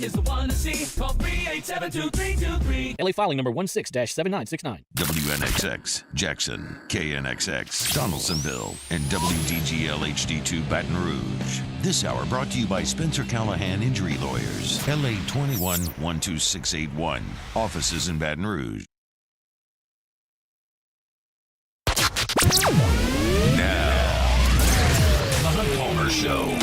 one is the one to see. Call 387-2323. LA filing number 16-7969. WNXX, Jackson, KNXX, Donaldsonville, and WDGL HD2 Baton Rouge. This hour brought to you by Spencer Callahan Injury Lawyers, LA 21-12681. Offices in Baton Rouge. Now, The Hunt Palmer Show.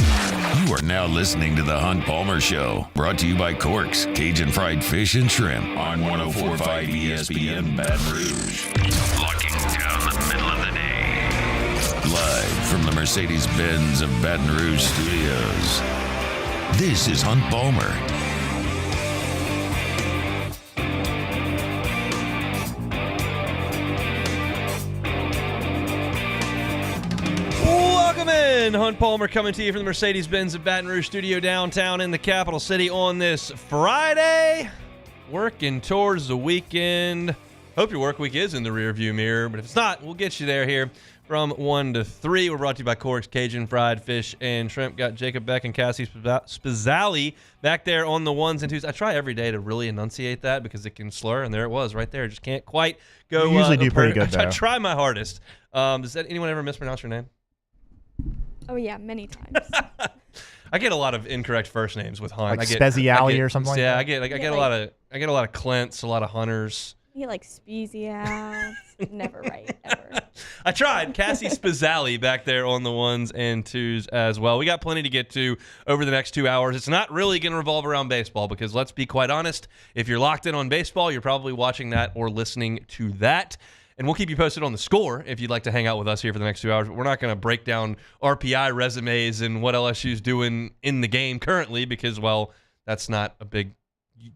You are now listening to The Hunt Palmer Show, brought to you by Corks, Cajun Fried Fish and Shrimp on 104.5 ESPN Baton Rouge. Locking down the middle of the day. Live from the Mercedes-Benz of Baton Rouge studios. This is Hunt Palmer. Welcome in. Hunt Palmer coming to you from the Mercedes-Benz of Baton Rouge studio downtown in the capital city on this Friday. Working towards the weekend. Hope your work week is in the rearview mirror, but if it's not, we'll get you there here from 1 to 3. We're brought to you by Corks, Cajun Fried Fish and Shrimp. Got Jacob Beck and Cassie Spazzali back there on the ones and twos. I try every day to really enunciate that because it can slur, and there it was right there. Just can't quite go. You usually do pretty good, though. I try my hardest. Does anyone ever mispronounce your name? Oh, yeah, many times. I get a lot of incorrect first names with Hunt. Like Speziali or something like that? Yeah, I get a lot of Clints, a lot of Hunters. You get like Spezial. Never right, ever. I tried. Cassie Spazzali back there on the ones and twos as well. We got plenty to get to over the next 2 hours. It's not really going to revolve around baseball because let's be quite honest, if you're locked in on baseball, you're probably watching that or listening to that. And we'll keep you posted on the score if you'd like to hang out with us here for the next 2 hours. But we're not going to break down RPI resumes and what LSU's doing in the game currently because, well, that's not a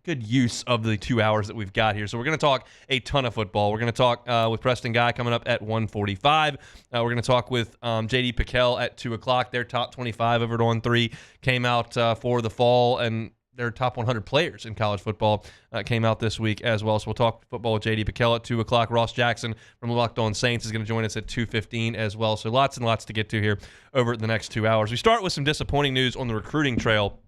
good use of the 2 hours that we've got here. So we're going to talk a ton of football. We're going to talk with Preston Guy coming up at 1:45. We're going to talk with J.D. Piquel at 2 o'clock. Their top 25 over at On 3 came out for the fall, and their top 100 players in college football came out this week as well. So we'll talk football with J.D. Piquel at 2 o'clock. Ross Jackson from Locked On Saints is going to join us at 2:15 as well. So lots and lots to get to here over the next 2 hours. We start with some disappointing news on the recruiting trail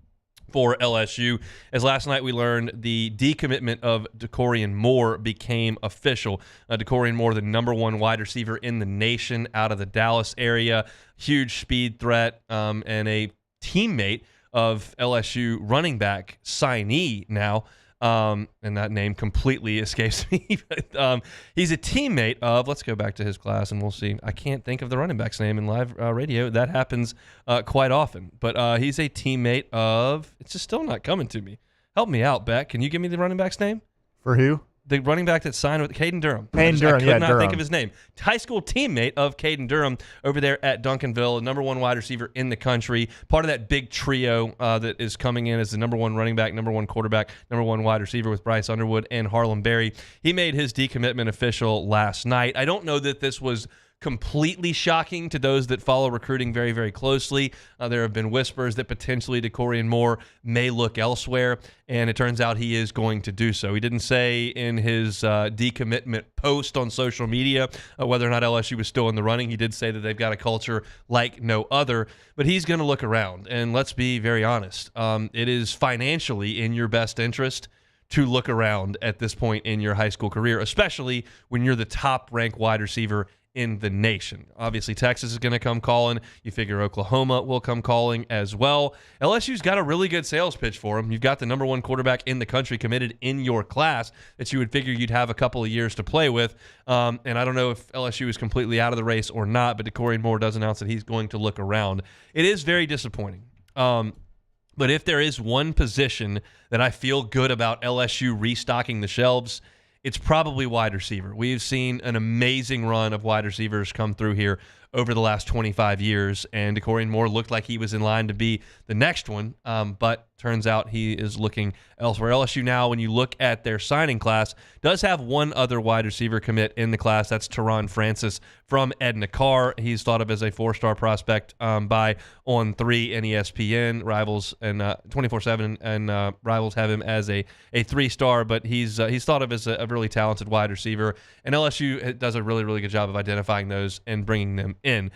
for LSU, as last night we learned the decommitment of Decommits Moore became official. Decommits Moore, the number one wide receiver in the nation out of the Dallas area, huge speed threat, and a teammate of LSU running back signee now, and that name completely escapes me. But, he's a teammate of, let's go back to his class and we'll see. I can't think of the running back's name in live radio. That happens quite often. But he's a teammate of, it's just still not coming to me. Help me out, Beck. Can you give me the running back's name? For who? The running back that signed with Caden Durham. I could not think of his name. High school teammate of Caden Durham over there at Duncanville, number one wide receiver in the country, part of that big trio that is coming in as the number one running back, number one quarterback, number one wide receiver with Bryce Underwood and Harlem Berry. He made his decommitment official last night. I don't know that this was completely shocking to those that follow recruiting very, very closely. There have been whispers that potentially Decommits Moore may look elsewhere, and it turns out he is going to do so. He didn't say in his decommitment post on social media whether or not LSU was still in the running. He did say that they've got a culture like no other, but he's going to look around. And let's be very honest, it is financially in your best interest to look around at this point in your high school career, especially when you're the top-ranked wide receiver in the nation. Obviously, Texas is going to come calling. You figure Oklahoma will come calling as well. LSU's got a really good sales pitch for him. You've got the number one quarterback in the country committed in your class that you would figure you'd have a couple of years to play with. And I don't know if LSU is completely out of the race or not, but Decommits Moore does announce that he's going to look around. It is very disappointing. But if there is one position that I feel good about LSU restocking the shelves, it's probably wide receiver. We've seen an amazing run of wide receivers come through here over the last 25 years, and Decommits Moore looked like he was in line to be the next one, but turns out he is looking elsewhere. LSU now, when you look at their signing class, does have one other wide receiver commit in the class. That's Teron Francis from Edna Carr. He's thought of as a four-star prospect by On 3 and ESPN. Rivals and 24/7 and Rivals have him as a three-star, but he's thought of as a really talented wide receiver, and LSU does a really, really good job of identifying those and bringing them in.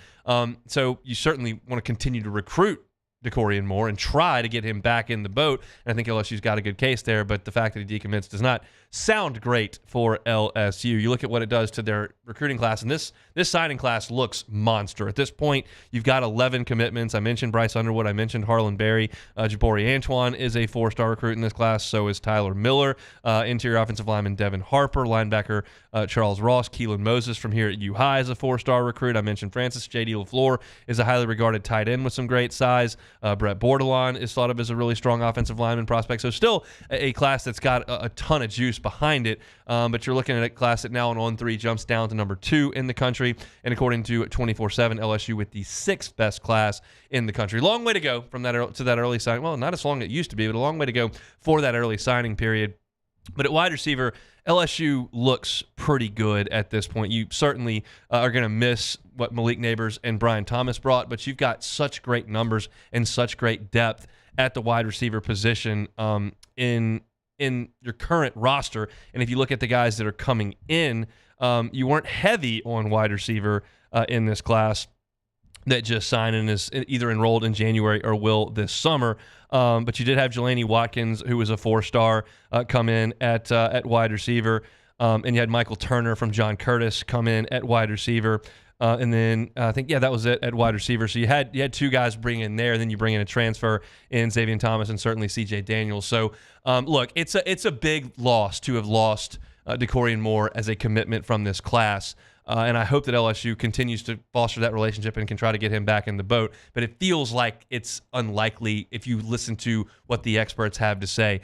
So you certainly want to continue to recruit Decommits Moore and try to get him back in the boat. And I think LSU's got a good case there, but the fact that he decommits does not sound great for LSU. You look at what it does to their recruiting class, and this signing class looks monster. At this point, you've got 11 commitments. I mentioned Bryce Underwood. I mentioned Harlan Berry. Jabari Antoine is a 4-star recruit in this class. So is Tyler Miller. Interior offensive lineman Devin Harper. Linebacker Charles Ross. Keelan Moses from here at U-High is a 4-star recruit. I mentioned Francis. J.D. LaFleur is a highly regarded tight end with some great size. Brett Bordelon is thought of as a really strong offensive lineman prospect. So still a class that's got a ton of juice behind it. But you're looking at a class that now on 3 jumps down to number 2 in the country. And according to 24/7, LSU with the 6th best class in the country. Long way to go from that to that early signing. Well, not as long as it used to be, but a long way to go for that early signing period. But at wide receiver, LSU looks pretty good at this point. You certainly are going to miss what Malik Neighbors and Brian Thomas brought, but you've got such great numbers and such great depth at the wide receiver position in your current roster. And if you look at the guys that are coming in, you weren't heavy on wide receiver in this class that just signed and is either enrolled in January or will this summer. But you did have Jelani Watkins, who was a 4-star, come in at wide receiver. And you had Michael Turner from John Curtis come in at wide receiver. And then I think, that was it at wide receiver. So you had 2 guys bring in there, and then you bring in a transfer in Xavier Thomas and certainly C.J. Daniels. So, look, it's a big loss to have lost Decommits Moore as a commitment from this class. And I hope that LSU continues to foster that relationship and can try to get him back in the boat. But it feels like it's unlikely if you listen to what the experts have to say.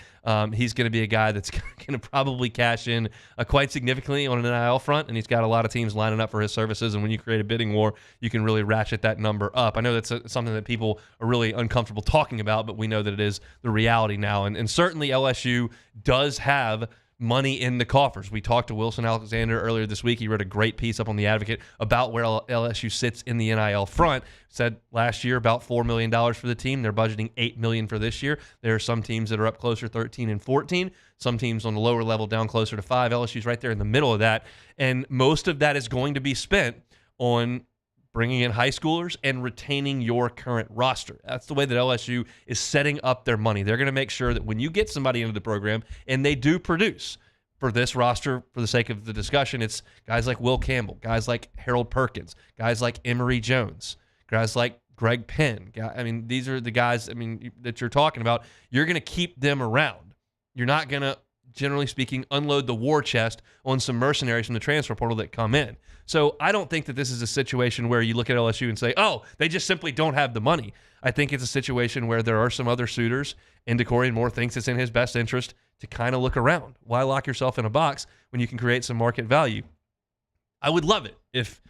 He's going to be a guy that's going to probably cash in quite significantly on an NIL front, and he's got a lot of teams lining up for his services. And when you create a bidding war, you can really ratchet that number up. I know that's something that people are really uncomfortable talking about, but we know that it is the reality now. And certainly LSU does have money in the coffers. We talked to Wilson Alexander earlier this week. He wrote a great piece up on The Advocate about where LSU sits in the NIL front. Said last year about $4 million for the team. They're budgeting $8 million for this year. There are some teams that are up closer 13 and 14. Some teams on the lower level down closer to 5. LSU's right there in the middle of that. And most of that is going to be spent on bringing in high schoolers and retaining your current roster. That's the way that LSU is setting up their money. They're going to make sure that when you get somebody into the program, and they do produce, for this roster, for the sake of the discussion, it's guys like Will Campbell, guys like Harold Perkins, guys like Emory Jones, guys like Greg Penn. I mean, these are the guys, that you're talking about. You're going to keep them around. You're not going to, generally speaking, unload the war chest on some mercenaries from the transfer portal that come in. So I don't think that this is a situation where you look at LSU and say, oh, they just simply don't have the money. I think it's a situation where there are some other suitors, and Decommits Moore thinks it's in his best interest to kind of look around. Why lock yourself in a box when you can create some market value? I would love it if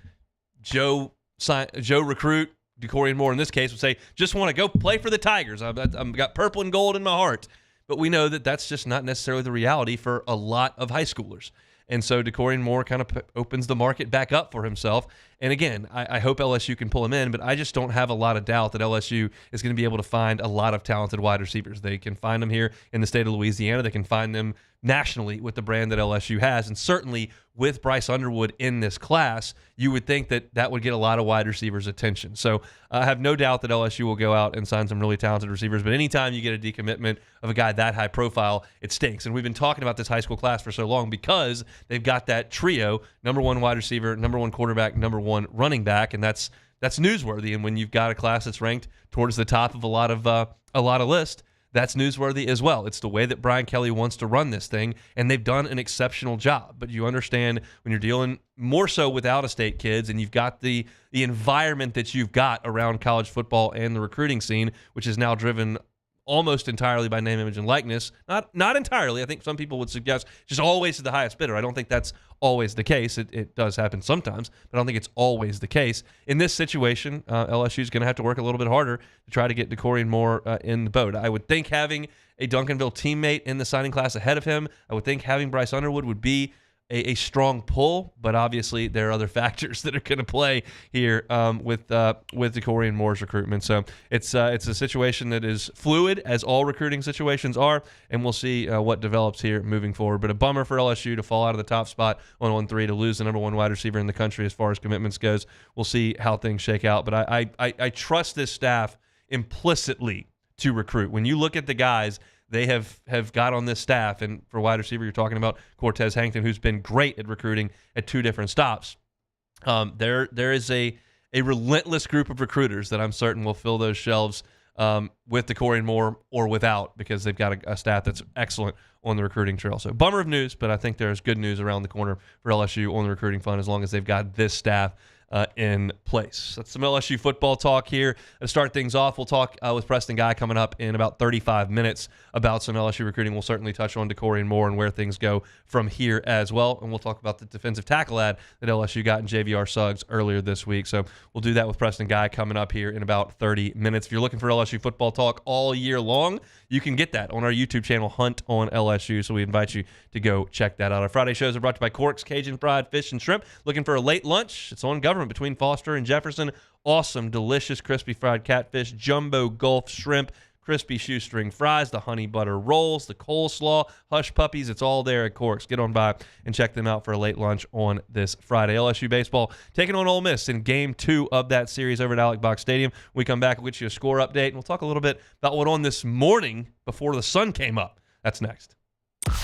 Joe recruit, Decommits Moore in this case, would say, just want to go play for the Tigers. I've got purple and gold in my heart. But we know that that's just not necessarily the reality for a lot of high schoolers. And so Decommits Moore kind of opens the market back up for himself. And again, I hope LSU can pull him in, but I just don't have a lot of doubt that LSU is going to be able to find a lot of talented wide receivers. They can find them here in the state of Louisiana. They can find them nationally with the brand that LSU has. And certainly with Bryce Underwood in this class, you would think that that would get a lot of wide receivers' attention. So I have no doubt that LSU will go out and sign some really talented receivers. But anytime you get a decommitment of a guy that high profile, it stinks. And we've been talking about this high school class for so long because they've got that trio, number 1 wide receiver, number 1 quarterback, number 1 running back, and that's newsworthy. And when you've got a class that's ranked towards the top of a lot of lists, that's newsworthy as well. It's the way that Brian Kelly wants to run this thing, and they've done an exceptional job. But you understand when you're dealing more so with out-of-state kids, and you've got the environment that you've got around college football and the recruiting scene, which is now driven almost entirely by name, image, and likeness. Not entirely. I think some people would suggest just always to the highest bidder. I don't think that's always the case. It does happen sometimes, but I don't think it's always the case. In this situation, LSU is going to have to work a little bit harder to try to get Decommits Moore in the boat. I would think having a Duncanville teammate in the signing class ahead of him, I would think having Bryce Underwood would be a strong pull, but obviously there are other factors that are going to play here with Decommits Moore's recruitment. So it's a situation that is fluid, as all recruiting situations are, and we'll see what develops here moving forward. But a bummer for LSU to fall out of the top spot on 1-3, to lose the number 1 wide receiver in the country as far as commitments goes. We'll see how things shake out, but I trust this staff implicitly to recruit. When you look at the guys they have got on this staff, and for wide receiver, you're talking about Cortez Hankton, who's been great at recruiting at 2 different stops. There is a relentless group of recruiters that I'm certain will fill those shelves with DeCorian Moore or without, because they've got a staff that's excellent on the recruiting trail. So bummer of news, but I think there's good news around the corner for LSU on the recruiting front as long as they've got this staff in place. That's some LSU football talk here. To start things off, we'll talk with Preston Guy coming up in about 35 minutes about some LSU recruiting. We'll certainly touch on DeCorian Moore and where things go from here as well. And we'll talk about the defensive tackle ad that LSU got in JVR Suggs earlier this week. So we'll do that with Preston Guy coming up here in about 30 minutes. If you're looking for LSU football talk all year long, you can get that on our YouTube channel, Hunt on LSU. So we invite you to go check that out. Our Friday shows are brought to you by Corks, Cajun Fried Fish and Shrimp. Looking for a late lunch? It's on Government between Foster and Jefferson. Awesome, delicious, crispy fried catfish, jumbo Gulf shrimp, crispy shoestring fries, the honey butter rolls, the coleslaw, hush puppies. It's all there at Corks. Get on by and check them out for a late lunch on this Friday. LSU baseball taking on Ole Miss in Game 2 of that series over at Alec Box Stadium. When we come back, we'll get you a score update, and we'll talk a little bit about what on this morning before the sun came up. That's next.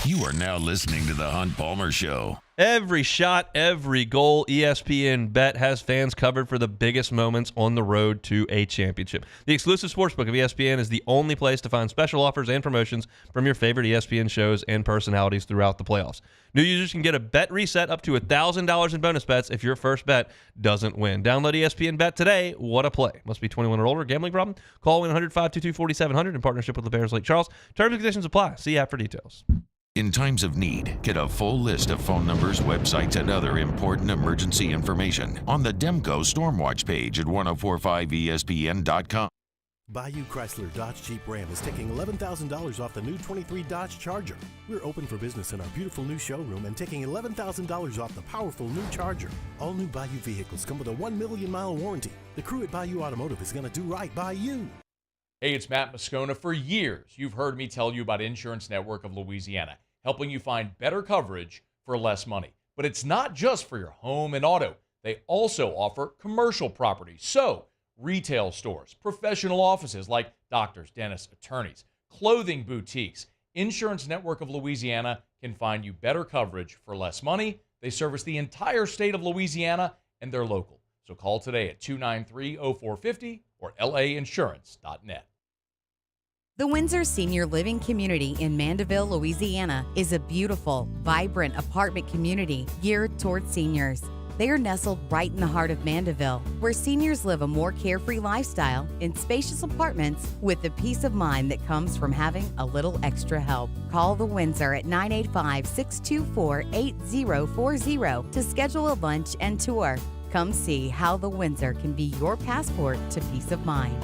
You are now listening to the Hunt Palmer Show. Every shot, every goal, ESPN Bet has fans covered for the biggest moments on the road to a championship. The exclusive sportsbook of ESPN is the only place to find special offers and promotions from your favorite ESPN shows and personalities throughout the playoffs. New users can get a bet reset up to $1,000 in bonus bets if your first bet doesn't win. Download ESPN Bet today. What a play. Must be 21 or older. Gambling problem? Call 1-800-522-4700 in partnership with the Bears Lake Charles. Terms and conditions apply. See app for details. In times of need, get a full list of phone numbers, websites, and other important emergency information on the Demco Stormwatch page at 1045ESPN.com. Bayou Chrysler Dodge Jeep Ram is taking $11,000 off the new 23 Dodge Charger. We're open for business in our beautiful new showroom and taking $11,000 off the powerful new Charger. All new Bayou vehicles come with a 1 million mile warranty. The crew at Bayou Automotive is going to do right by you. Hey, it's Matt Moscona. For years, you've heard me tell you about Insurance Network of Louisiana, helping you find better coverage for less money. But it's not just for your home and auto. They also offer commercial property. So, retail stores, professional offices like doctors, dentists, attorneys, clothing boutiques. Insurance Network of Louisiana can find you better coverage for less money. They service the entire state of Louisiana, and they're local. So call today at 293-0450 or lainsurance.net. The Windsor Senior Living Community in Mandeville, Louisiana is a beautiful, vibrant apartment community geared toward seniors. They are nestled right in the heart of Mandeville, where seniors live a more carefree lifestyle in spacious apartments with the peace of mind that comes from having a little extra help. Call the Windsor at 985-624-8040 to schedule a lunch and tour. Come see how the Windsor can be your passport to peace of mind.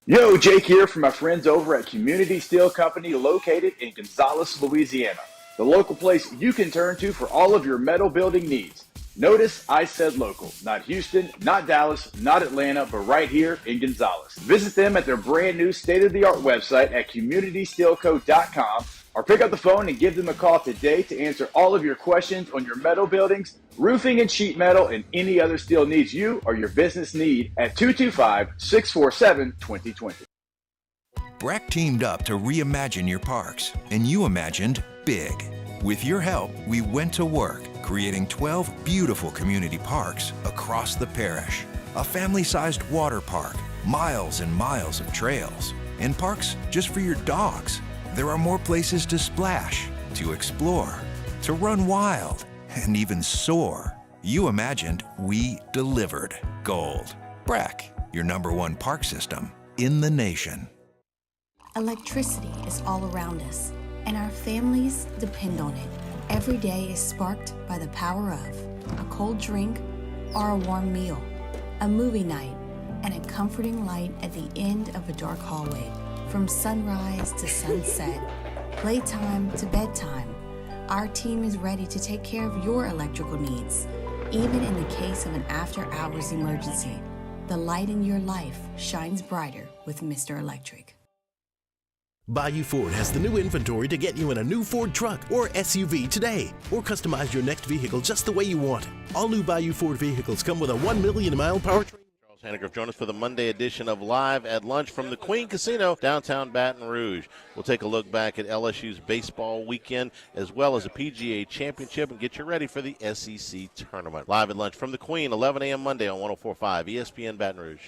Yo, Jake here from my friends over at Community Steel Company located in Gonzales, Louisiana. The local place you can turn to for all of your metal building needs. Notice I said local, not Houston, not Dallas, not Atlanta, but right here in Gonzales. Visit them at their brand new state-of-the-art website at communitysteelco.com or pick up the phone and give them a call today to answer all of your questions on your metal buildings, roofing and sheet metal, and any other steel needs you or your business need at 225-647-2020. Breck teamed up to reimagine your parks, and you imagined big. With your help, we went to work creating 12 beautiful community parks across the parish. A family-sized water park, miles and miles of trails, and parks just for your dogs. There are more places to splash, to explore, to run wild, and even soar. You imagined, we delivered. Gold. Breck, your #1 park system in the nation. Electricity is all around us, and our families depend on it. Every day is sparked by the power of a cold drink or a warm meal, a movie night, and a comforting light at the end of a dark hallway. From sunrise to sunset, playtime to bedtime, our team is ready to take care of your electrical needs. Even in the case of an after-hours emergency, the light in your life shines brighter with Mr. Electric. Bayou Ford has the new inventory to get you in a new Ford truck or SUV today, or customize your next vehicle just the way you want it. All new Bayou Ford vehicles come with a 1 million mile powertrain. Hannegriff, join us for the Monday edition of Live at Lunch from the Queen Casino, downtown Baton Rouge. We'll take a look back at LSU's baseball weekend as well as a PGA championship and get you ready for the SEC tournament. Live at Lunch from the Queen, 11 a.m. Monday on 104.5 ESPN Baton Rouge.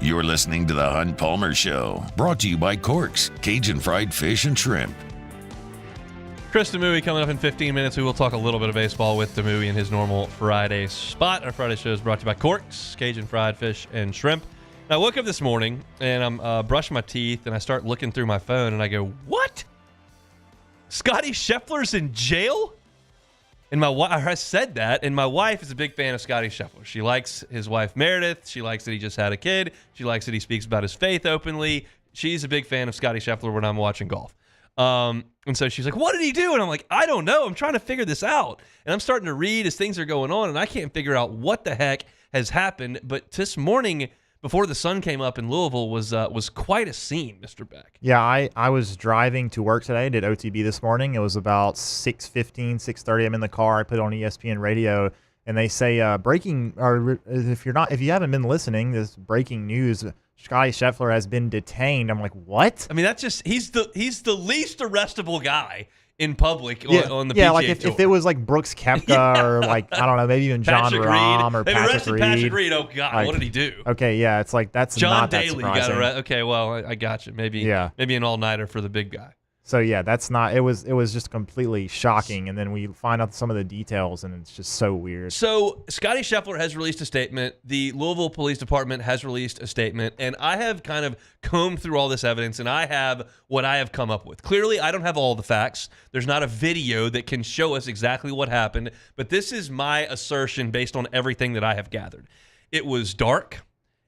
You're listening to the Hunt Palmer Show, brought to you by Corks, Cajun Fried Fish and Shrimp. Chris Demooey coming up in 15 minutes. We will talk a little bit of baseball with Demooey in his normal Friday spot. Our Friday show is brought to you by Corks, Cajun Fried Fish and Shrimp. Now, I woke up this morning, and I'm brushing my teeth, and I start looking through my phone, and I go, what? Scottie Scheffler's in jail? And I said that, and my wife is a big fan of Scottie Scheffler. She likes his wife, Meredith. She likes that he just had a kid. She likes that he speaks about his faith openly. She's a big fan of Scottie Scheffler when I'm watching golf. And so she's like, what did he do? And I'm like, I don't know. I'm trying to figure this out. And I'm starting to read as things are going on, and I can't figure out what the heck has happened. But this morning, before the sun came up in Louisville, was quite a scene, Mr. Beck. Yeah, I was driving to work today. I did OTB this morning. It was about 6:15, 6:30. I'm in the car. I put on ESPN radio, and they say breaking. Or if you haven't been listening, this breaking news: Scottie Scheffler has been detained. I'm like, what? I mean, that's just he's the least arrestable guy in public on the PGA like Tour. if it was like Brooks Koepka or like, I don't know, maybe even John Rahm or They've Patrick arrested Reed. Patrick Reed. Oh, God, like, what did he do? Okay, yeah, it's like that's John not Daly that got surprising. arrested. Okay, well, I got you. Maybe an all-nighter for the big guy. So yeah, that's not. It was just completely shocking, and then we find out some of the details, and it's just so weird. So Scottie Scheffler has released a statement. The Louisville Police Department has released a statement, and I have kind of combed through all this evidence, and I have what I have come up with. Clearly, I don't have all the facts. There's not a video that can show us exactly what happened, but this is my assertion based on everything that I have gathered. It was dark.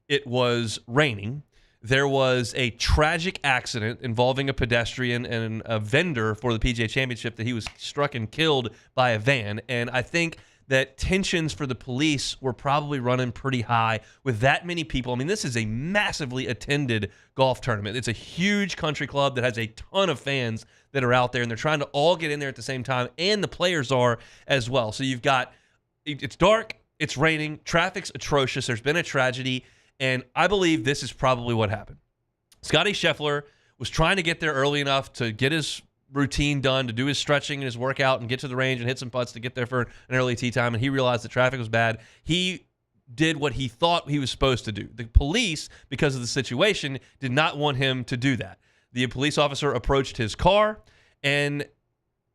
It was raining. There was a tragic accident involving a pedestrian and a vendor for the PGA Championship that he was struck and killed by a van. And I think that tensions for the police were probably running pretty high with that many people. I mean, this is a massively attended golf tournament. It's a huge country club that has a ton of fans that are out there, and they're trying to all get in there at the same time, and the players are as well. So you've got, it's dark, it's raining, traffic's atrocious, there's been a tragedy. And I believe this is probably what happened. Scottie Scheffler was trying to get there early enough to get his routine done, to do his stretching and his workout and get to the range and hit some putts to get there for an early tee time. And he realized the traffic was bad. He did what he thought he was supposed to do. The police, because of the situation, did not want him to do that. The police officer approached his car, and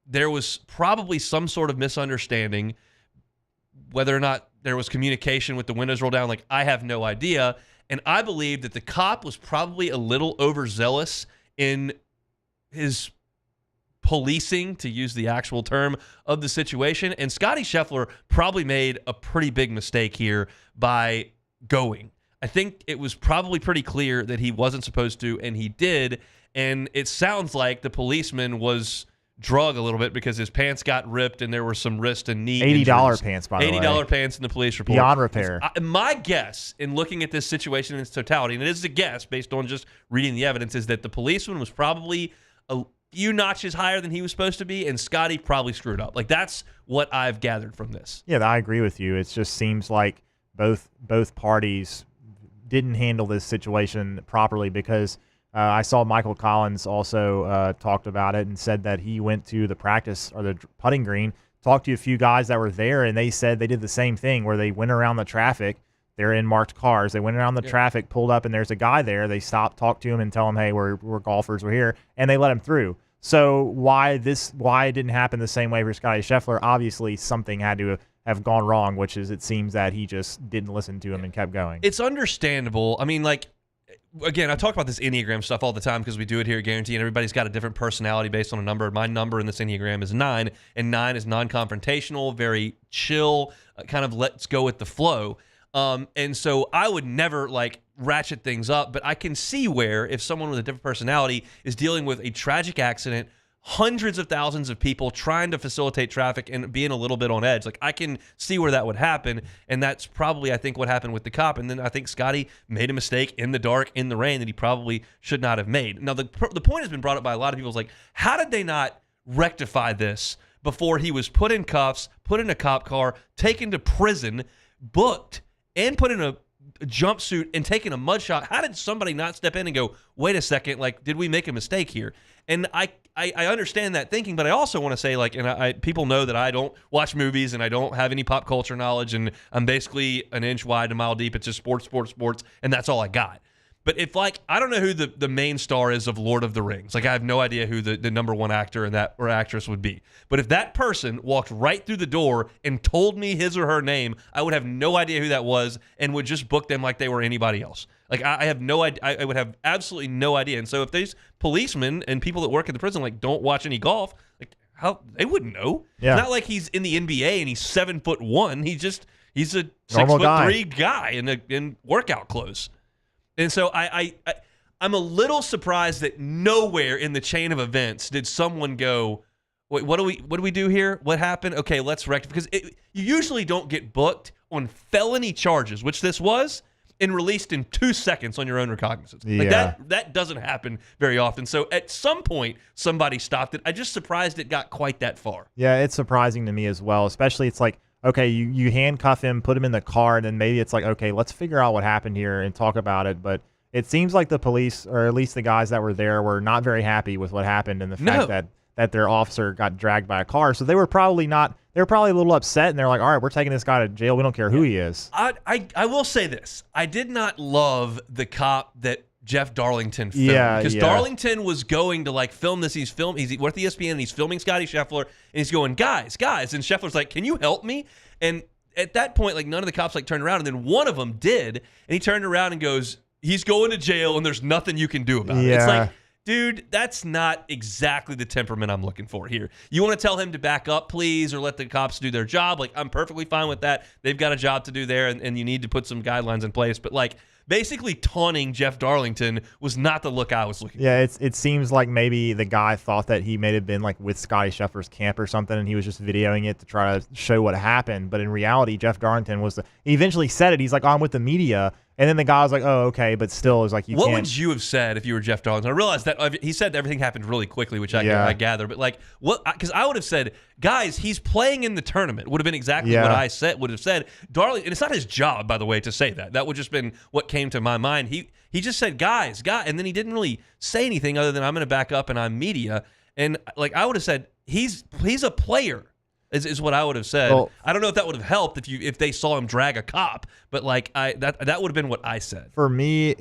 there was probably some sort of misunderstanding. Whether or not there was communication with the windows rolled down, like, I have no idea. And I believe that the cop was probably a little overzealous in his policing, to use the actual term, of the situation. And Scottie Scheffler probably made a pretty big mistake here by going. I think it was probably pretty clear that he wasn't supposed to, and he did. And it sounds like the policeman was drug a little bit because his pants got ripped and there were some wrist and knee $80 pants, by the way. $80 pants in the police report. Beyond repair. My guess in looking at this situation in its totality, and it is a guess based on just reading the evidence, is that the policeman was probably a few notches higher than he was supposed to be, and Scottie probably screwed up. Like, that's what I've gathered from this. Yeah, I agree with you. It just seems like both parties didn't handle this situation properly, because I saw Michael Collins also talked about it and said that he went to the practice or the putting green, talked to a few guys that were there, and they said they did the same thing where they went around the traffic. They're in marked cars. They went around the traffic, pulled up, and there's a guy there. They stopped, talked to him, and tell him, hey, we're golfers, we're here, and they let him through. So why it didn't happen the same way for Scottie Scheffler? Obviously, something had to have gone wrong, which is it seems that he just didn't listen to him and kept going. It's understandable. I mean, like, again, I talk about this Enneagram stuff all the time because we do it here at Guarantee, and everybody's got a different personality based on a number. My number in this Enneagram is 9, and 9 is non-confrontational, very chill, kind of let's go with the flow. And so I would never, like, ratchet things up, but I can see where if someone with a different personality is dealing with a tragic accident, hundreds of thousands of people trying to facilitate traffic and being a little bit on edge. Like, I can see where that would happen, and that's probably, I think, what happened with the cop. And then I think Scottie made a mistake in the dark, in the rain, that he probably should not have made. Now, the point has been brought up by a lot of people. Is like, how did they not rectify this before he was put in cuffs, put in a cop car, taken to prison, booked, and put in a jumpsuit and taken a mugshot? How did somebody not step in and go, wait a second, like, did we make a mistake here? And I understand that thinking, but I also want to say, like, and people know that I don't watch movies and I don't have any pop culture knowledge, and I'm basically an inch wide, a mile deep. It's just sports, and that's all I got. But if, like, I don't know who the main star is of Lord of the Rings. Like, I have no idea who the number one actor in that or actress would be. But if that person walked right through the door and told me his or her name, I would have no idea who that was and would just book them like they were anybody else. Like, I have no idea. I would have absolutely no idea. And so if these policemen and people that work at the prison, like, don't watch any golf, like, how they wouldn't know. Yeah. It's not like he's in the NBA and he's 7'1". He's a Normal 6'3" guy in workout clothes. And so I'm a little surprised that nowhere in the chain of events did someone go, wait, what do we do here? What happened? Okay, let's rectify. Because you usually don't get booked on felony charges, which this was, and released in 2 seconds on your own recognizance. Like, that doesn't happen very often. So at some point, somebody stopped it. I'm just surprised it got quite that far. Yeah, it's surprising to me as well. Especially, it's like, okay, you handcuff him, put him in the car, and then maybe it's like, okay, let's figure out what happened here and talk about it. But it seems like the police, or at least the guys that were there, were not very happy with what happened and the fact that their officer got dragged by a car. So they were probably a little upset, and they're like, all right, we're taking this guy to jail. We don't care who he is. I will say this. I did not love the cop that Jeff Darlington filmed, because Darlington was going to, like, film this. He's with ESPN, and he's filming Scottie Scheffler, and he's going, guys, and Scheffler's like, can you help me? And at that point, like, none of the cops, like, turned around, and then one of them did, and he turned around and goes, he's going to jail, and there's nothing you can do about it. It's like, dude, that's not exactly the temperament I'm looking for here. You want to tell him to back up, please, or let the cops do their job? Like, I'm perfectly fine with that. They've got a job to do there, and you need to put some guidelines in place. But, like, basically taunting Jeff Darlington was not the look I was looking for. Yeah, it seems like maybe the guy thought that he may have been, like, with Scottie Scheffler's camp or something, and he was just videoing it to try to show what happened. But in reality, Jeff Darlington he eventually said it. He's like, oh, I'm with the media. And then the guy was like, oh, okay, but still, it was like, What would you have said if you were Jeff Darlington? I realized that he said everything happened really quickly, which I gather. But, like, what? Because I would have said, guys, he's playing in the tournament. Would have been exactly what I would have said. Darlington, and it's not his job, by the way, to say that. That would just been what came to my mind. He just said, guys, and then he didn't really say anything other than, I'm going to back up and I'm media. And, like, I would have said, he's a player. Is what I would have said. Well, I don't know if that would have helped if they saw him drag a cop, but, like, that would have been what I said. For me,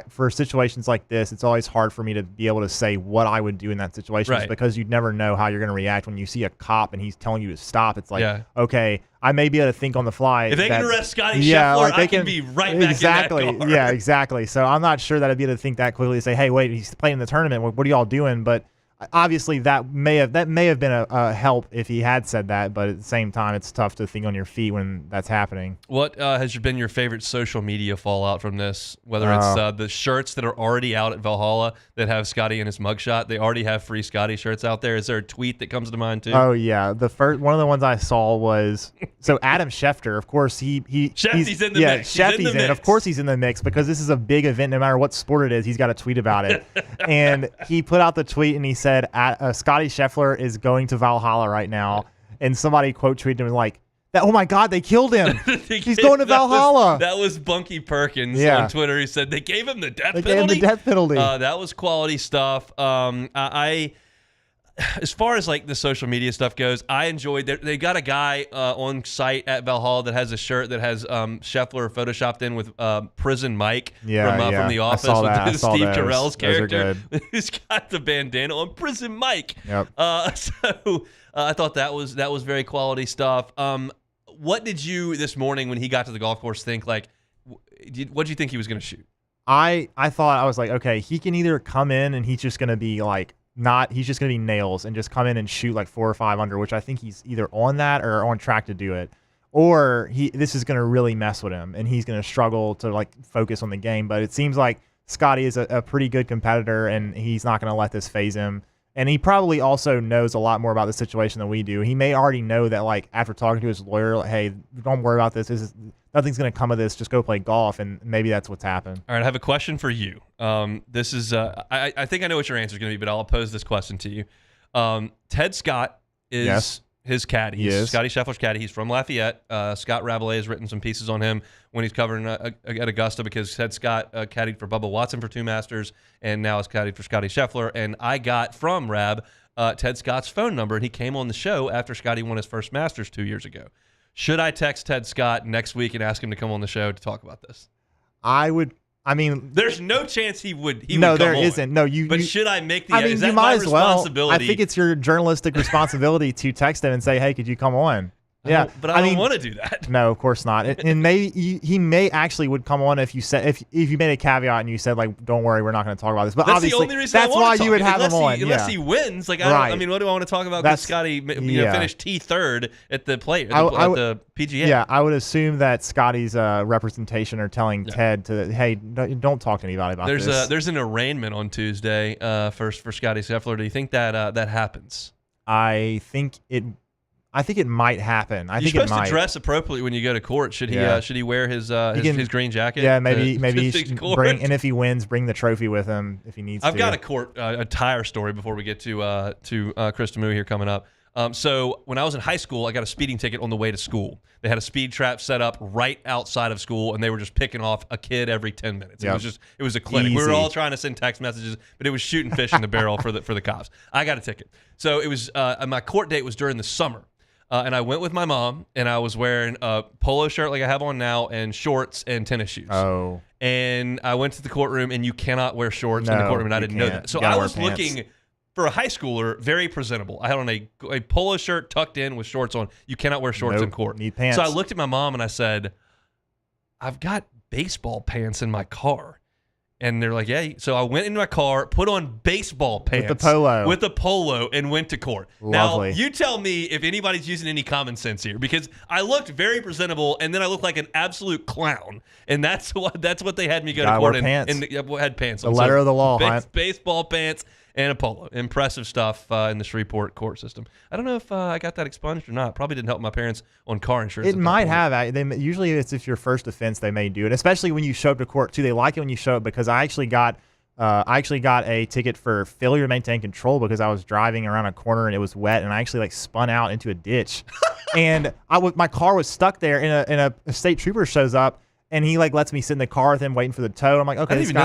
for situations like this, it's always hard for me to be able to say what I would do in that situation, because you never know how you're going to react when you see a cop and he's telling you to stop. It's like, okay, I may be able to think on the fly. If they can arrest Scottie Scheffler, like I can be right back exactly, in that car. Yeah, exactly. So I'm not sure that I'd be able to think that quickly to say, hey, wait, he's playing in the tournament. What are y'all doing? But obviously, that may have been a help if he had said that, but at the same time, it's tough to think on your feet when that's happening. What has been your favorite social media fallout from this? Whether it's the shirts that are already out at Valhalla that have Scottie in his mugshot, they already have free Scottie shirts out there. Is there a tweet that comes to mind too? Oh yeah, one of the ones I saw was Adam Schefter. Of course, Shefty's in the mix. Shefty's in. Of course, he's in the mix because this is a big event. No matter what sport it is, he's got to tweet about it. And he put out the tweet and he said, Scottie Scheffler is going to Valhalla right now, and somebody quote tweeted him like, "Oh my God, they killed him! He's going to Valhalla." That was Bunky Perkins on Twitter. He said they gave him the death penalty. Gave him the death penalty. That was quality stuff. As far as, like, the social media stuff goes, I enjoyed they got a guy on site at Valhalla that has a shirt that has Scheffler photoshopped in with Prison Mike from The Office with Steve Carell's character. He's got the bandana on, Prison Mike. Yep. So I thought that was very quality stuff. What did you this morning when he got to the golf course think? Like, what did you think he was going to shoot? I thought, I was like, okay, he can either come in and he's just going to be like, he's just going to be nails and just come in and shoot like 4 or 5 under, which I think he's either on that or on track to do it, or this is going to really mess with him and he's going to struggle to, like, focus on the game. But it seems like Scottie is a pretty good competitor and he's not going to let this phase him. And he probably also knows a lot more about the situation than we do. He may already know that, like, after talking to his lawyer, like, hey, don't worry about this. Nothing's going to come of this. Just go play golf, and maybe that's what's happened. All right, I have a question for you. This is I think I know what your answer is going to be, but I'll pose this question to you. Ted Scott is his caddy. He's Scottie Scheffler's caddy. He's from Lafayette. Scott Rabelais has written some pieces on him when he's covering at Augusta, because Ted Scott caddied for Bubba Watson for 2 Masters and now is caddied for Scottie Scheffler. And I got from Rab Ted Scott's phone number, and he came on the show after Scottie won his first Masters 2 years ago. Should I text Ted Scott next week and ask him to come on the show to talk about this? I would. I mean, there's no chance he would. No, would there come isn't. No, you. But you, should I make the? I mean, is that you might my as well. responsibility? I think it's your journalistic responsibility to text him and say, "Hey, could you come on?" Yeah, but I don't want to do that. No, of course not. And maybe he may actually would come on if you said if you made a caveat and you said, like, don't worry, we're not going to talk about this. But that's obviously, the only reason that's I why to you would have him on. Unless he wins, like I mean, what do I want to talk about? Because Scottie finished T3rd at the the PGA. Yeah, I would assume that Scottie's representation are telling Ted to, hey, don't talk to anybody about this. There's an arraignment on Tuesday for Scottie Scheffler. Do you think that that happens? I think it might happen. You're supposed to dress appropriately when you go to court. Should he wear his green jacket? Yeah, maybe he should bring, and if he wins, bring the trophy with him if he needs to. I've got a court attire story before we get to Chris Demoo here coming up. So when I was in high school, I got a speeding ticket on the way to school. They had a speed trap set up right outside of school, and they were just picking off a kid every 10 minutes. Yep. It was a clinic. Easy. We were all trying to send text messages, but it was shooting fish in the barrel for the cops. I got a ticket. So it was my court date was during the summer. And I went with my mom, and I was wearing a polo shirt like I have on now and shorts and tennis shoes. Oh. And I went to the courtroom, and you cannot wear shorts in the courtroom, and I didn't know that. So I was looking, for a high schooler, very presentable. I had on a polo shirt tucked in with shorts on. You cannot wear shorts in court. Need pants. So I looked at my mom, and I said, I've got baseball pants in my car. And they're like, yeah. So I went into my car, put on baseball pants. With the polo, and went to court. Lovely. Now, you tell me if anybody's using any common sense here, because I looked very presentable, and then I looked like an absolute clown. And that's what they had me go to court in. And had pants on. The letter of the law, baseball pants and a polo. Impressive stuff in the Shreveport court system. I don't know if I got that expunged or not. Probably didn't help my parents on car insurance. It might have. Usually it's if your first offense, they may do it, especially when you show up to court, too. They like it when you show up, because I actually got a ticket for failure to maintain control because I was driving around a corner and it was wet, and I actually spun out into a ditch. And my car was stuck there, and a state trooper shows up, and he lets me sit in the car with him waiting for the tow. I'm like, okay, I didn't even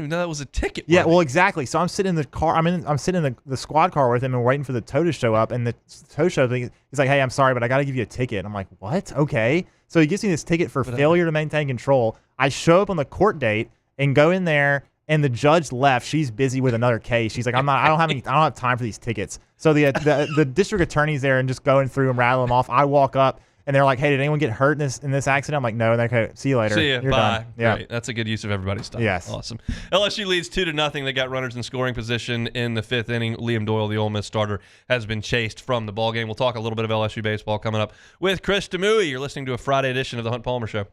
know that was a ticket. Yeah, well, exactly. So I'm sitting in the car. I'm sitting in the squad car with him and waiting for the tow to show up. And the tow shows me. He's like, hey, I'm sorry, but I got to give you a ticket. I'm like, what? Okay. So he gives me this ticket for failure to maintain control. I show up on the court date and go in there, and the judge left. She's busy with another case. She's like, I don't have time for these tickets. So the district attorney's there and just going through and rattling them off. I walk up, and they're like, hey, did anyone get hurt in this accident? I'm like, no. And they're like, okay, see you later. See ya. You're Bye. done. Yeah. Great. That's a good use of everybody's time. Yes. Awesome. LSU leads 2-0. They got runners in scoring position in the 5th inning. Liam Doyle, the Ole Miss starter, has been chased from the ballgame. We'll talk a little bit of LSU baseball coming up with Chris Demoo. You're listening to a Friday edition of the Hunt Palmer Show.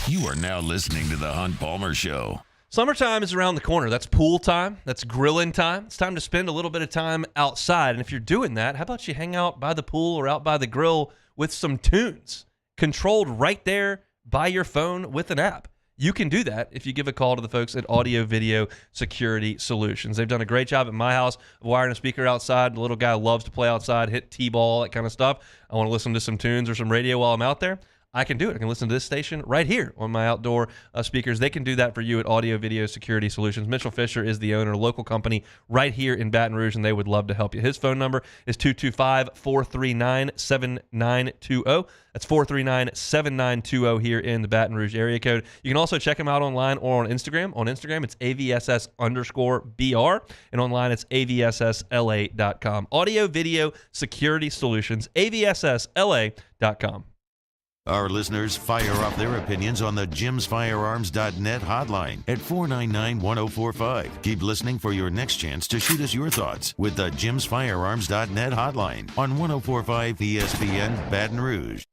You are now listening to the Hunt Palmer Show. Summertime is around the corner. That's pool time. That's grilling time. It's time to spend a little bit of time outside. And if you're doing that, how about you hang out by the pool or out by the grill with some tunes? Controlled right there by your phone with an app. You can do that if you give a call to the folks at Audio Video Security Solutions. They've done a great job at my house of wiring a speaker outside. The little guy loves to play outside, hit T-ball, that kind of stuff. I want to listen to some tunes or some radio while I'm out there. I can do it. I can listen to this station right here on my outdoor speakers. They can do that for you at Audio Video Security Solutions. Mitchell Fisher is the owner, local company right here in Baton Rouge, and they would love to help you. His phone number is 225-439-7920. That's 439-7920 here in the Baton Rouge area code. You can also check him out online or on Instagram. On Instagram, it's AVSS_BR, and online, it's AVSSLA.com. Audio Video Security Solutions, AVSSLA.com. Our listeners fire off their opinions on the jimsfirearms.net hotline at 499-1045. Keep listening for your next chance to shoot us your thoughts with the jimsfirearms.net hotline on 1045 ESPN Baton Rouge.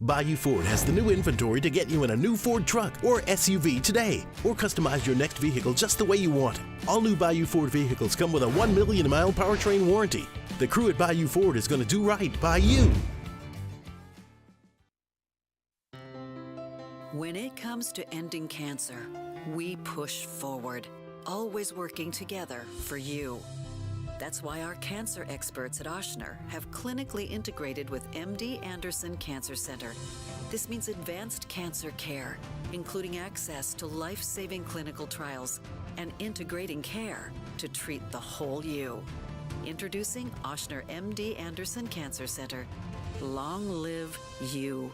Bayou Ford has the new inventory to get you in a new Ford truck or SUV today, or customize your next vehicle just the way you want it. All new Bayou Ford vehicles come with a 1 million mile powertrain warranty. The crew at Bayou Ford is going to do right by you. When it comes to ending cancer, we push forward, always working together for you. That's why our cancer experts at Ochsner have clinically integrated with MD Anderson Cancer Center. This means advanced cancer care, including access to life-saving clinical trials and integrating care to treat the whole you. Introducing Ochsner MD Anderson Cancer Center. Long live you.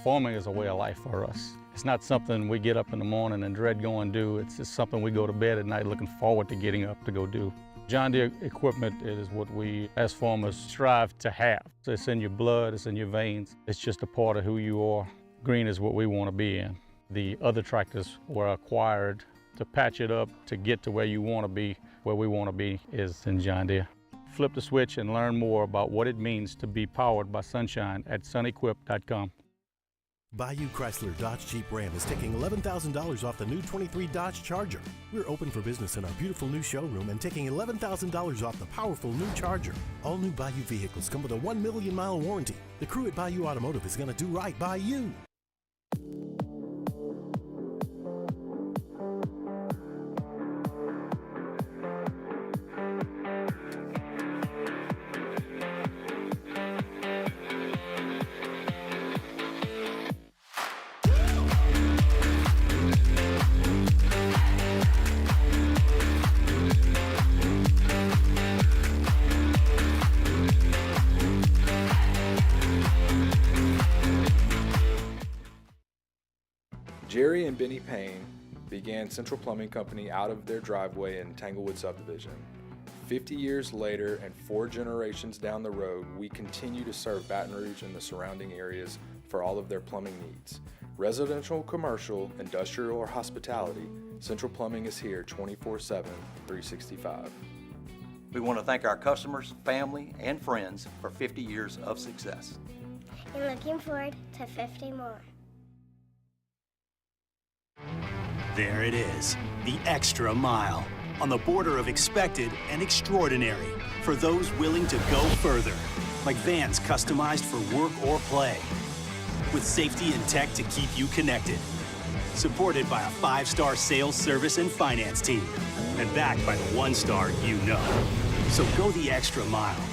Farming is a way of life for us. It's not something we get up in the morning and dread going do. It's just something we go to bed at night looking forward to getting up to go do. John Deere equipment is what we as farmers strive to have. So it's in your blood, it's in your veins. It's just a part of who you are. Green is what we want to be in. The other tractors were acquired to patch it up to get to where you want to be. Where we want to be is in John Deere. Flip the switch and learn more about what it means to be powered by sunshine at sunequip.com. Bayou Chrysler Dodge Jeep Ram is taking $11,000 off the new 23 Dodge Charger. We're open for business in our beautiful new showroom and taking $11,000 off the powerful new Charger. All new Bayou vehicles come with a 1 million mile warranty. The crew at Bayou Automotive is going to do right by you. Jerry and Benny Payne began Central Plumbing Company out of their driveway in Tanglewood subdivision. 50 years later and 4 generations down the road, we continue to serve Baton Rouge and the surrounding areas for all of their plumbing needs. Residential, commercial, industrial, or hospitality, Central Plumbing is here 24/7, 365. We want to thank our customers, family, and friends for 50 years of success. And looking forward to 50 more. There it is, the extra mile, on the border of expected and extraordinary for those willing to go further, like vans customized for work or play, with safety and tech to keep you connected, supported by a 5-star sales, service, and finance team, and backed by the 1-star you know. So go the extra mile.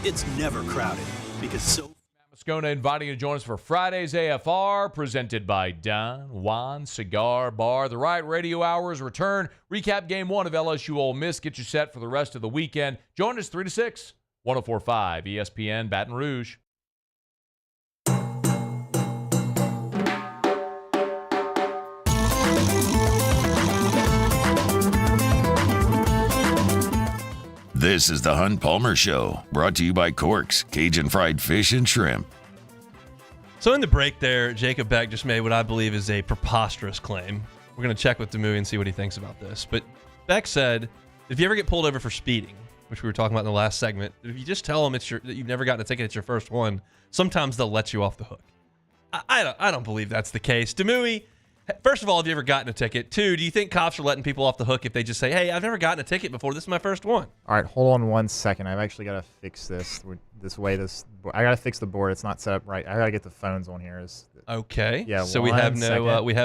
It's never crowded, because so Moscona inviting you to join us for Friday's AFR, presented by Don Juan Cigar Bar. The Riot Radio Hours return. Recap Game 1 of LSU Ole Miss. Get you set for the rest of the weekend. Join us 3 to 6, 104.5 ESPN Baton Rouge. This is the Hunt Palmer Show, brought to you by Corks, Cajun Fried Fish and Shrimp. So in the break there, Jacob Beck just made what I believe is a preposterous claim. We're going to check with Demouy and see what he thinks about this. But Beck said, if you ever get pulled over for speeding, which we were talking about in the last segment, if you just tell them that you've never gotten a ticket, it's your first one, sometimes they'll let you off the hook. I don't believe that's the case. Demouy, first of all, have you ever gotten a ticket? 2, do you think cops are letting people off the hook if they just say, hey, I've never gotten a ticket before, this is my first one? All right, hold on 1 second. I've actually got to fix this. I got to fix the board. It's not set up right. I got to get the phones on here. Okay. Yeah. So we have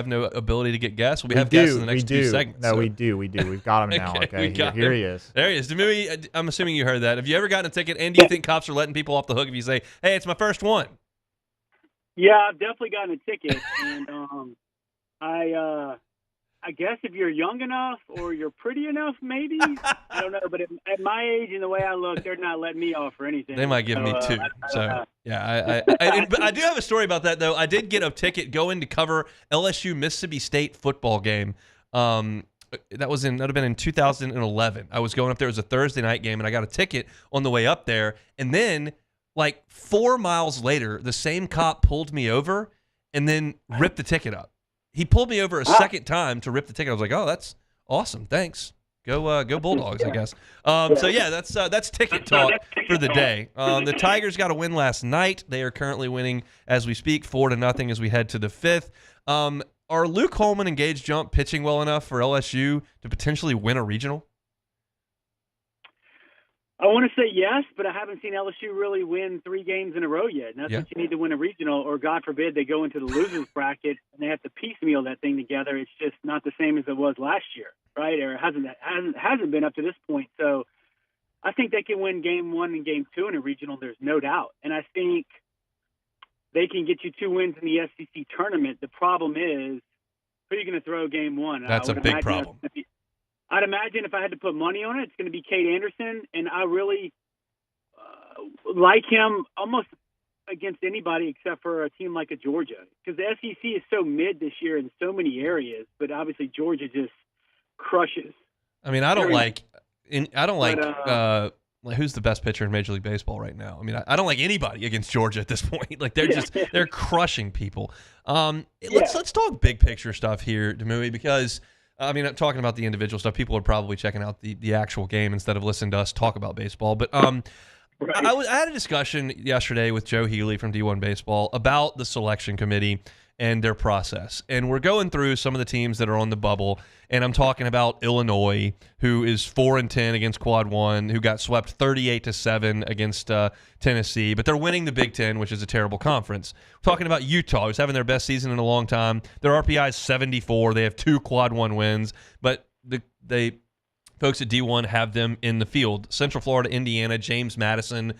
no ability to get guests. We have guests in the next 2 segments. No, we do. We've got him now. Okay. Here he is. There he is. Demouy, I'm assuming you heard that. Have you ever gotten a ticket? And do you think cops are letting people off the hook if you say, hey, it's my first one? Yeah, I've definitely gotten a ticket, and I guess if you're young enough or you're pretty enough, maybe. I don't know, but at my age and the way I look, they're not letting me off for anything. They might give me 2. Yeah, I do have a story about that, though. I did get a ticket going to cover LSU Mississippi State football game. That would have been in 2011. I was going up there. It was a Thursday night game, and I got a ticket on the way up there. And then, like 4 miles later, the same cop pulled me over and then ripped the ticket up. He pulled me over a second time to rip the ticket. I was like, oh, that's awesome. Thanks. Go Bulldogs, I guess. So yeah, that's ticket talk for the day. The Tigers got a win last night. They are currently winning as we speak, 4-0 as we head to the 5th. Are Luke Holman and Gage Jump pitching well enough for LSU to potentially win a regional? I want to say yes, but I haven't seen LSU really win 3 games in a row yet. And that's what you need to win a regional, or God forbid they go into the losers bracket and they have to piecemeal that thing together. It's just not the same as it was last year, right? Or it hasn't been up to this point. So I think they can win game 1 and game 2 in a regional. There's no doubt. And I think they can get you 2 wins in the SEC tournament. The problem is, who are you going to throw game 1? That's a big problem. I'd imagine if I had to put money on it, it's going to be Cade Anderson, and I really like him almost against anybody except for a team like a Georgia, because the SEC is so mid this year in so many areas, but obviously Georgia just crushes. I mean, I don't like who's the best pitcher in Major League Baseball right now. I mean, I don't like anybody against Georgia at this point. Like they're crushing people. Let's talk big picture stuff here, Demouy, because. I mean, talking about the individual stuff, people are probably checking out the actual game instead of listening to us talk about baseball. But I had a discussion yesterday with Joe Healy from D1 Baseball about the selection committee and their process. And we're going through some of the teams that are on the bubble. And I'm talking about Illinois, who is 4-10 against Quad 1, who got swept 38-7 against Tennessee. But they're winning the Big Ten, which is a terrible conference. We're talking about Utah, who's having their best season in a long time. Their RPI is 74. They have 2 Quad 1 wins. But they folks at D1 have them in the field. Central Florida, Indiana, James Madison.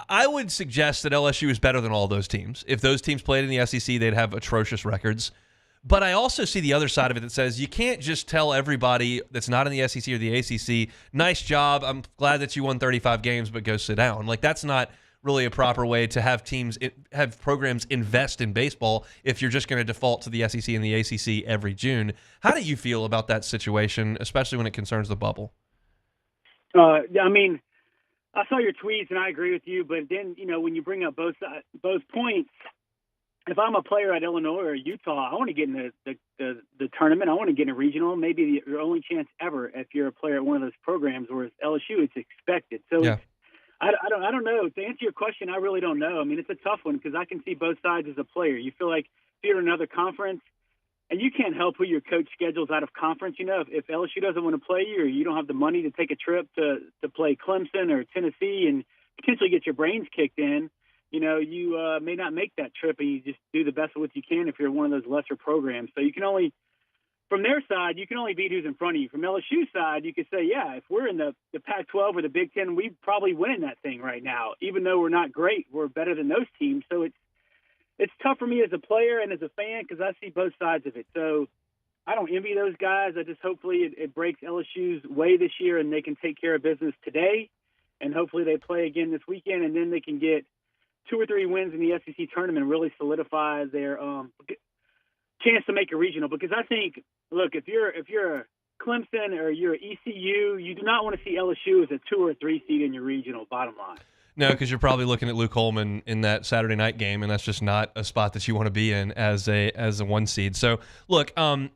I would suggest that LSU is better than all those teams. If those teams played in the SEC, they'd have atrocious records. But I also see the other side of it that says you can't just tell everybody that's not in the SEC or the ACC, nice job, I'm glad that you won 35 games, but go sit down. Like, that's not really a proper way to have programs invest in baseball if you're just going to default to the SEC and the ACC every June. How do you feel about that situation, especially when it concerns the bubble? I mean, I saw your tweets and I agree with you, but then, when you bring up both points, if I'm a player at Illinois or Utah, I want to get in the tournament. I want to get in a regional, maybe your only chance ever if you're a player at one of those programs, whereas LSU, it's expected. So I don't know. To answer your question, I really don't know. I mean, it's a tough one because I can see both sides as a player. You feel like if you're in another conference, and you can't help who your coach schedules out of conference. If LSU doesn't want to play you, or you don't have the money to take a trip to play Clemson or Tennessee and potentially get your brains kicked in, you may not make that trip, and you just do the best of what you can if you're one of those lesser programs. So you can only, from their side, you can only beat who's in front of you. From LSU's side, you could say, yeah, if we're in the Pac-12 or the Big Ten, we probably winning that thing right now. Even though we're not great, we're better than those teams. So it's tough for me as a player and as a fan because I see both sides of it. So I don't envy those guys. I just hopefully it breaks LSU's way this year and they can take care of business today. And hopefully they play again this weekend, and then they can get 2 or 3 wins in the SEC tournament and really solidify their chance to make a regional. Because I think, look, if you're a Clemson or you're ECU, you do not want to see LSU as a 2 or 3 seed in your regional, bottom line. No, because you're probably looking at Luke Holman in that Saturday night game, and that's just not a spot that you want to be in as a 1 seed. So, look, so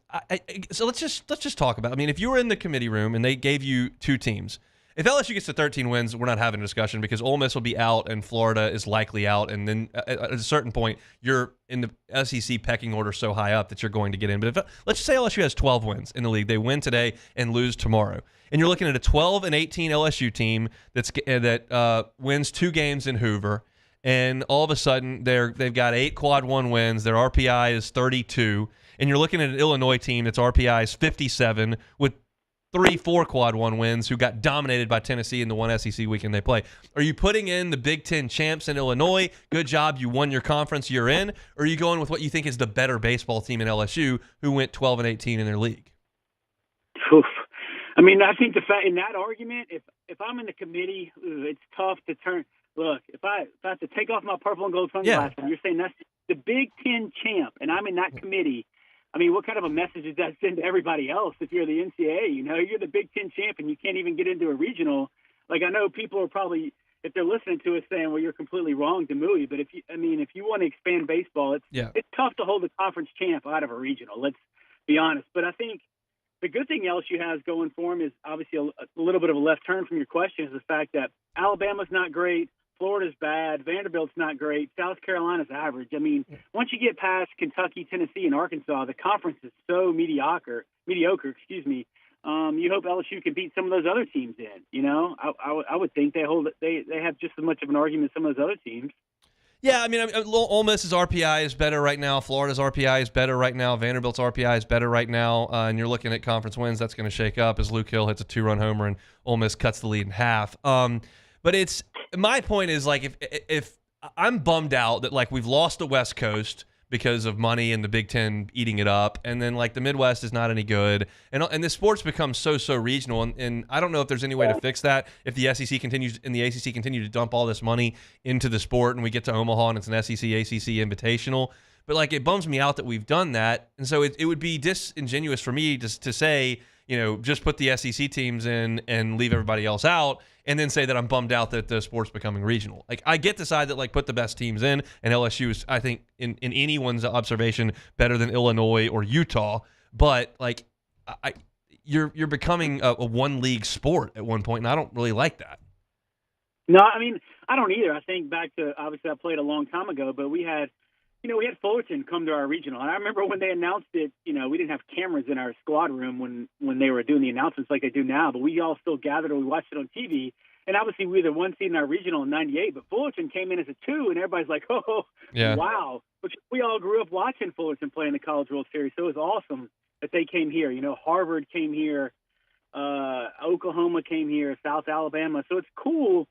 let's just talk about. I mean, if you were in the committee room and they gave you 2 teams, if LSU gets to 13 wins, we're not having a discussion because Ole Miss will be out and Florida is likely out, and then at a certain point, you're in the SEC pecking order so high up that you're going to get in. But let's just say LSU has 12 wins in the league, they win today and lose tomorrow. And you're looking at a 12-18 LSU team that wins 2 games in Hoover, and all of a sudden they've got 8 Quad 1 wins. Their RPI is 32, and you're looking at an Illinois team that's RPI is 57 with 3-4 Quad 1 wins who got dominated by Tennessee in the one SEC weekend they play. Are you putting in the Big Ten champs in Illinois? Good job, you won your conference, you're in. Or are you going with what you think is the better baseball team in LSU who went 12-18 in their league? Oof. I mean, I think in that argument, if I'm in the committee, it's tough to turn. Look, if I have to take off my purple and gold sunglasses, you're saying that's the Big Ten champ, and I'm in that committee. I mean, what kind of a message does that send to everybody else if you're the NCAA? You're the Big Ten champ, and you can't even get into a regional. Like, I know people are probably, if they're listening to us, saying, well, you're completely wrong, Demouy. But if you want to expand baseball, it's tough to hold the conference champ out of a regional. Let's be honest. But I think the good thing LSU has going for them is obviously a little bit of a left turn from your question is the fact that Alabama's not great, Florida's bad, Vanderbilt's not great, South Carolina's average. I mean, once you get past Kentucky, Tennessee, and Arkansas, the conference is so mediocre. You hope LSU can beat some of those other teams in. You know, I would think they have just as much of an argument as some of those other teams. Yeah, I mean, Ole Miss's RPI is better right now. Florida's RPI is better right now. Vanderbilt's RPI is better right now. And you're looking at conference wins. That's going to shake up as Luke Hill hits a 2-run homer and Ole Miss cuts the lead in half. But it's my point is like if I'm bummed out that like we've lost the West Coast because of money and the Big Ten eating it up, and then like the Midwest is not any good, and the sports becomes so regional, and I don't know if there's any way to fix that if the SEC continues and the ACC continue to dump all this money into the sport, and we get to Omaha and it's an SEC ACC invitational. But like it bums me out that we've done that, and so it would be disingenuous for me just to say, you know, just put the SEC teams in and leave everybody else out, and then say that I'm bummed out that the sport's becoming regional. Like, I get the side that, like, put the best teams in, and LSU is, I think, in anyone's observation, better than Illinois or Utah, but, like, you're becoming a one-league sport at one point, and I don't really like that. No, I mean, I don't either. I think back to, obviously, I played a long time ago, but we had Fullerton come to our regional. And I remember when they announced it, you know, we didn't have cameras in our squad room when they were doing the announcements like they do now, but we all still gathered and we watched it on TV. And obviously we were the one seed in our regional in 98, but Fullerton came in as a 2, and everybody's like, oh, yeah. Wow. But we all grew up watching Fullerton play in the College World Series, so it was awesome that they came here. You know, Harvard came here, Oklahoma came here, South Alabama. So it's cool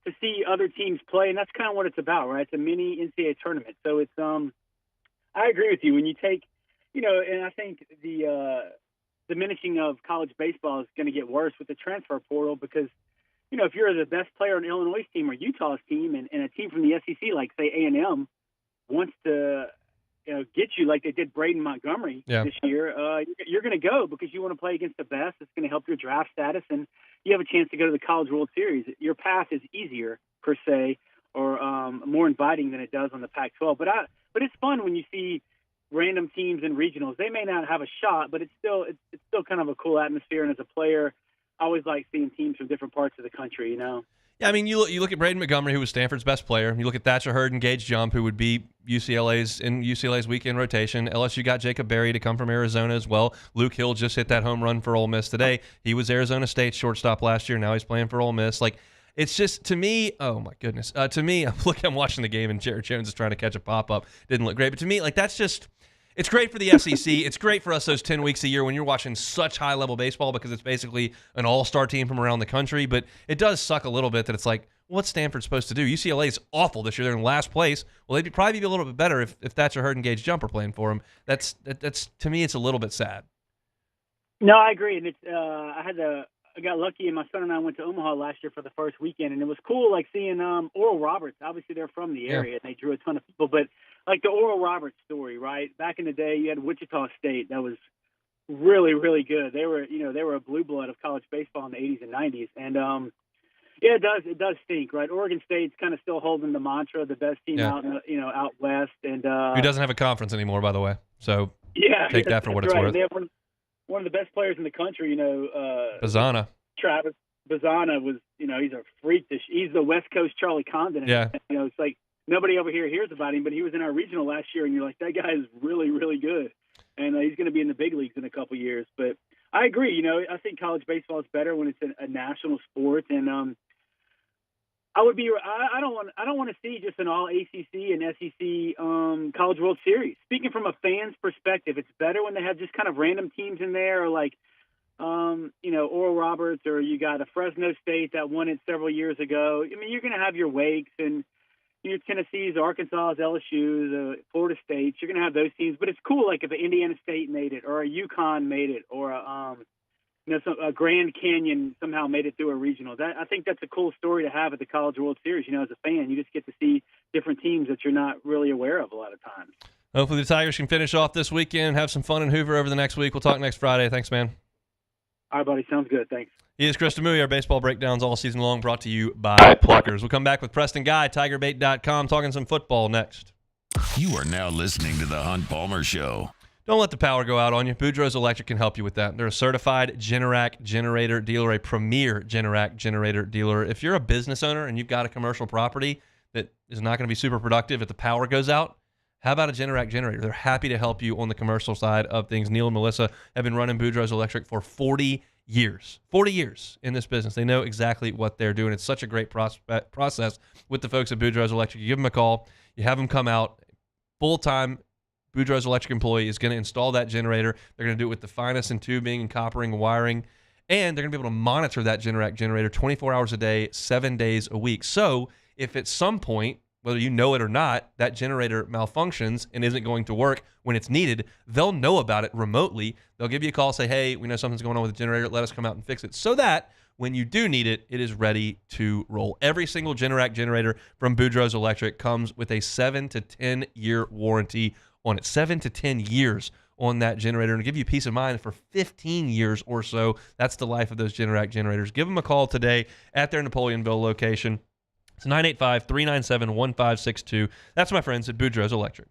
to see other teams play, and that's kind of what it's about, right? It's a mini NCAA tournament. So it's I agree with you. When you take, you know, and I think the diminishing of college baseball is going to get worse with the transfer portal because, you know, if you're the best player on Illinois' team or Utah's team and a team from the SEC, like, say, A&M, wants to, you know, get you like they did Braden Montgomery this year, you're going to go because you want to play against the best. It's going to help your draft status, and you have a chance to go to the College World Series. Your path is easier, per se, or more inviting than it does on the Pac-12. But it's fun when you see random teams in regionals. They may not have a shot, but it's still kind of a cool atmosphere. And as a player, I always like seeing teams from different parts of the country, you know. Yeah, I mean, you look at Braden Montgomery, who was Stanford's best player. You look at Thatcher Hurd and Gage Jump, who would be UCLA's weekend rotation. LSU got Jacob Berry to come from Arizona as well. Luke Hill just hit that home run for Ole Miss today. He was Arizona State's shortstop last year. Now he's playing for Ole Miss. Like, it's just, to me, oh my goodness. To me, I'm watching the game and Jared Jones is trying to catch a pop-up. Didn't look great. But to me, like, that's just, it's great for the SEC. It's great for us those 10 weeks a year when you're watching such high-level baseball because it's basically an all-star team from around the country. But it does suck a little bit that it's like, what's Stanford supposed to do? UCLA's awful this year. They're in last place. Well, they'd probably be a little bit better if Thatcher Hurd and Gage Jump are playing for them. That's to me, it's a little bit sad. No, I agree. And it's I got lucky, and my son and I went to Omaha last year for the first weekend, and it was cool, like seeing Oral Roberts. Obviously, they're from the area, and they drew a ton of people. But like the Oral Roberts story, right? Back in the day, you had Wichita State that was really, really good. They were a blue blood of college baseball in the 80s and 90s, and yeah, it does stink, right? Oregon State's kind of still holding the mantra, the best team out west, and who doesn't have a conference anymore, by the way. So take that for what it's worth. They have one of the best players in the country, you know. Bazana. Travis Bazana was, you know, he's a freak. He's the West Coast Charlie Condon. Yeah. You know, it's like nobody over here hears about him, but he was in our regional last year, and you're like, that guy is really, really good, and he's going to be in the big leagues in a couple years. But I agree. You know, I think college baseball is better when it's a national sport, and I don't want to see just an all ACC and SEC College World Series. Speaking from a fan's perspective, it's better when they have just kind of random teams in there, or like, you know, Oral Roberts, or you got a Fresno State that won it several years ago. I mean, you're going to have your Wakes and your Tennessee's, Arkansas's, LSU's, Florida State's. You're going to have those teams, but it's cool. Like if an Indiana State made it, or a UConn made it, or a Grand Canyon somehow made it through a regional. I think that's a cool story to have at the College World Series. You know, as a fan, you just get to see different teams that you're not really aware of a lot of times. Hopefully the Tigers can finish off this weekend, have some fun in Hoover over the next week. We'll talk next Friday. Thanks, man. All right, buddy. Sounds good. Thanks. He is Chris Demouy, our baseball breakdowns all season long, brought to you by Pluckers. We'll come back with Preston Guy, TigerBait.com, talking some football next. You are now listening to The Hunt Palmer Show. Don't let the power go out on you. Boudreaux's Electric can help you with that. They're a certified Generac generator dealer, a premier Generac generator dealer. If you're a business owner and you've got a commercial property that is not going to be super productive if the power goes out, how about a Generac generator? They're happy to help you on the commercial side of things. Neil and Melissa have been running Boudreaux's Electric for 40 years. 40 years in this business. They know exactly what they're doing. It's such a great process with the folks at Boudreaux's Electric. You give them a call. You have them come out. Full-time Boudreaux's Electric employee is going to install that generator. They're going to do it with the finest in tubing and coppering and wiring. And they're going to be able to monitor that Generac generator 24 hours a day, 7 days a week. So if at some point, whether you know it or not, that generator malfunctions and isn't going to work when it's needed, they'll know about it remotely. They'll give you a call, say, hey, we know something's going on with the generator. Let us come out and fix it, so that when you do need it, it is ready to roll. Every single Generac generator from Boudreaux's Electric comes with a 7 to 10 year warranty on it. 7 to 10 years on that generator, and to give you peace of mind for 15 years or so. That's the life of those Generac generators. Give them a call today at their Napoleonville location. It's 985-397-1562. That's my friends at Boudreaux's Electric.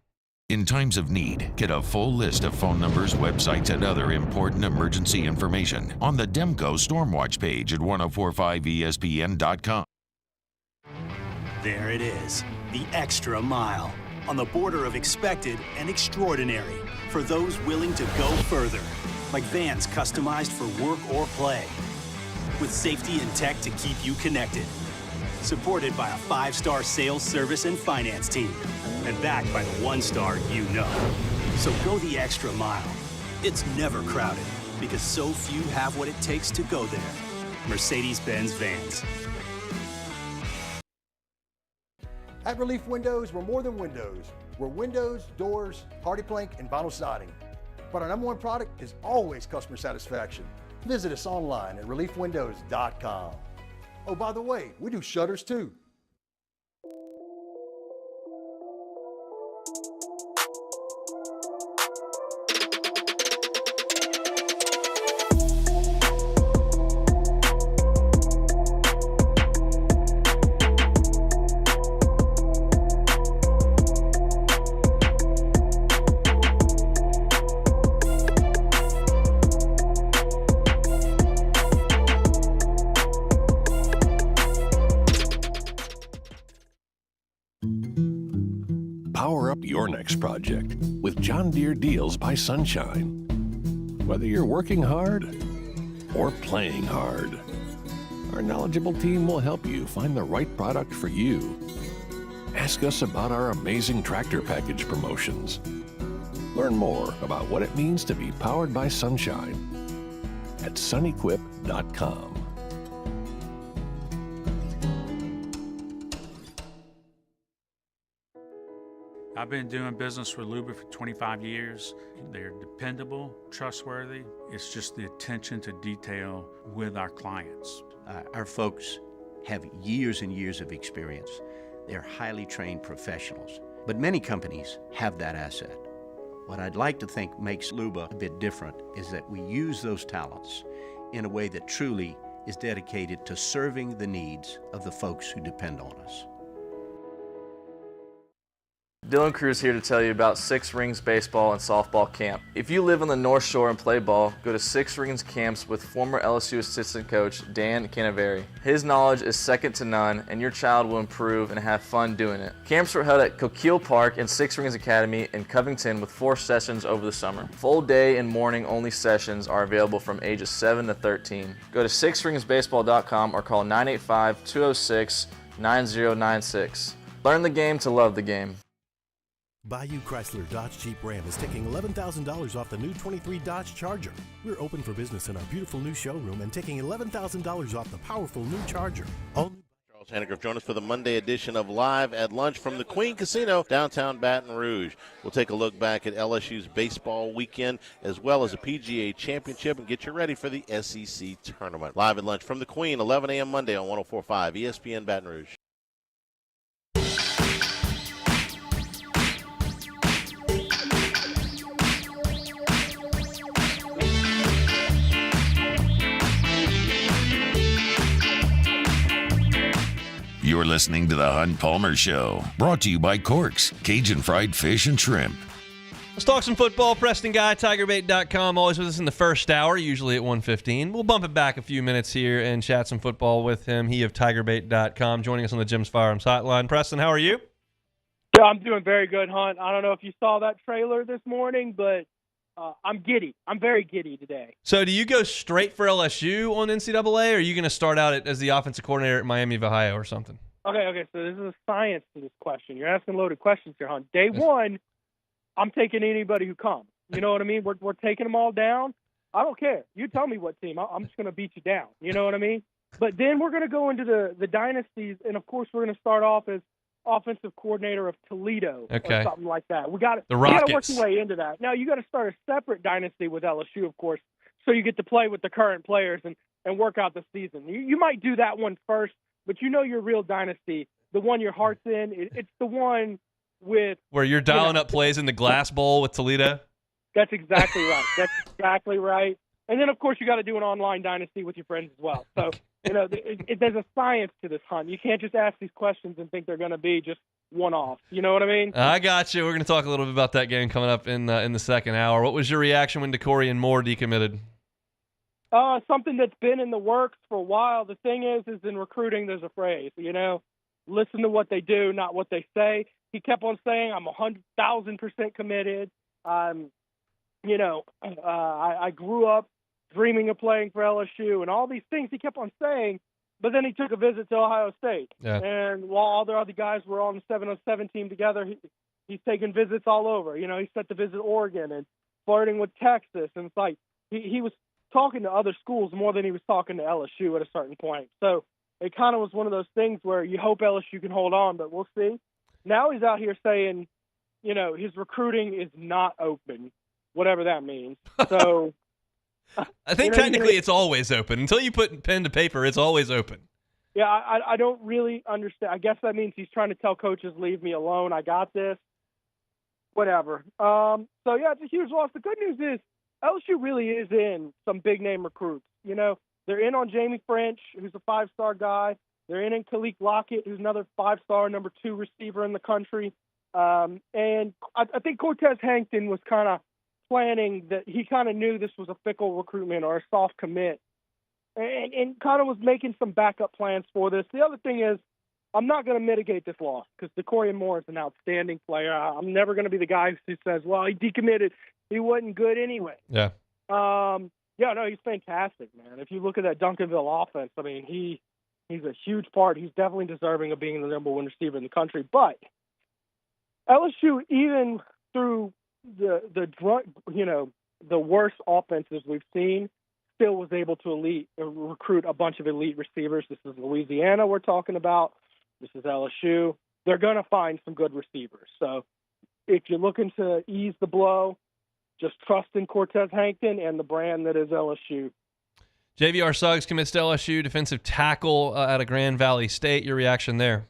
In times of need, get a full list of phone numbers, websites, and other important emergency information on the Demco Stormwatch page at 1045ESPN.com. There it is, the extra mile, on the border of expected and extraordinary, for those willing to go further, like vans customized for work or play, with safety and tech to keep you connected. Supported by a 5-star sales, service, and finance team, and backed by the 1-star you know. So go the extra mile. It's never crowded, because so few have what it takes to go there. Mercedes-Benz Vans. At Relief Windows, we're more than windows. We're windows, doors, hardy plank, and vinyl siding. But our #1 product is always customer satisfaction. Visit us online at reliefwindows.com. Oh, by the way, we do shutters too. Power up your next project with John Deere Deals by Sunshine. Whether you're working hard or playing hard, our knowledgeable team will help you find the right product for you. Ask us about our amazing tractor package promotions. Learn more about what it means to be powered by Sunshine at sunequip.com. I've been doing business with Luba for 25 years. They're dependable, trustworthy. It's just the attention to detail with our clients. Our folks have years and years of experience. They're highly trained professionals, but many companies have that asset. What I'd like to think makes Luba a bit different is that we use those talents in a way that truly is dedicated to serving the needs of the folks who depend on us. Dylan Cruz here to tell you about Six Rings Baseball and Softball Camp. If you live on the North Shore and play ball, go to Six Rings Camps with former LSU assistant coach Dan Canaveri. His knowledge is second to none, and your child will improve and have fun doing it. Camps were held at Coquille Park and Six Rings Academy in Covington with 4 sessions over the summer. Full day and morning only sessions are available from ages 7 to 13. Go to sixringsbaseball.com or call 985-206-9096. Learn the game to love the game. Bayou Chrysler Dodge Jeep Ram is taking $11,000 off the new 23 Dodge Charger. We're open for business in our beautiful new showroom and taking $11,000 off the powerful new Charger. Charles Hannegriff, join us for the Monday edition of Live at Lunch from the Queen Casino, downtown Baton Rouge. We'll take a look back at LSU's baseball weekend as well as a PGA championship and get you ready for the SEC tournament. Live at Lunch from the Queen, 11 a.m. Monday on 104.5 ESPN Baton Rouge. You're listening to The Hunt Palmer Show, brought to you by Corks, Cajun Fried Fish and Shrimp. Let's talk some football. Preston Guy, TigerBait.com, always with us in the first hour, usually at 1:15. We'll bump it back a few minutes here and chat some football with him. He of TigerBait.com, joining us on the Jim's Firearms Hotline. Preston, how are you? Yeah, I'm doing very good, Hunt. I don't know if you saw that trailer this morning, but I'm giddy. I'm very giddy today. So do you go straight for LSU on NCAA, or are you going to start out as the offensive coordinator at Miami of Ohio or something? Okay, so this is a science to this question. You're asking loaded questions here, Hunt. Day one, I'm taking anybody who comes. You know what I mean? We're taking them all down. I don't care. You tell me what team. I'm just going to beat you down. You know what I mean? But then we're going to go into the dynasties, and, of course, we're going to start off as offensive coordinator of Toledo or something like that. We got to work your way into that. Now, you got to start a separate dynasty with LSU, of course, so you get to play with the current players and work out the season. You might do that one first, but you know your real dynasty, the one your heart's in, it's the one – with where you're dialing up plays in the Glass Bowl with Toledo. That's exactly right. And then, of course, you got to do an online dynasty with your friends as well. So, there's a science to this, Hunt. You can't just ask these questions and think they're going to be just one-off. You know what I mean? I got you. We're going to talk a little bit about that game coming up in the second hour. What was your reaction when Decommits Moore decommitted? Something that's been in the works for a while. The thing is in recruiting, there's a phrase, listen to what they do, not what they say. He kept on saying, I'm 100,000% committed. I grew up dreaming of playing for LSU and all these things he kept on saying, but then he took a visit to Ohio State. Yeah. And while all the other guys were on the 707 team together, he's taking visits all over. He set to visit Oregon and flirting with Texas. And it's like he was talking to other schools more than he was talking to LSU at a certain point. So it kind of was one of those things where you hope LSU can hold on, but we'll see. Now he's out here saying, his recruiting is not open, whatever that means. So I think technically it's always open. Until you put pen to paper, it's always open. Yeah, I don't really understand. I guess that means he's trying to tell coaches, leave me alone. I got this. Whatever. So, yeah, it's a huge loss. The good news is LSU really is in some big-name recruits. They're in on Jamie French, who's a 5-star guy. They're in Khalif Lockett, who's another 5-star, number 2 receiver in the country. And I think Cortez Hankton was kind of planning that. He kind of knew this was a fickle recruitment or a soft commit and kind of was making some backup plans for this. The other thing is I'm not going to mitigate this loss because Decommits Moore is an outstanding player. I'm never going to be the guy who says, well, he decommitted. He wasn't good anyway. Yeah. He's fantastic, man. If you look at that Duncanville offense, I mean, he's a huge part. He's definitely deserving of being the number 1 receiver in the country. But LSU, even through the worst offenses we've seen, still was able to recruit a bunch of elite receivers. This is Louisiana we're talking about. This is LSU. They're going to find some good receivers. So if you're looking to ease the blow, just trust in Cortez Hankton and the brand that is LSU. JVR Suggs commits to LSU, defensive tackle out of Grand Valley State. Your reaction there?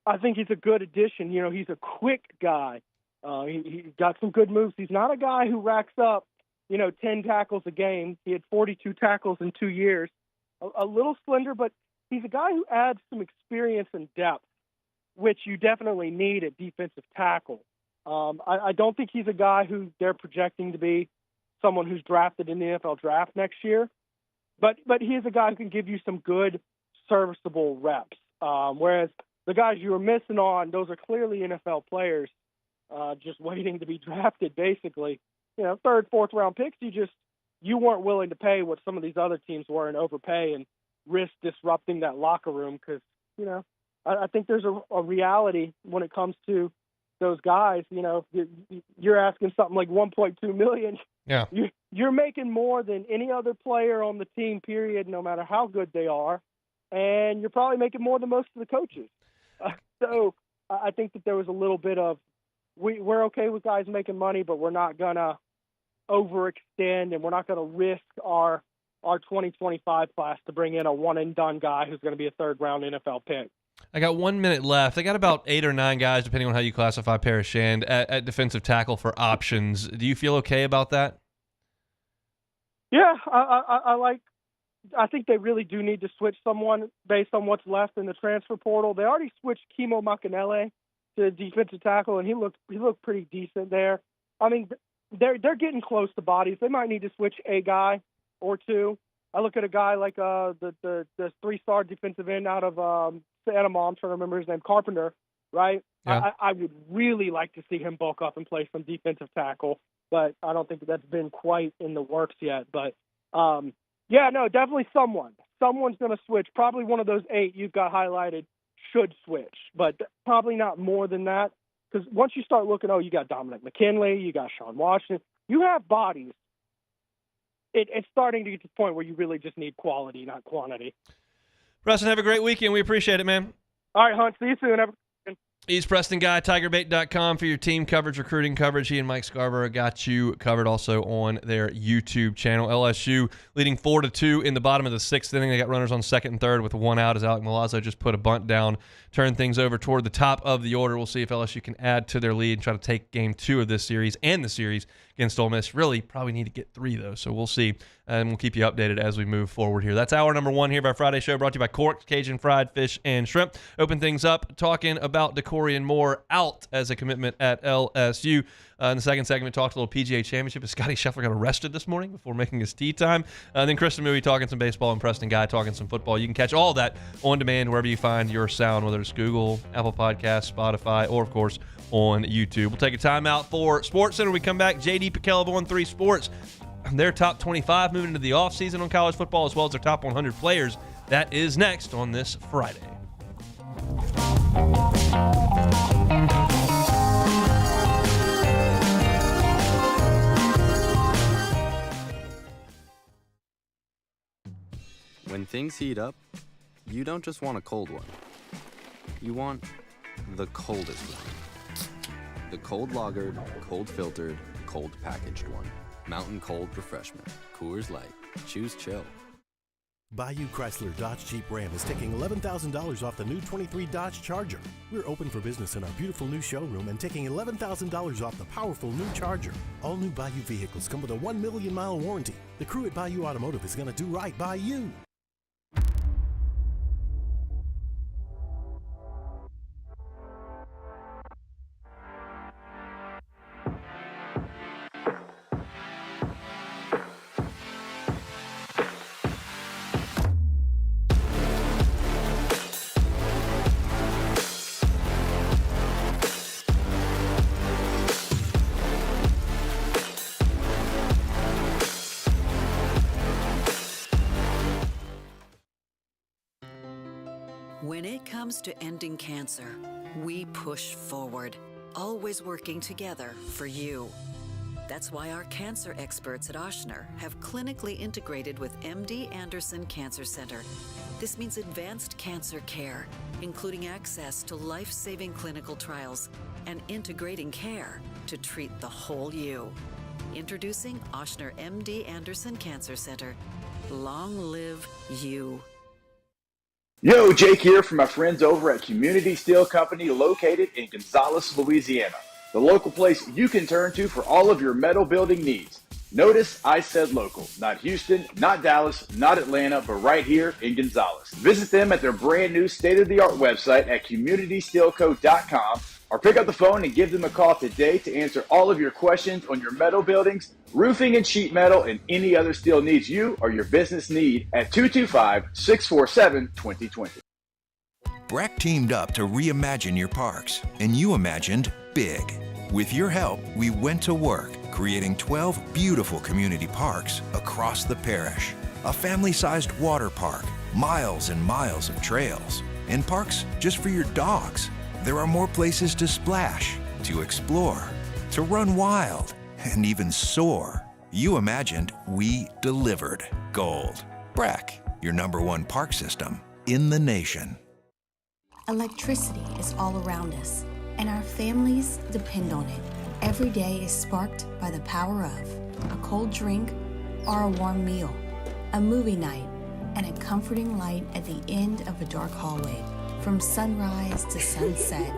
I think he's a good addition. He's a quick guy. He got some good moves. He's not a guy who racks up, 10 tackles a game. He had 42 tackles in 2 years. A little slender, but he's a guy who adds some experience and depth, which you definitely need at defensive tackle. I don't think he's a guy who they're projecting to be someone who's drafted in the NFL draft next year. But he's a guy who can give you some good, serviceable reps. Whereas the guys you were missing on, those are clearly NFL players just waiting to be drafted, basically. 3rd, 4th round picks, you weren't willing to pay what some of these other teams were and overpay and risk disrupting that locker room because, I think there's a reality when it comes to those guys. You're asking something like $1.2 million. Yeah. You're making more than any other player on the team, period, no matter how good they are. And you're probably making more than most of the coaches. So I think that there was a little bit of, we're okay with guys making money, but we're not going to overextend and we're not going to risk our 2025 class to bring in a one-and-done guy who's going to be a 3rd-round NFL pick. I got 1 minute left. I got about 8 or 9 guys, depending on how you classify Paris Shand, at defensive tackle for options. Do you feel okay about that? Yeah, I think they really do need to switch someone based on what's left in the transfer portal. They already switched Kimo Makanele to defensive tackle, and he looked pretty decent there. I mean, they're getting close to bodies. They might need to switch a guy or two. I look at a guy like the 3-star defensive end out of Santa Monica. I'm trying to remember his name, Carpenter, right? Yeah. I would really like to see him bulk up and play some defensive tackle, but I don't think that's been quite in the works yet. But, yeah, no, definitely someone. Someone's going to switch. Probably one of those 8 you've got highlighted should switch, but probably not more than that. Because once you start looking, you got Dominic McKinley, you got Sean Washington, you have bodies. It's starting to get to the point where you really just need quality, not quantity. Preston, have a great weekend. We appreciate it, man. All right, Hunt. See you soon. He's Preston Guy, TigerBait.com for your team coverage, recruiting coverage. He and Mike Scarborough got you covered also on their YouTube channel. LSU leading 4-2 in the bottom of the 6th inning. They got runners on 2nd and 3rd with 1 out as Alec Milazzo just put a bunt down, turn things over toward the top of the order. We'll see if LSU can add to their lead and try to take game 2 of this series and the series against Ole Miss. Really, probably need to get 3, though, so we'll see. And we'll keep you updated as we move forward here. That's hour number 1 here of our Friday show, brought to you by Cork's Cajun Fried Fish and Shrimp. Open things up, talking about Decorian Moore out as a commitment at LSU. In the second segment, talked a little PGA Championship as Scottie Scheffler got arrested this morning before making his tee time. Then Kristen Moody talking some baseball and Preston Guy talking some football. You can catch all that on demand wherever you find your sound, whether it's Google, Apple Podcasts, Spotify, or, of course, on YouTube. We'll take a time out for Sports Center. When we come back, J.D. Pikelov on 3 Sports. Their top 25 moving into the offseason on college football, as well as their top 100 players. That is next on this Friday. When things heat up, you don't just want a cold one. You want the coldest one. The cold lagered, cold filtered, cold packaged one. Mountain Cold Refreshment. Coors Light. Choose chill. Bayou Chrysler Dodge Jeep Ram is taking $11,000 off the new 23 Dodge Charger. We're open for business in our beautiful new showroom and taking $11,000 off the powerful new Charger. All new Bayou vehicles come with a 1 million mile warranty. The crew at Bayou Automotive is going to do right by you. When it comes to ending cancer, we push forward, always working together for you. That's why our cancer experts at Ochsner have clinically integrated with MD Anderson Cancer Center. This means advanced cancer care, including access to life-saving clinical trials and integrating care to treat the whole you. Introducing Ochsner MD Anderson Cancer Center. Long live you. Yo, Jake here from my friends over at Community Steel Company located in Gonzales, Louisiana. The local place you can turn to for all of your metal building needs. Notice I said local, not Houston, not Dallas, not Atlanta, but right here in Gonzales. Visit them at their brand new state-of-the-art website at communitysteelco.com or pick up the phone and give them a call today to answer all of your questions on your metal buildings, roofing and sheet metal, and any other steel needs you or your business need at 225-647-2020. Breck teamed up to reimagine your parks, and you imagined big. With your help, we went to work creating 12 beautiful community parks across the parish. A family-sized water park, miles and miles of trails, and parks just for your dogs. There are more places to splash, to explore, to run wild, and even soar. You imagined, we delivered. Gold. Breck, your #1 park system in the nation. Electricity is all around us, and our families depend on it. Every day is sparked by the power of a cold drink or a warm meal, a movie night, and a comforting light at the end of a dark hallway. From sunrise to sunset,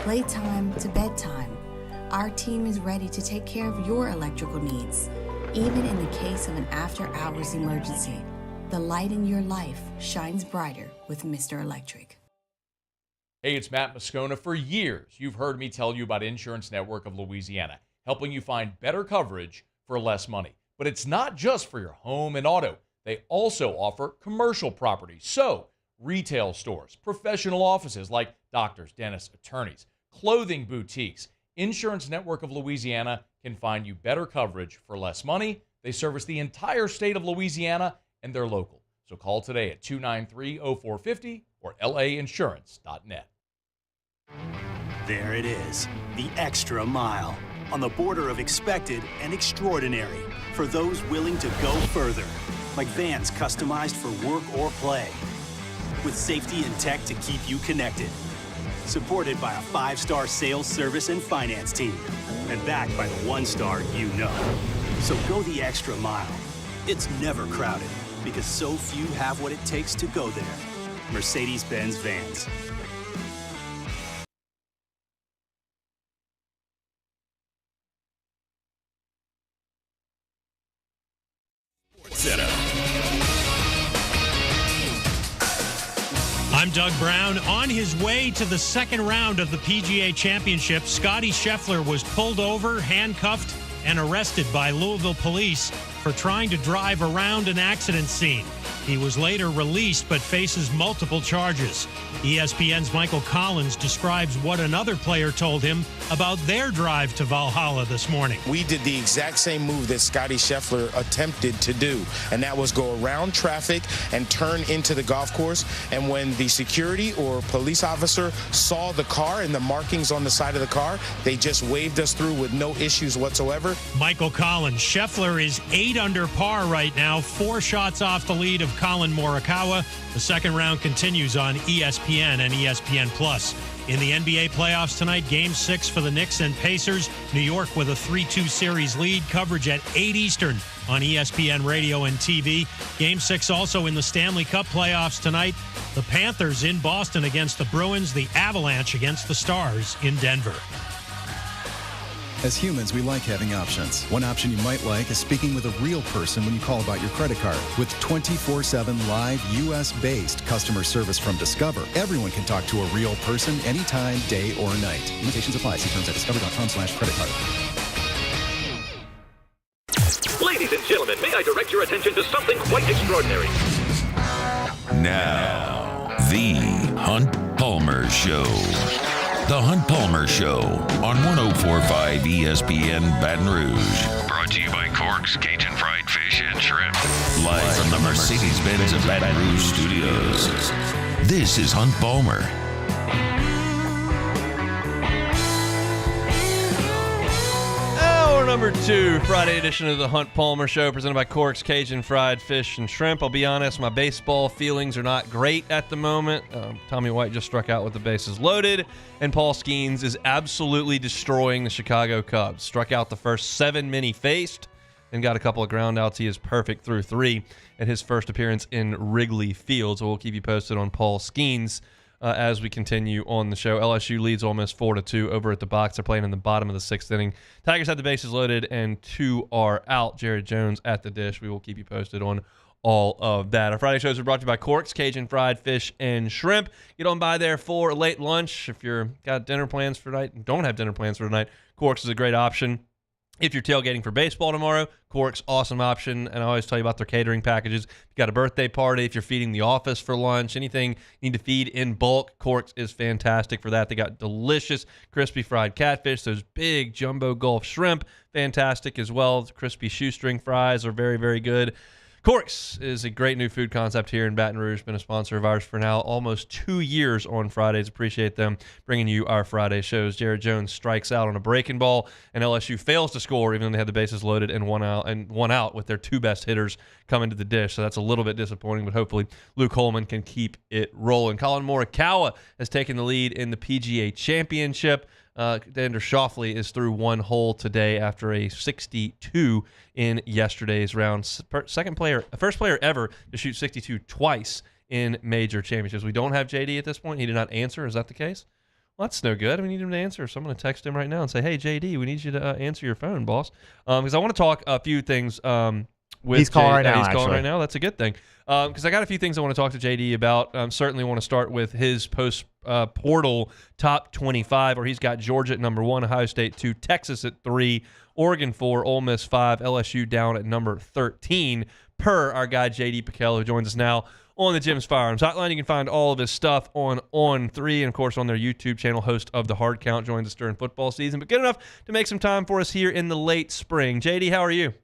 playtime to bedtime, our team is ready to take care of your electrical needs. Even in the case of an after-hours emergency, the light in your life shines brighter with Mr. Electric. Hey, it's Matt Moscona. For years, you've heard me tell you about Insurance Network of Louisiana, helping you find better coverage for less money. But it's not just for your home and auto. They also offer commercial property. So, retail stores, professional offices like doctors, dentists, attorneys, clothing boutiques. Insurance Network of Louisiana can find you better coverage for less money. They service the entire state of Louisiana, and they're local. So call today at 293-0450 or lainsurance.net. There it is, the extra mile, on the border of expected and extraordinary, for those willing to go further, like vans customized for work or play, with safety and tech to keep you connected, supported by a 5-star sales, service, and finance team, and backed by the 1-star you know. So go the extra mile. It's never crowded, because so few have what it takes to go there. Mercedes-Benz Vans. I'm Doug Brown. On his way to the second round of the PGA Championship, Scottie Scheffler was pulled over, handcuffed, and arrested by Louisville police for trying to drive around an accident scene. He was later released but faces multiple charges. ESPN's Michael Collins describes what another player told him about their drive to Valhalla this morning. We did the exact same move that Scottie Scheffler attempted to do, and that was go around traffic and turn into the golf course. And when the security or police officer saw the car and the markings on the side of the car, they just waved us through with no issues whatsoever. Michael Collins. Scheffler is 8 under par right now, 4 shots off the lead of Colin Morikawa. The second round continues on ESPN and ESPN+. In the NBA playoffs tonight, Game 6 for the Knicks and Pacers. New York with a 3-2 series lead. Coverage at 8 Eastern on ESPN Radio and TV. Game 6 also in the Stanley Cup playoffs tonight. The Panthers in Boston against the Bruins. The Avalanche against the Stars in Denver. As humans, we like having options. One option you might like is speaking with a real person when you call about your credit card. With 24/7 live, U.S.-based customer service from Discover, everyone can talk to a real person anytime, day or night. Limitations apply. See terms at discover.com/credit card. Ladies and gentlemen, may I direct your attention to something quite extraordinary? Now, the Hunt Palmer Show. The Hunt Palmer Show on 104.5 ESPN Baton Rouge. Brought to you by Cork's Cajun Fried Fish and Shrimp. Live from the Mercedes-Benz of Baton Rouge studios. This is Hunt Palmer. Hour number 2, Friday edition of the Hunt Palmer Show, presented by Cork's Cajun Fried Fish and Shrimp. I'll be honest, my baseball feelings are not great at the moment. Tommy White just struck out with the bases loaded, and Paul Skeens is absolutely destroying the Chicago Cubs. Struck out the first 7 men he faced and got a couple of ground outs. He is perfect through 3 at his first appearance in Wrigley Field. So we'll keep you posted on Paul Skeens as we continue on the show. LSU leads almost 4-2 over at the box. They're playing in the bottom of the 6th inning. Tigers have the bases loaded and 2 are out. Jared Jones at the dish. We will keep you posted on all of that. Our Friday shows are brought to you by Cork's Cajun Fried Fish and Shrimp. Get on by there for a late lunch. If you're got dinner plans for tonight and don't have dinner plans for tonight, Cork's is a great option. If you're tailgating for baseball tomorrow, Cork's awesome option. And I always tell you about their catering packages. If you got a birthday party, if you're feeding the office for lunch, anything you need to feed in bulk, Cork's is fantastic for that. They got delicious crispy fried catfish, those big jumbo Gulf shrimp, fantastic as well. The crispy shoestring fries are very, very good. Cork's is a great new food concept here in Baton Rouge. Been a sponsor of ours for now almost 2 years on Fridays. Appreciate them bringing you our Friday shows. Jared Jones strikes out on a breaking ball, and LSU fails to score even though they had the bases loaded and one out with their 2 best hitters coming to the dish. So that's a little bit disappointing, but hopefully Luke Holman can keep it rolling. Colin Morikawa has taken the lead in the PGA Championship. Xander Schauffele is through 1 hole today after a 62 in yesterday's round. First player ever to shoot 62 twice in major championships. We don't have JD at this point. He did not answer. Is that the case? Well, that's no good. We need him to answer. So I'm going to text him right now and say, hey, JD, we need you to answer your phone, boss. Because I want to talk a few things with He's calling right now, He's calling actually. right now. That's a good thing. because I got a few things I want to talk to JD about. Certainly want to start with his post-portal top 25, where he's got Georgia at number 1, Ohio State 2, Texas at 3, Oregon 4, Ole Miss 5, LSU down at number 13, per our guy JD Piquel, who joins us now on the Jim's Firearms Hotline. You can find all of his stuff on On3 and, of course, on their YouTube channel. Host of The Hard Count joins us during football season, but good enough to make some time for us here in the late spring. JD, how are you?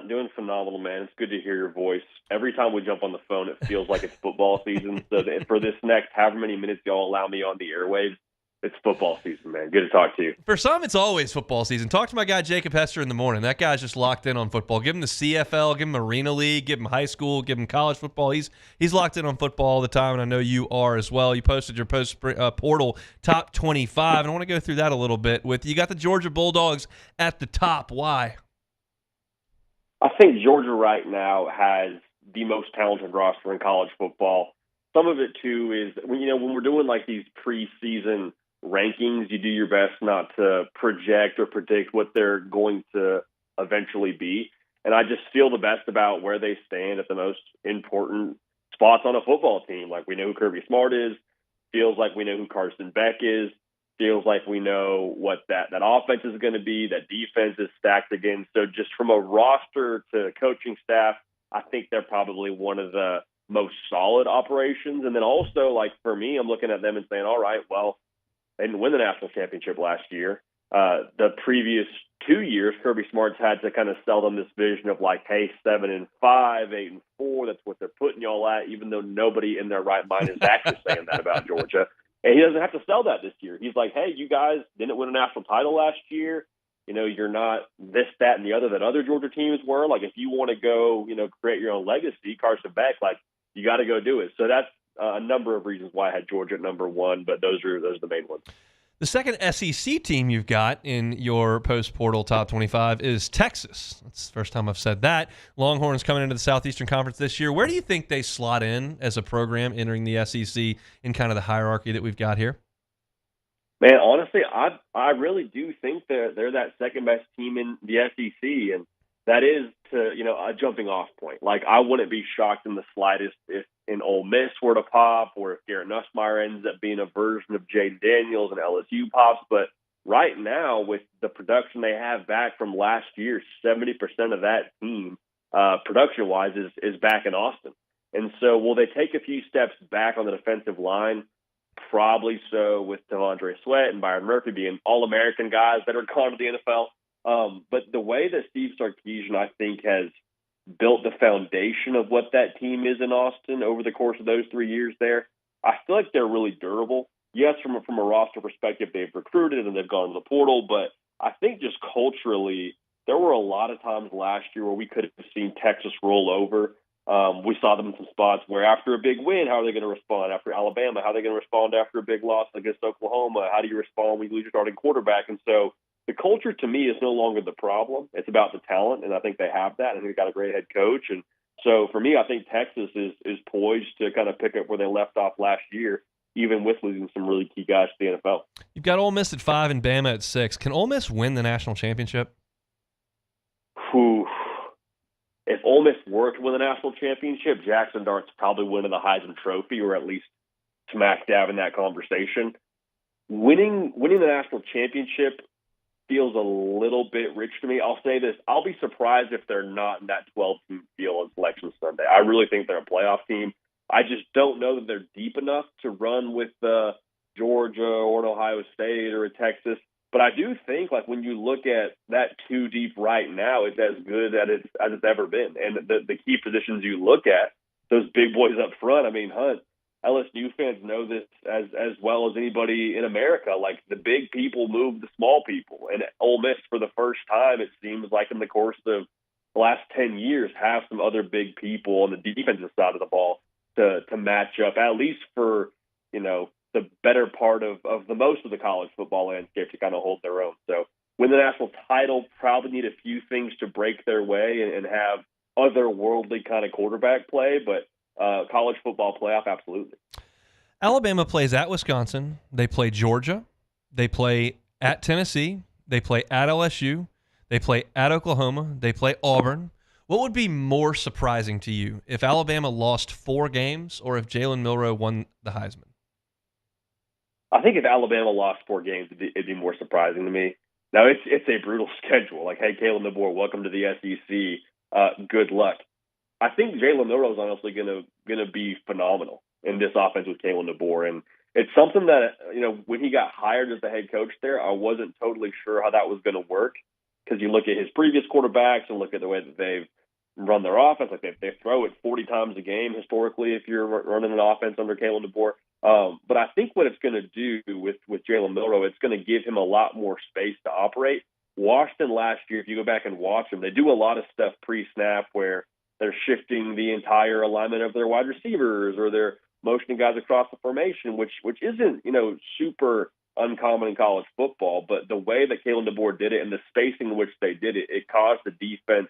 Doing phenomenal, man. It's good to hear your voice. Every time we jump on the phone, it feels like it's football season. So for this next however many minutes y'all allow me on the airwaves, it's football season, man. Good to talk to you. For some, it's always football season. Talk to my guy Jacob Hester in the morning. That guy's just locked in on football. Give him the CFL, give him Arena League, give him high school, give him college football. He's locked in on football all the time, and I know you are as well. You posted your post-portal top 25, and I want to go through that a little bit with you. You got the Georgia Bulldogs at the top. Why? I think Georgia right now has the most talented roster in college football. Some of it, too, is when we're doing like these preseason rankings, you do your best not to project or predict what they're going to eventually be. And I just feel the best about where they stand at the most important spots on a football team. Like, we know who Kirby Smart is, feels like we know who Carson Beck is, feels like we know what that offense is going to be, that defense is stacked again. So just from a roster to coaching staff, I think they're probably one of the most solid operations. And then also, like, for me, I'm looking at them and saying, all right, well, they didn't win the national championship last year. The previous 2 years, Kirby Smart's had to kind of sell them this vision of like, hey, 7-5, 8-4, that's what they're putting y'all at, even though nobody in their right mind is actually saying that about Georgia. And he doesn't have to sell that this year. He's like, hey, you guys didn't win a national title last year. You're not this, that, and the other that other Georgia teams were. Like, if you want to go, create your own legacy, Carson Beck, like, you got to go do it. So that's a number of reasons why I had Georgia at number 1, but those are the main ones. The second SEC team you've got in your post-portal top 25 is Texas. That's the first time I've said that. Longhorns coming into the Southeastern Conference this year. Where do you think they slot in as a program entering the SEC in kind of the hierarchy that we've got here? Man, honestly, I really do think they're that second-best team in the SEC, and that is a jumping-off point. Like, I wouldn't be shocked in the slightest if an Ole Miss were to pop, or if Garrett Nussmeier ends up being a version of Jaden Daniels and LSU pops. But right now, with the production they have back from last year, 70% of that team, production-wise, is back in Austin. And so will they take a few steps back on the defensive line? Probably so, with Devondre Sweat and Byron Murphy being All-American guys that are gone to the NFL. But the way that Steve Sarkisian, I think, has built the foundation of what that team is in Austin over the course of those 3 years there, I feel like they're really durable. Yes, from a roster perspective, they've recruited and they've gone to the portal, but I think just culturally, there were a lot of times last year where we could have seen Texas roll over. We saw them in some spots where after a big win, how are they going to respond? After Alabama, how are they going to respond after a big loss against Oklahoma? How do you respond when you lose your starting quarterback? And so the culture, to me, is no longer the problem. It's about the talent, and I think they have that. I think they've got a great head coach. And so for me, I think Texas is poised to kind of pick up where they left off last year, even with losing some really key guys to the NFL. You've got Ole Miss at 5 and Bama at 6. Can Ole Miss win the national championship? If Ole Miss were to win the national championship, Jackson Dart's probably winning the Heisman Trophy, or at least smack dab in that conversation. Winning the national championship feels a little bit rich to me. I'll say this. I'll be surprised if they're not in that 12-team field on Selection Sunday. I really think they're a playoff team. I just don't know that they're deep enough to run with Georgia or an Ohio State or a Texas. But I do think, like, when you look at that 2 deep right now, it's as good as it's ever been. And the key positions you look at, those big boys up front, I mean, Hunt, LSU fans know this as well as anybody in America. Like, the big people move the small people. And Ole Miss, for the first time, it seems like in the course of the last 10 years, have some other big people on the defensive side of the ball to match up, at least for, the better part of the most of the college football landscape to kind of hold their own. So win the national title, probably need a few things to break their way and have otherworldly kind of quarterback play, but college football playoff, absolutely. Alabama plays at Wisconsin. They play Georgia. They play at Tennessee. They play at LSU. They play at Oklahoma. They play Auburn. What would be more surprising to you, if Alabama lost 4 games or if Jalen Milroe won the Heisman? I think if Alabama lost 4 games, it'd be more surprising to me. Now, it's a brutal schedule. Like, hey, Kalen DeBoer, welcome to the SEC. Good luck. I think Jalen Milroe is honestly gonna be phenomenal in this offense with Kalen DeBoer, and it's something that, you know, when he got hired as the head coach there, I wasn't totally sure how that was going to work, because you look at his previous quarterbacks and look at the way that they've run their offense. Like, they throw it 40 times a game historically if you're running an offense under Kalen DeBoer. But I think what it's going to do with Jalen Milroe, it's going to give him a lot more space to operate. Washington last year, if you go back and watch them, they do a lot of stuff pre-snap where they're shifting the entire alignment of their wide receivers, or they're motioning guys across the formation, which isn't, you know, super uncommon in college football. But the way that Kalen DeBoer did it and the spacing in which they did it, it caused the defense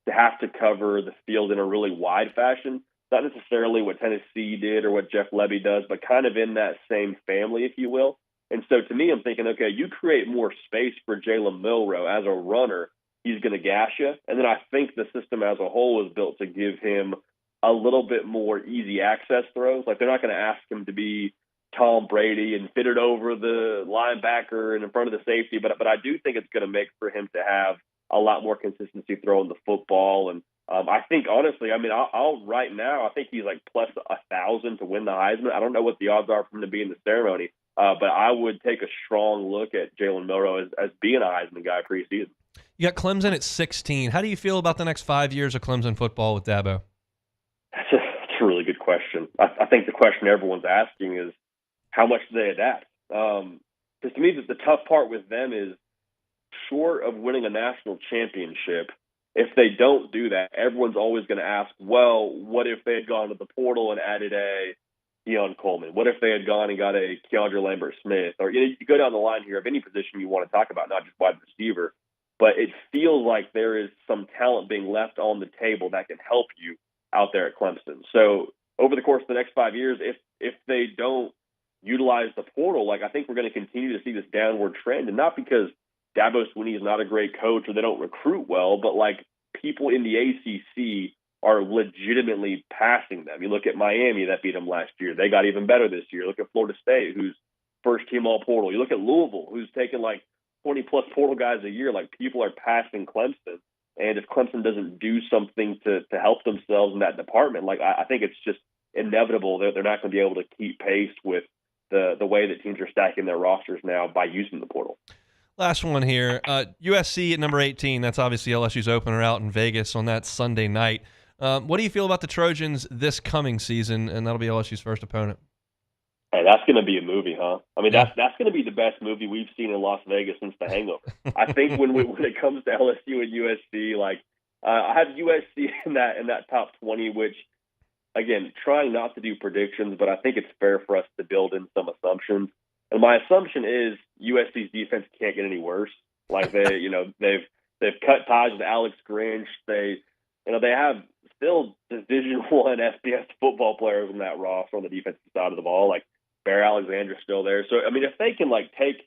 to have to cover the field in a really wide fashion. Not necessarily what Tennessee did or what Jeff Lebby does, but kind of in that same family, if you will. And so to me, I'm thinking, okay, you create more space for Jalen Milroe as a runner, he's going to gash you. And then I think the system as a whole is built to give him a little bit more easy access throws. Like, they're not going to ask him to be Tom Brady and fit it over the linebacker and in front of the safety, but I do think it's going to make for him to have a lot more consistency throwing the football. And I think, honestly, I mean, I'll right now, I think he's like plus 1,000 to win the Heisman. I don't know what the odds are for him to be in the ceremony, but I would take a strong look at Jalen Milroe as being a Heisman guy preseason. You got Clemson at 16. How do you feel about the next 5 years of Clemson football with Dabo? That's a really good question. I think the question everyone's asking is, how much do they adapt? Because to me, the tough part with them is, short of winning a national championship, if they don't do that, everyone's always going to ask, well, what if they had gone to the portal and added a Deion Coleman? What if they had gone and got a Keandre Lambert-Smith? Or, you know, you go down the line here of any position you want to talk about, not just wide receiver, but it feels like there is some talent being left on the table that can help you out there at Clemson. So over the course of the next 5 years, if they don't utilize the portal, like, I think we're going to continue to see this downward trend, and not because Dabo Swinney is not a great coach or they don't recruit well, but like, people in the ACC are legitimately passing them. You look at Miami, that beat them last year. They got even better this year. Look at Florida State, who's first team all portal. You look at Louisville, who's taken like 20 plus portal guys a year. Like, people are passing Clemson. And if Clemson doesn't do something to help themselves in that department, like, I think it's just inevitable that they're not going to be able to keep pace with the way that teams are stacking their rosters now by using the portal. Last one here. USC at number 18. That's obviously LSU's opener out in Vegas on that Sunday night. What do you feel about the Trojans this coming season? And that'll be LSU's first opponent. Hey, that's going to be a movie, huh? I mean, that's going to be the best movie we've seen in Las Vegas since The Hangover. I think when it comes to LSU and USC, like, I have USC in that top 20, which, again, trying not to do predictions, but I think it's fair for us to build in some assumptions. And my assumption is USC's defense can't get any worse. Like, they've cut ties with Alex Grinch. They have still Division I FBS football players on that roster on the defensive side of the ball. Like, Bear Alexander's still there. So, I mean, if they can like take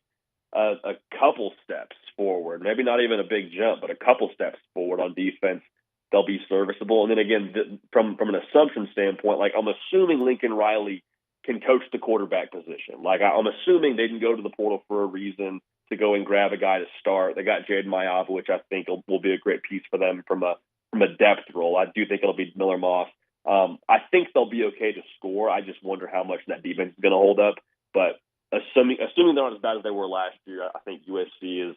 a couple steps forward, maybe not even a big jump, but a couple steps forward on defense, they'll be serviceable. And then again, from an assumption standpoint, like, I'm assuming Lincoln Riley can coach the quarterback position. Like, I'm assuming they didn't go to the portal for a reason to go and grab a guy to start. They got Jaden Mayava, which I think will be a great piece for them from a depth role. I do think it'll be Miller Moss. I think they'll be okay to score. I just wonder how much that defense is going to hold up. But assuming they're not as bad as they were last year, I think USC is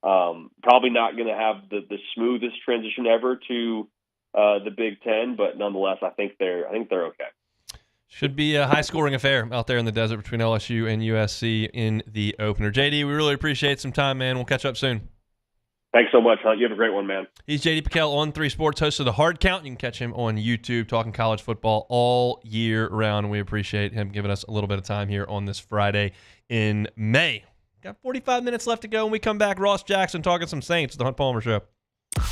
probably not going to have the smoothest transition ever to the Big Ten. But nonetheless, I think they're okay. Should be a high-scoring affair out there in the desert between LSU and USC in the opener. JD, we really appreciate some time, man. We'll catch up soon. Thanks so much, Hunt. You have a great one, man. He's JD Pickell on 3 Sports, host of The Hard Count. You can catch him on YouTube talking college football all year round. We appreciate him giving us a little bit of time here on this Friday in May. Got 45 minutes left to go when we come back. Ross Jackson talking some Saints, The Hunt Palmer Show.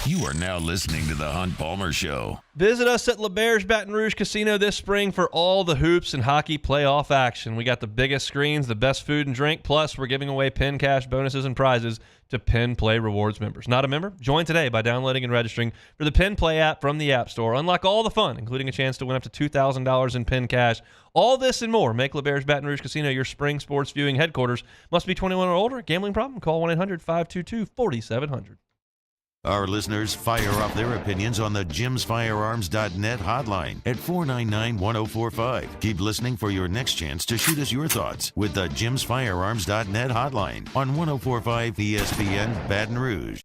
You are now listening to The Hunt Palmer Show. Visit us at LeBear's Baton Rouge Casino this spring for all the hoops and hockey playoff action. We got the biggest screens, the best food and drink, plus we're giving away Pin Cash bonuses and prizes to Pin Play Rewards members. Not a member? Join today by downloading and registering for the Pin Play app from the App Store. Unlock all the fun, including a chance to win up to $2,000 in Pin Cash. All this and more make LeBear's Baton Rouge Casino your spring sports viewing headquarters. Must be 21 or older. Gambling problem? Call 1-800-522-4700. Our listeners fire off their opinions on the jimsfirearms.net hotline at 499-1045. Keep listening for your next chance to shoot us your thoughts with the jimsfirearms.net hotline on 1045 ESPN Baton Rouge.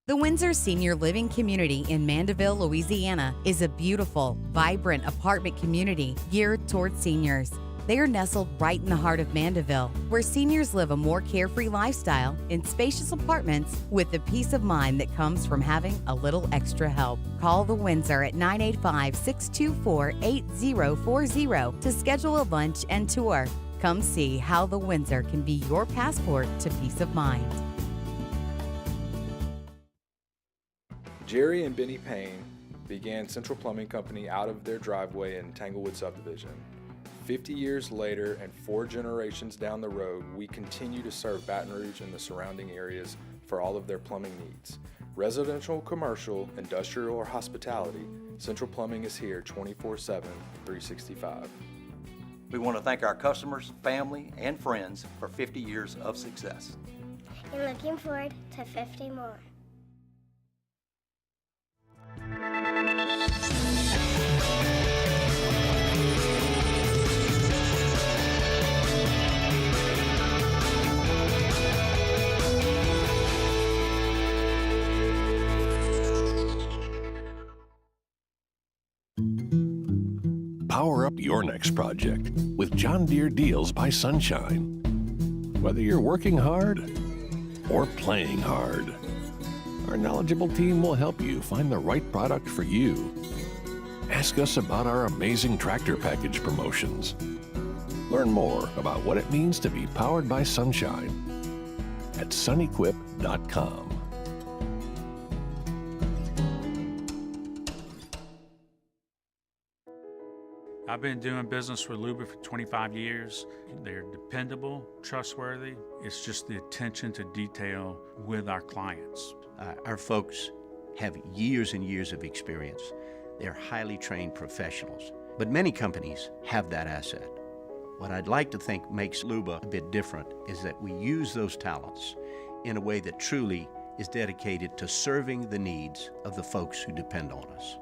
The Windsor Senior Living Community in Mandeville, Louisiana is a beautiful, vibrant apartment community geared toward seniors. They are nestled right in the heart of Mandeville, where seniors live a more carefree lifestyle in spacious apartments with the peace of mind that comes from having a little extra help. Call the Windsor at 985-624-8040 to schedule a lunch and tour. Come see how the Windsor can be your passport to peace of mind. Jerry and Benny Payne began Central Plumbing Company out of their driveway in Tanglewood Subdivision. 50 years later and 4 generations down the road, we continue to serve Baton Rouge and the surrounding areas for all of their plumbing needs. Residential, commercial, industrial, or hospitality, Central Plumbing is here 24/7, 365. We want to thank our customers, family, and friends for 50 years of success. And looking forward to 50 more. Power up your next project with John Deere Deals by Sunshine. Whether you're working hard or playing hard, our knowledgeable team will help you find the right product for you. Ask us about our amazing tractor package promotions. Learn more about what it means to be powered by Sunshine at sunequip.com. I've been doing business with Luba for 25 years. They're dependable, trustworthy. It's just the attention to detail with our clients. Our folks have years and years of experience. They're highly trained professionals, but many companies have that asset. What I'd like to think makes Luba a bit different is that we use those talents in a way that truly is dedicated to serving the needs of the folks who depend on us.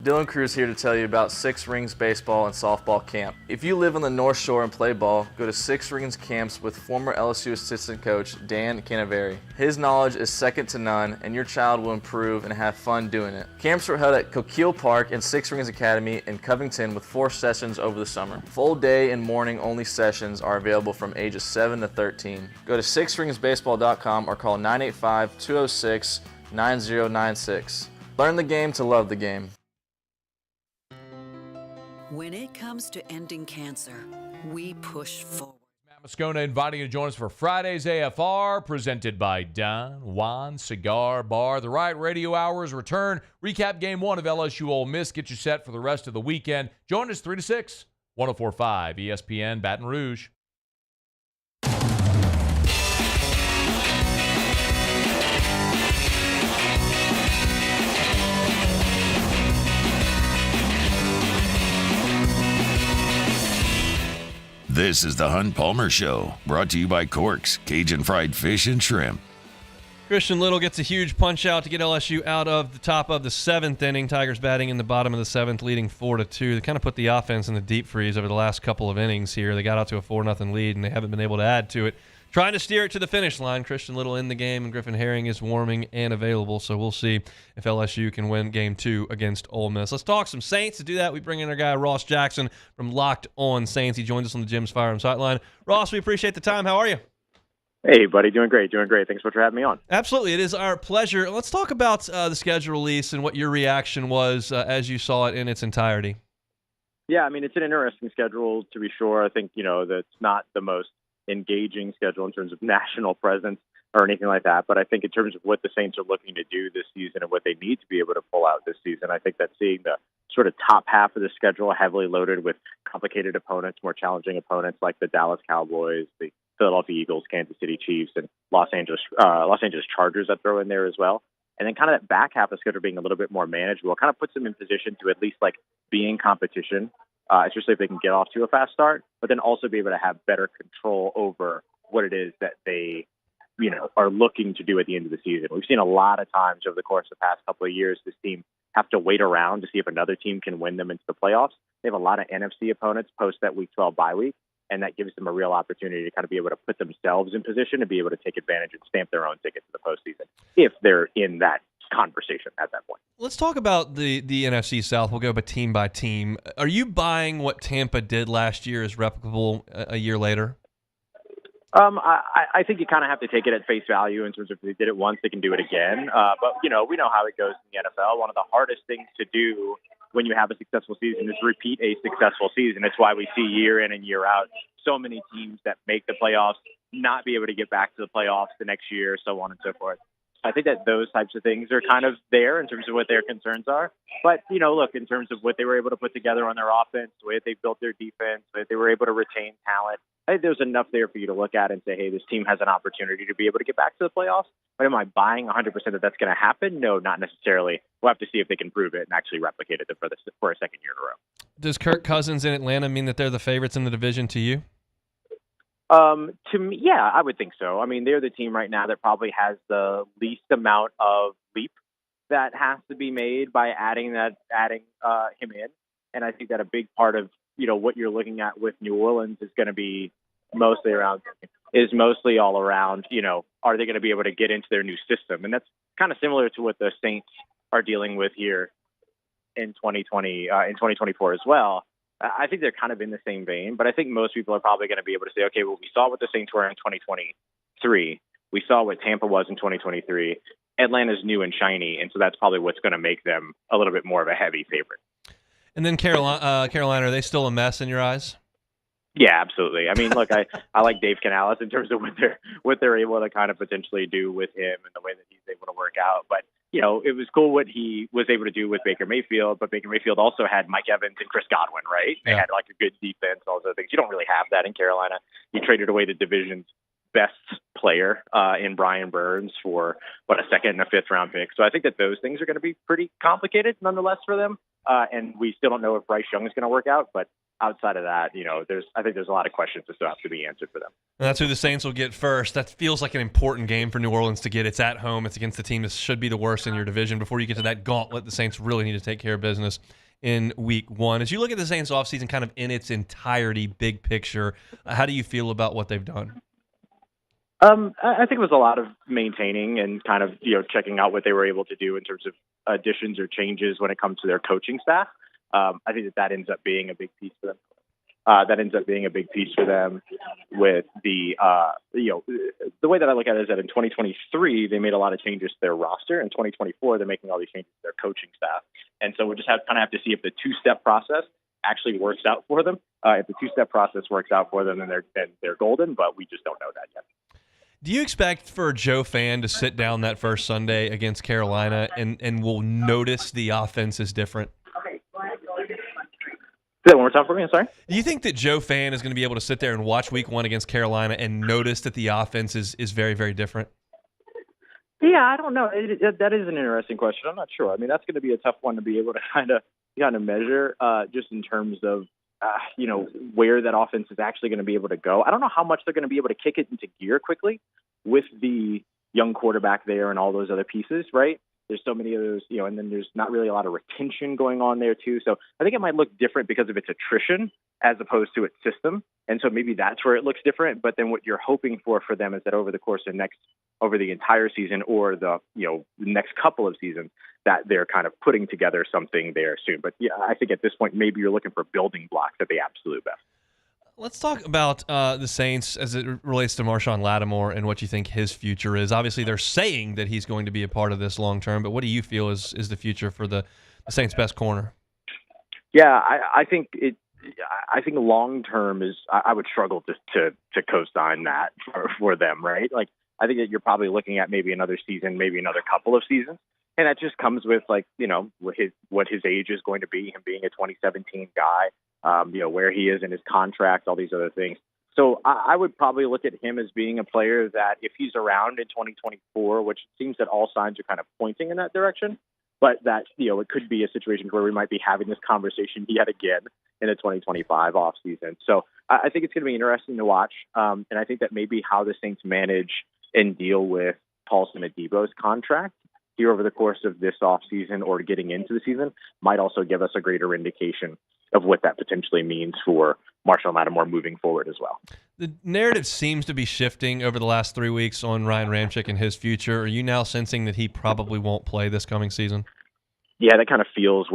Dylan Cruz here to tell you about Six Rings Baseball and Softball Camp. If you live on the North Shore and play ball, go to Six Rings Camps with former LSU assistant coach Dan Canaveri. His knowledge is second to none, and your child will improve and have fun doing it. Camps were held at Coquille Park and Six Rings Academy in Covington with 4 sessions over the summer. Full day and morning only sessions are available from ages 7 to 13. Go to sixringsbaseball.com or call 985-206-9096. Learn the game to love the game. When it comes to ending cancer, we push forward. Matt Moscona inviting you to join us for Friday's AFR, presented by Don Juan Cigar Bar. The Riot Radio Hours return. Recap Game 1 of LSU Ole Miss. Get you set for the rest of the weekend. Join us 3 to 6, 104.5 ESPN Baton Rouge. This is the Hunt Palmer Show, brought to you by Corks, Cajun Fried Fish and Shrimp. Christian Little gets a huge punch out to get LSU out of the top of the 7th inning. Tigers batting in the bottom of the 7th, leading 4-2. They kind of put the offense in the deep freeze over the last couple of innings here. They got out to a 4-0 lead, and they haven't been able to add to it. Trying to steer it to the finish line. Christian Little in the game, and Griffin Herring is warming and available, so we'll see if LSU can win Game 2 against Ole Miss. Let's talk some Saints. To do that, we bring in our guy Ross Jackson from Locked On Saints. He joins us on the Jim's Firearms Hotline. Ross, we appreciate the time. How are you? Hey, buddy. Doing great. Thanks for having me on. Absolutely. It is our pleasure. Let's talk about the schedule release and what your reaction was as you saw it in its entirety. Yeah, I mean, it's an interesting schedule, to be sure. I think, that's not the most engaging schedule in terms of national presence. or anything like that. But I think in terms of what the Saints are looking to do this season and what they need to be able to pull out this season, I think that seeing the sort of top half of the schedule heavily loaded with complicated opponents, more challenging opponents like the Dallas Cowboys, the Philadelphia Eagles, Kansas City Chiefs, and Los Angeles Chargers that throw in there as well. And then kind of that back half of the schedule being a little bit more manageable kind of puts them in position to at least like be in competition, especially if they can get off to a fast start, but then also be able to have better control over what it is that they, are looking to do at the end of the season. We've seen a lot of times over the course of the past couple of years, this team have to wait around to see if another team can win them into the playoffs. They have a lot of NFC opponents post that Week 12 bye week, and that gives them a real opportunity to kind of be able to put themselves in position to be able to take advantage and stamp their own ticket to the postseason if they're in that conversation at that point. Let's talk about the NFC South. We'll go team by team. Are you buying what Tampa did last year is replicable a year later? I think you kind of have to take it at face value in terms of if they did it once, they can do it again. But, we know how it goes in the NFL. One of the hardest things to do when you have a successful season is repeat a successful season. It's why we see year in and year out so many teams that make the playoffs not be able to get back to the playoffs the next year, so on and so forth. I think that those types of things are kind of there in terms of what their concerns are. But, look, in terms of what they were able to put together on their offense, the way that they built their defense, the way that they were able to retain talent, I think there's enough there for you to look at and say, hey, this team has an opportunity to be able to get back to the playoffs. But am I buying 100% that that's going to happen? No, not necessarily. We'll have to see if they can prove it and actually replicate it for a second year in a row. Does Kirk Cousins in Atlanta mean that they're the favorites in the division to you? To me, yeah, I would think so. I mean, they're the team right now that probably has the least amount of leap that has to be made by adding him in. And I think that a big part of, what you're looking at with New Orleans is going to be mostly all around, are they going to be able to get into their new system? And that's kind of similar to what the Saints are dealing with here in 2024 as well. I think they're kind of in the same vein, but I think most people are probably going to be able to say, okay, well, we saw what the Saints were in 2023. We saw what Tampa was in 2023. Atlanta's new and shiny, and so that's probably what's going to make them a little bit more of a heavy favorite. And then Carolina, are they still a mess in your eyes? Yeah, absolutely. I mean, look, I like Dave Canales in terms of what they're able to kind of potentially do with him and the way that he's able to work out. But, it was cool what he was able to do with Baker Mayfield, but Baker Mayfield also had Mike Evans and Chris Godwin, right? They had like a good defense, all those other things. You don't really have that in Carolina. You traded away the division's best player in Brian Burns for, a second and a fifth round pick. So I think that those things are going to be pretty complicated nonetheless for them. And we still don't know if Bryce Young is going to work out, but outside of that, I think there's a lot of questions that still have to be answered for them. And that's who the Saints will get first. That feels like an important game for New Orleans to get. It's at home. It's against the team that should be the worst in your division. Before you get to that gauntlet, the Saints really need to take care of business in Week 1. As you look at the Saints offseason kind of in its entirety, big picture, how do you feel about what they've done? I think it was a lot of maintaining and kind of, checking out what they were able to do in terms of additions or changes when it comes to their coaching staff. I think that ends up being a big piece for them. That ends up being a big piece for them with the way that I look at it is that in 2023, they made a lot of changes to their roster. In 2024, they're making all these changes to their coaching staff. And so we'll just have to see if the two-step process actually works out for them. If the two-step process works out for them, then they're golden, but we just don't know that yet. Do you expect for Joe Fan to sit down that first Sunday against Carolina and will notice the offense is different? Say that one more time for me, I'm sorry? Do you think that Joe Fan is going to be able to sit there and watch Week 1 against Carolina and notice that the offense is very, very different? Yeah, I don't know. That is an interesting question. I'm not sure. I mean, that's going to be a tough one to be able to kind of measure just in terms of, where that offense is actually going to be able to go. I don't know how much they're going to be able to kick it into gear quickly with the young quarterback there and all those other pieces, right? There's so many of those, and then there's not really a lot of retention going on there too. So I think it might look different because of its attrition as opposed to its system. And so maybe that's where it looks different. But then what you're hoping for them is that over the course of over the entire season or the next couple of seasons, that they're kind of putting together something there soon. But yeah, I think at this point, maybe you're looking for building blocks at the absolute best. Let's talk about the Saints as it relates to Marshawn Lattimore and what you think his future is. Obviously, they're saying that he's going to be a part of this long term, but what do you feel is the future for the Saints' best corner? Yeah, I think long term is I would struggle to co-sign that for them, right? Like I think that you're probably looking at maybe another season, maybe another couple of seasons. And that just comes with, like, what his age is going to be, him being a 2017 guy, where he is in his contract, all these other things. So I would probably look at him as being a player that if he's around in 2024, which it seems that all signs are kind of pointing in that direction, but that, it could be a situation where we might be having this conversation yet again in the 2025 offseason. So I think it's going to be interesting to watch. And I think that maybe how the Saints manage and deal with Paulson Adebo's contract here over the course of this offseason or getting into the season might also give us a greater indication of what that potentially means for Marshall Lattimore moving forward as well. The narrative seems to be shifting over the last 3 weeks on Ryan Ramczyk and his future. Are you now sensing that he probably won't play this coming season? Yeah, that kind of feels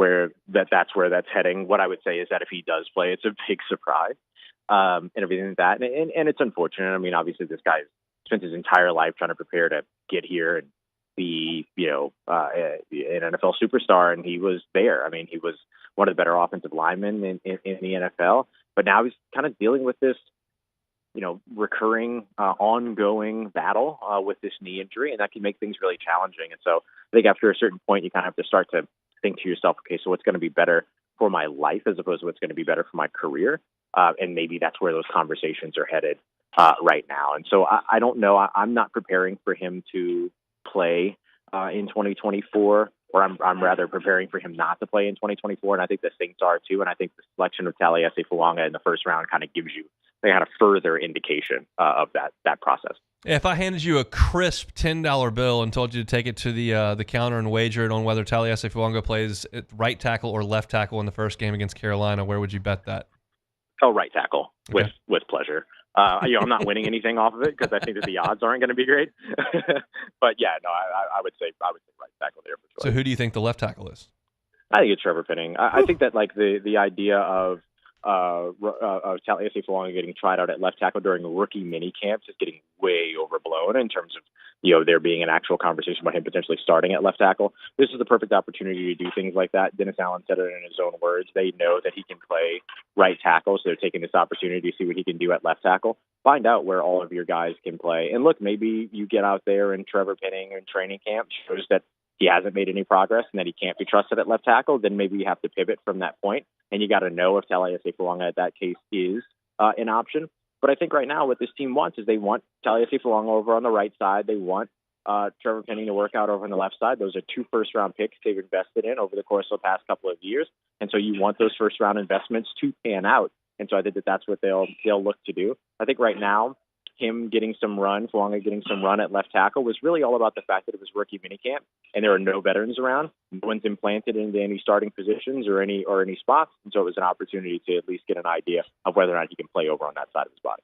that's where that's heading. What I would say is that if he does play, it's a big surprise and everything like that. And it's unfortunate. I mean, obviously this guy's spent his entire life trying to prepare to get here and be, an NFL superstar, and he was there. I mean, he was one of the better offensive linemen in the NFL, but now he's kind of dealing with this, recurring, ongoing battle with this knee injury, and that can make things really challenging. And so I think after a certain point, you kind of have to start to think to yourself, okay, so what's going to be better for my life as opposed to what's going to be better for my career? And maybe that's where those conversations are headed right now. And so I don't know. I'm not preparing for him to play in 2024, or I'm rather preparing for him not to play in 2024, and I think the Saints are too. And I think the selection of Taliesin Fuanga in the first round kind of gives you a further indication of that process. If I handed you a crisp $10 bill and told you to take it to the counter and wager it on whether Taliesin Fuanga plays at right tackle or left tackle in the first game against Carolina, where would you bet that? Oh, right tackle with pleasure. I'm not winning anything off of it because I think that the odds aren't going to be great. But yeah, no, I would say right tackle there for sure. So who do you think the left tackle is? I think it's Trevor Penning. I think that like the idea of Taliesin Fuanga getting tried out at left tackle during rookie mini camps is getting way overblown in terms of there being an actual conversation about him potentially starting at left tackle. This is the perfect opportunity to do things like that. Dennis Allen said it in his own words. They know that he can play right tackle, so they're taking this opportunity to see what he can do at left tackle. Find out where all of your guys can play. And look, maybe you get out there and Trevor Penning in training camp shows that he hasn't made any progress and that he can't be trusted at left tackle, then maybe you have to pivot from that point. And you got to know if Taliesin Fuanga at that case is an option. But I think right now what this team wants is they want Taliesin Fuanga over on the right side. They want Trevor Penning to work out over on the left side. Those are 2 first-round picks they've invested in over the course of the past couple of years. And so you want those first-round investments to pan out. And so I think that that's what they'll look to do. I think right now, him getting some run, Fuanga getting some run at left tackle was really all about the fact that it was rookie minicamp and there are no veterans around. No one's implanted into any starting positions or any spots. And so it was an opportunity to at least get an idea of whether or not he can play over on that side of his body.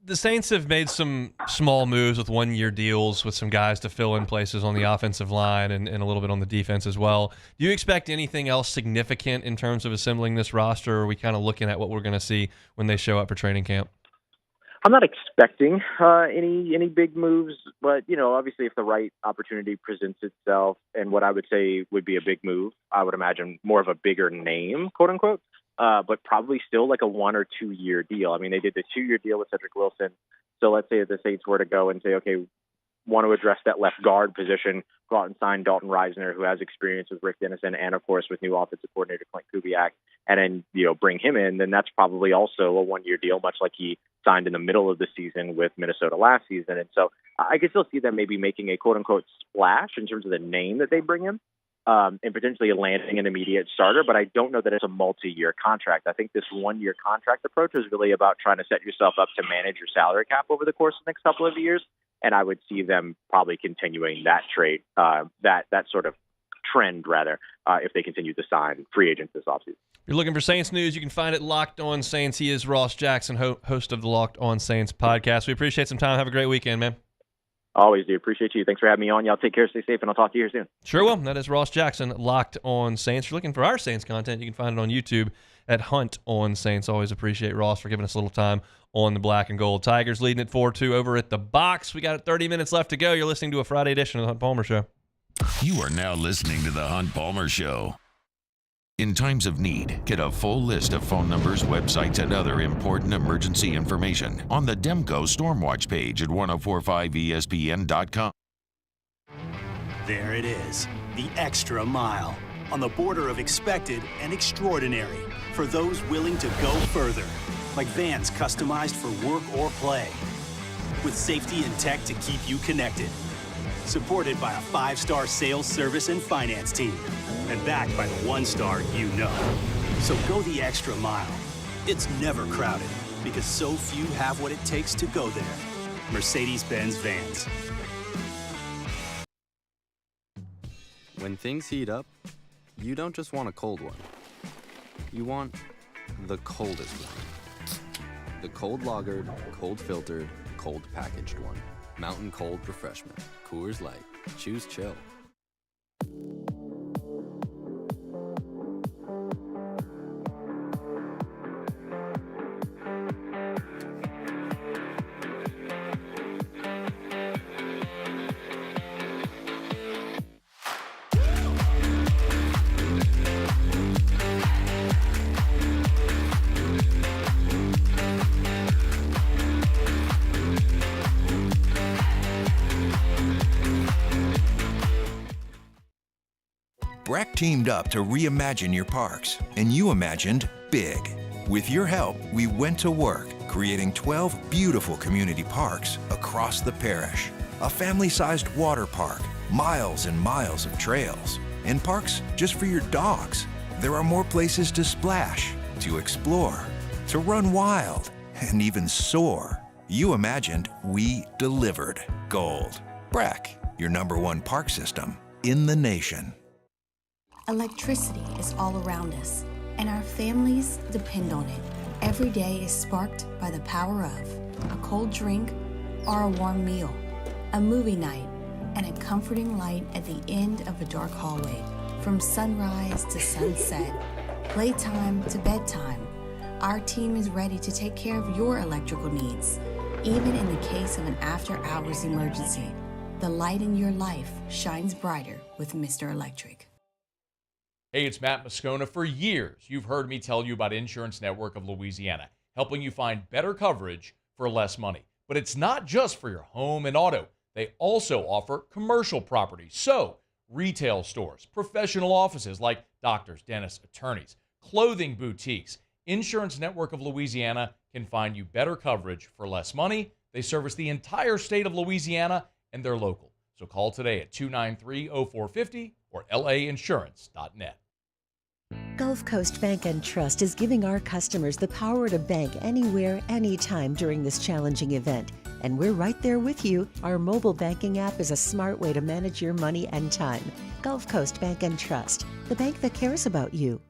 The Saints have made some small moves with 1-year deals with some guys to fill in places on the offensive line and a little bit on the defense as well. Do you expect anything else significant in terms of assembling this roster, or are we kind of looking at what we're going to see when they show up for training camp? I'm not expecting any big moves, but, obviously if the right opportunity presents itself, and what I would say would be a big move, I would imagine more of a bigger name, quote unquote, but probably still like a 1 or 2 year deal. I mean, they did the 2-year deal with Cedric Wilson. So let's say if the Saints were to go and say, okay, want to address that left guard position, go out and sign Dalton Reisner, who has experience with Rick Dennison and, of course, with new offensive coordinator Clint Kubiak, and then, bring him in, then that's probably also a 1-year deal, much like he signed in the middle of the season with Minnesota last season. And so I could still see them maybe making a quote-unquote splash in terms of the name that they bring him and potentially landing an immediate starter, but I don't know that it's a multi-year contract. I think this 1-year contract approach is really about trying to set yourself up to manage your salary cap over the course of the next couple of years. And I would see them probably continuing that trade, that sort of trend, rather, if they continue to sign free agents this offseason. You're looking for Saints news, you can find it Locked On Saints. He is Ross Jackson, host of the Locked On Saints podcast. We appreciate some time. Have a great weekend, man. Always do. Appreciate you. Thanks for having me on. Y'all take care, stay safe, and I'll talk to you here soon. Sure will. That is Ross Jackson, Locked On Saints. If you're looking for our Saints content, you can find it on YouTube at Hunt on Saints. Always appreciate Ross for giving us a little time on the black and gold. Tigers leading at 4-2 over at the box. We got 30 minutes left to go. You're listening to a Friday edition of the Hunt Palmer Show. You are now listening to the Hunt Palmer Show. In times of need, get a full list of phone numbers, websites, and other important emergency information on the Demco Stormwatch page at 1045ESPN.com. There it is, the extra mile, on the border of expected and extraordinary, for those willing to go further, like vans customized for work or play, with safety and tech to keep you connected. Supported by a 5-star sales, service, and finance team, and backed by the 1-star you know. So go the extra mile. It's never crowded, because so few have what it takes to go there. Mercedes-Benz Vans. When things heat up, you don't just want a cold one. You want the coldest one. The cold lagered, cold filtered, cold packaged one. Mountain Cold Refreshment. Coors Light. Choose chill. BRAC teamed up to reimagine your parks, and you imagined big. With your help, we went to work, creating 12 beautiful community parks across the parish. A family-sized water park, miles and miles of trails, and parks just for your dogs. There are more places to splash, to explore, to run wild, and even soar. You imagined, we delivered. Gold. BRAC, your #1 park system in the nation. Electricity is all around us, and our families depend on it. Every day is sparked by the power of a cold drink or a warm meal, a movie night, and a comforting light at the end of a dark hallway. From sunrise to sunset, playtime to bedtime, our team is ready to take care of your electrical needs, even in the case of an after-hours emergency. The light in your life shines brighter with Mr. Electric. Hey, it's Matt Moscona. For years, you've heard me tell you about Insurance Network of Louisiana, helping you find better coverage for less money. But it's not just for your home and auto. They also offer commercial property. So, retail stores, professional offices like doctors, dentists, attorneys, clothing boutiques. Insurance Network of Louisiana can find you better coverage for less money. They service the entire state of Louisiana, and they're local. So call today at 293-0450 or lainsurance.net. Gulf Coast Bank and Trust is giving our customers the power to bank anywhere, anytime during this challenging event. And we're right there with you. Our mobile banking app is a smart way to manage your money and time. Gulf Coast Bank and Trust, the bank that cares about you.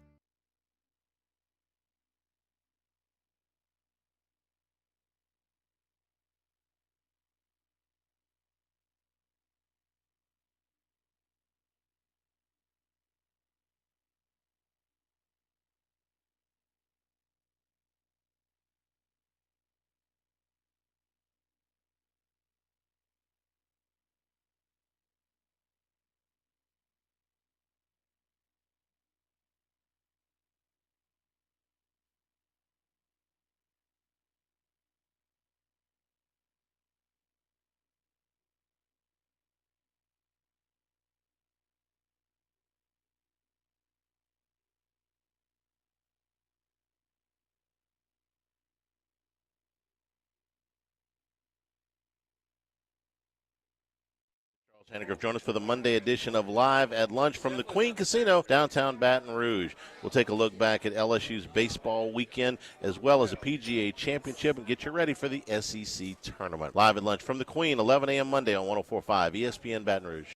Hannigruff, join us for the Monday edition of Live at Lunch from the Queen Casino, downtown Baton Rouge. We'll take a look back at LSU's baseball weekend as well as a PGA championship and get you ready for the SEC tournament. Live at Lunch from the Queen, 11 a.m. Monday on 104.5 ESPN Baton Rouge.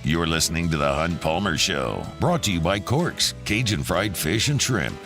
You're listening to The Hunt Palmer Show, brought to you by Corks, Cajun Fried Fish and Shrimp.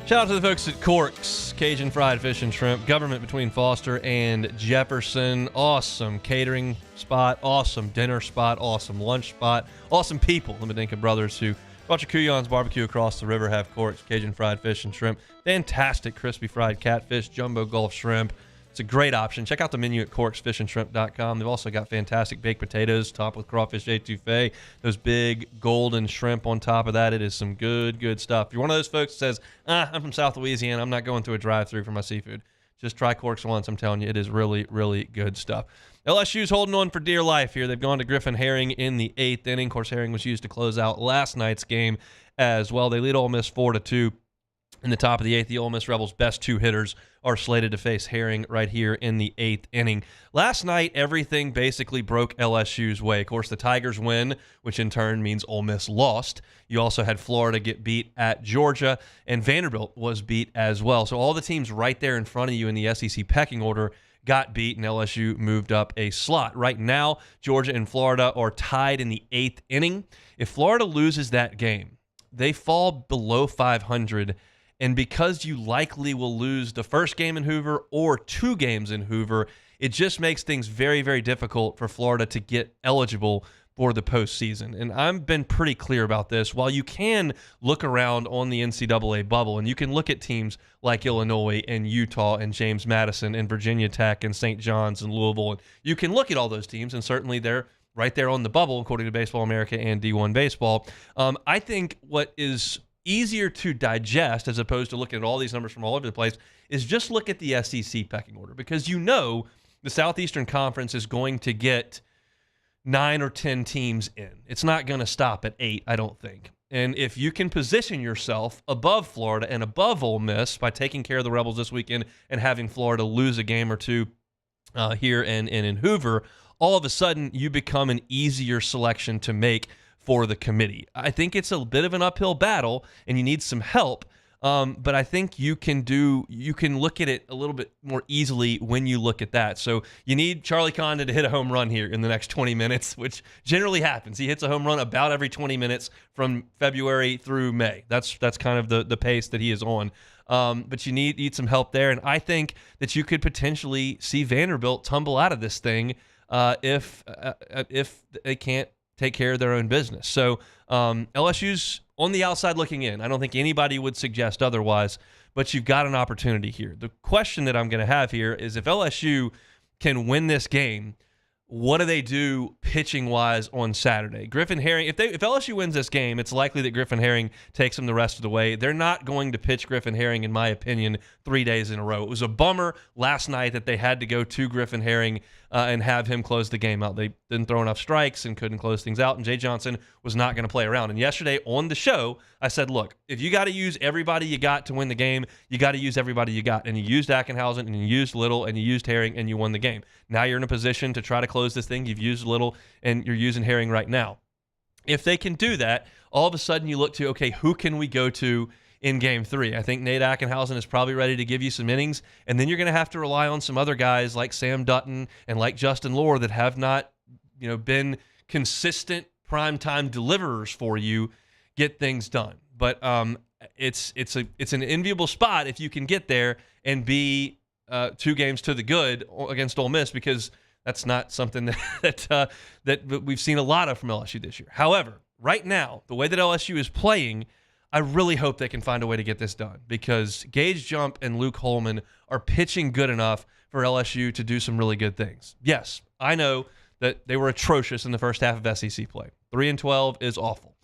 Shout out to the folks at Corks, Cajun Fried Fish and Shrimp, government between Foster and Jefferson. Awesome catering spot, awesome dinner spot, awesome lunch spot, awesome people, the Medinka brothers who Watch your Kuyon's Barbecue across the river, have Cork's Cajun fried fish and shrimp. Fantastic crispy fried catfish, jumbo Gulf shrimp. It's a great option. Check out the menu at corksfishandshrimp.com. They've also got fantastic baked potatoes topped with crawfish etouffee. Those big golden shrimp on top of that. It is some good, good stuff. If you're one of those folks that says, I'm from South Louisiana, I'm not going through a drive-thru for my seafood, just try Corks once. I'm telling you, it is really, really good stuff. LSU's holding on for dear life here. They've gone to Griffin Herring in the 8th inning. Of course, Herring was used to close out last night's game as well. They lead Ole Miss 4-2. In the top of the 8th, the Ole Miss Rebels' best 2 hitters are slated to face Herring right here in the 8th inning. Last night, everything basically broke LSU's way. Of course, the Tigers win, which in turn means Ole Miss lost. You also had Florida get beat at Georgia, and Vanderbilt was beat as well. So all the teams right there in front of you in the SEC pecking order got beat, and LSU moved up a slot. Right now, Georgia and Florida are tied in the 8th inning. If Florida loses that game, they fall below 500, and because you likely will lose the first game in Hoover or 2 games in Hoover, it just makes things very, very difficult for Florida to get eligible for the postseason. And I've been pretty clear about this. While you can look around on the NCAA bubble and you can look at teams like Illinois and Utah and James Madison and Virginia Tech and St. John's and Louisville, and you can look at all those teams, and certainly they're right there on the bubble according to Baseball America and D1 Baseball. I think what is easier to digest, as opposed to looking at all these numbers from all over the place, is just look at the SEC pecking order, because you know the Southeastern Conference is going to get 9 or 10 teams in. It's not going to stop at 8, I don't think. And if you can position yourself above Florida and above Ole Miss by taking care of the Rebels this weekend and having Florida lose a game or two here and in Hoover, all of a sudden you become an easier selection to make for the committee. I think it's a bit of an uphill battle and you need some help. But I think you can look at it a little bit more easily when you look at that. So you need Charlie Condon to hit a home run here in the next 20 minutes, which generally happens. He hits a home run about every 20 minutes from February through May. That's kind of the pace that he is on. But you need some help there. And I think that you could potentially see Vanderbilt tumble out of this thing if they can't take care of their own business. So LSU's on the outside looking in. I don't think anybody would suggest otherwise, but you've got an opportunity here. The question that I'm going to have here is, if LSU can win this game, what do they do pitching-wise on Saturday? Griffin Herring, if LSU wins this game, it's likely that Griffin Herring takes them the rest of the way. They're not going to pitch Griffin Herring, in my opinion, 3 days in a row. It was a bummer last night that they had to go to Griffin Herring and have him close the game out. They didn't throw enough strikes and couldn't close things out, and Jay Johnson was not going to play around. And yesterday on the show, I said, look, if you got to use everybody you got to win the game, you got to use everybody you got. And you used Ackenhausen, and you used Little, and you used Herring, and you won the game. Now you're in a position to try to close this thing. You've used Little, and you're using Herring right now. If they can do that, all of a sudden you look to, okay, who can we go to in Game 3? I think Nate Ackenhausen is probably ready to give you some innings, and then you're going to have to rely on some other guys like Sam Dutton and like Justin Lohr that have not, been consistent primetime deliverers for you, get things done. But it's an enviable spot if you can get there and be 2 games to the good against Ole Miss, because that's not something that we've seen a lot of from LSU this year. However, right now, the way that LSU is playing, I really hope they can find a way to get this done, because Gage Jump and Luke Holman are pitching good enough for LSU to do some really good things. Yes, I know that they were atrocious in the first half of SEC play. 3-12 is awful.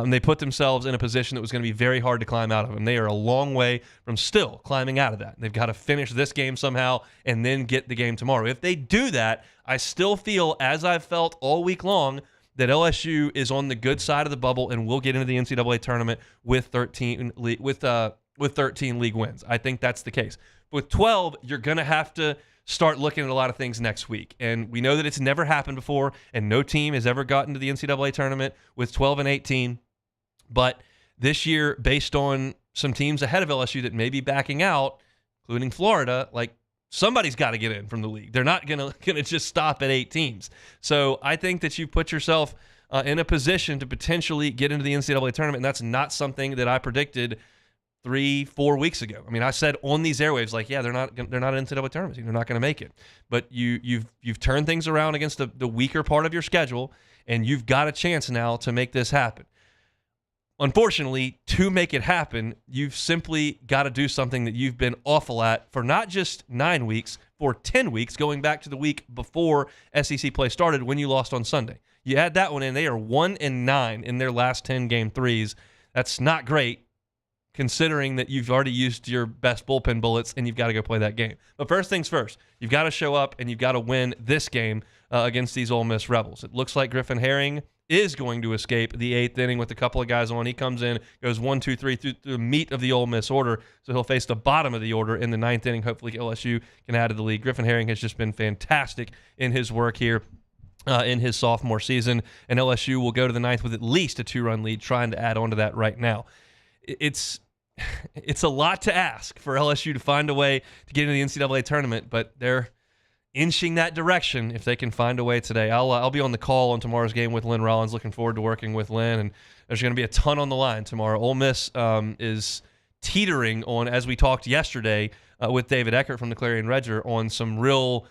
They put themselves in a position that was going to be very hard to climb out of, and they are a long way from still climbing out of that. They've got to finish this game somehow and then get the game tomorrow. If they do that, I still feel, as I've felt all week long, that LSU is on the good side of the bubble and will get into the NCAA tournament with 13 league wins. I think that's the case. With 12, you're going to have to start looking at a lot of things next week. And we know that it's never happened before, and no team has ever gotten to the NCAA tournament with 12 and 18. But this year, based on some teams ahead of LSU that may be backing out, including Florida, like, somebody's got to get in from the league. They're not gonna just stop at 8 teams. So I think that you put yourself in a position to potentially get into the NCAA tournament, and that's not something that I predicted 3-4 weeks ago. I mean, I said on these airwaves, like, yeah, they're not an NCAA tournament team. They're not going to make it. But you've turned things around against the weaker part of your schedule, and you've got a chance now to make this happen. Unfortunately, to make it happen, you've simply got to do something that you've been awful at for not just 9 weeks, for 10 weeks, going back to the week before SEC play started when you lost on Sunday. You add that one in, they are 1-9 in their last 10 game threes. That's not great, considering that you've already used your best bullpen bullets and you've got to go play that game. But first things first, you've got to show up and you've got to win this game against these Ole Miss Rebels. It looks like Griffin Herring is going to escape the 8th inning with a couple of guys on. He comes in, goes 1, 2, 3 through the meat of the Ole Miss order, so he'll face the bottom of the order in the 9th inning. Hopefully LSU can add to the lead. Griffin Herring has just been fantastic in his work here in his sophomore season, and LSU will go to the 9th with at least a 2-run lead, trying to add on to that right now. It's a lot to ask for LSU to find a way to get into the NCAA tournament, but they're inching that direction if they can find a way today. I'll be on the call on tomorrow's game with Lynn Rollins. Looking forward to working with Lynn, and there's going to be a ton on the line tomorrow. Ole Miss is teetering on, as we talked yesterday with David Eckert from the Clarion Ledger, on some real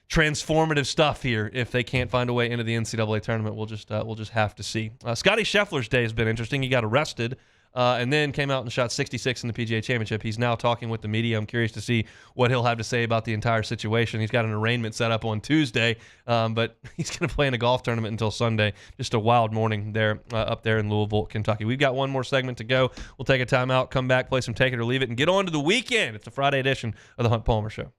transformative stuff here. If they can't find a way into the NCAA tournament, we'll just have to see. Scottie Scheffler's day has been interesting. He got arrested and then came out and shot 66 in the PGA Championship. He's now talking with the media. I'm curious to see what he'll have to say about the entire situation. He's got an arraignment set up on Tuesday, but he's going to play in a golf tournament until Sunday. Just a wild morning there up there in Louisville, Kentucky. We've got one more segment to go. We'll take a timeout, come back, play some Take It or Leave It, and get on to the weekend. It's the Friday edition of the Hunt Palmer Show.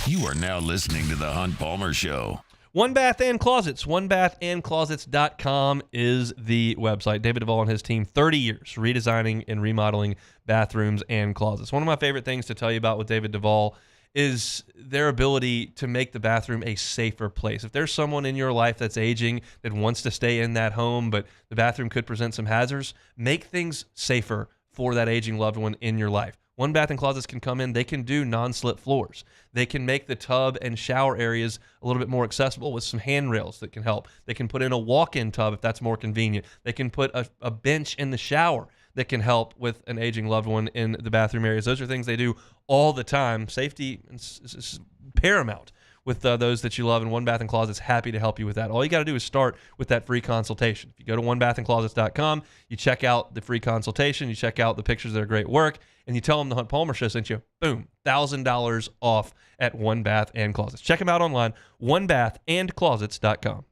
You are now listening to the Hunt Palmer Show. One Bath and Closets. OneBathAndClosets.com is the website. David Duvall and his team, 30 years redesigning and remodeling bathrooms and closets. One of my favorite things to tell you about with David Duvall is their ability to make the bathroom a safer place. If there's someone in your life that's aging that wants to stay in that home, but the bathroom could present some hazards, make things safer for that aging loved one in your life. One Bath and Closets can come in. They can do non-slip floors. They can make the tub and shower areas a little bit more accessible with some handrails that can help. They can put in a walk-in tub if that's more convenient. They can put a bench in the shower that can help with an aging loved one in the bathroom areas. Those are things they do all the time. Safety is paramount with those that you love, and One Bath and Closets happy to help you with that. All you got to do is start with that free consultation. If you go to onebathandclosets.com, you check out the free consultation, you check out the pictures of their great work, and you tell them the Hunt Palmer Show sent you, boom, $1,000 off at One Bath and Closets. Check them out online, onebathandclosets.com.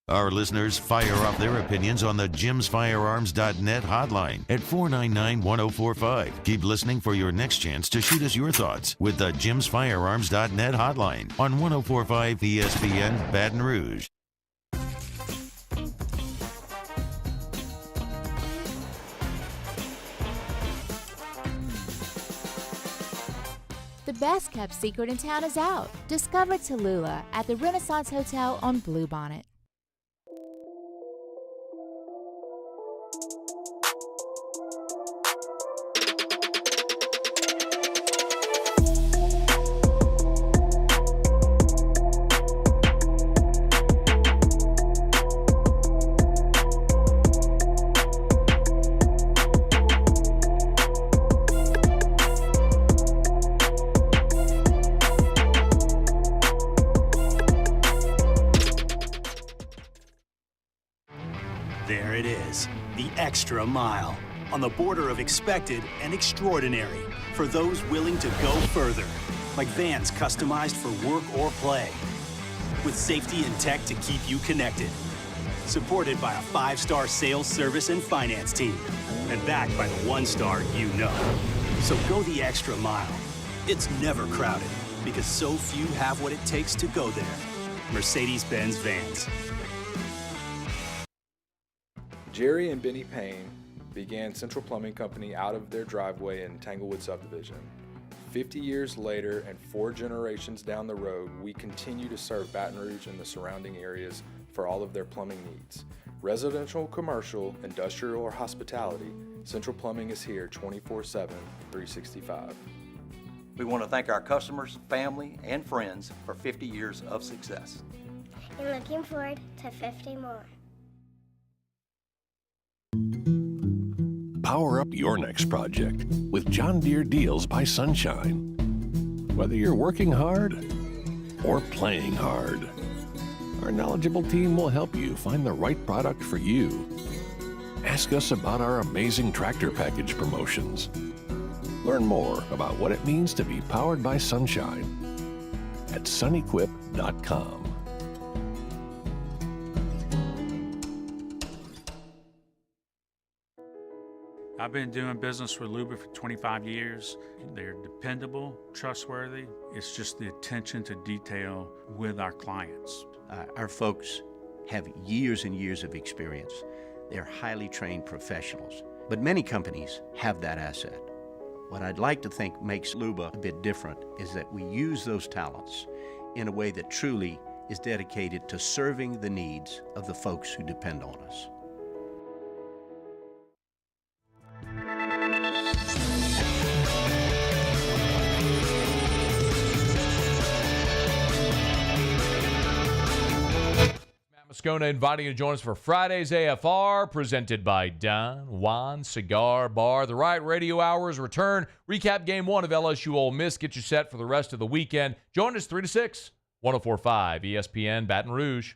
Our listeners fire off their opinions on the jimsfirearms.net hotline at 499-1045. Keep listening for your next chance to shoot us your thoughts with the jimsfirearms.net hotline on 1045 ESPN Baton Rouge. The best kept secret in town is out. Discover Tallulah at the Renaissance Hotel on Bluebonnet. There it is, the extra mile, on the border of expected and extraordinary for those willing to go further, like vans customized for work or play, with safety and tech to keep you connected. Supported by a 5-star sales, service, and finance team, and backed by the 1-star you know. So go the extra mile. It's never crowded, because so few have what it takes to go there. Mercedes-Benz Vans. Jerry and Benny Payne began Central Plumbing Company out of their driveway in Tanglewood subdivision. 50 years later and 4 generations down the road, we continue to serve Baton Rouge and the surrounding areas for all of their plumbing needs. Residential, commercial, industrial, or hospitality, Central Plumbing is here 24/7, 365. We want to thank our customers, family, and friends for 50 years of success. And looking forward to 50 more. Power up your next project with John Deere Deals by Sunshine. Whether you're working hard or playing hard, our knowledgeable team will help you find the right product for you. Ask us about our amazing tractor package promotions. Learn more about what it means to be powered by sunshine at sunequip.com. I've been doing business with Luba for 25 years. They're dependable, trustworthy. It's just the attention to detail with our clients. Our folks have years and years of experience. They're highly trained professionals, but many companies have that asset. What I'd like to think makes Luba a bit different is that we use those talents in a way that truly is dedicated to serving the needs of the folks who depend on us. Moscona inviting you to join us for Friday's AFR, presented by Don Juan Cigar Bar. The Riot Radio Hours return. Recap Game 1 of LSU Ole Miss. Get you set for the rest of the weekend. Join us 3 to 6, 104.5 ESPN Baton Rouge.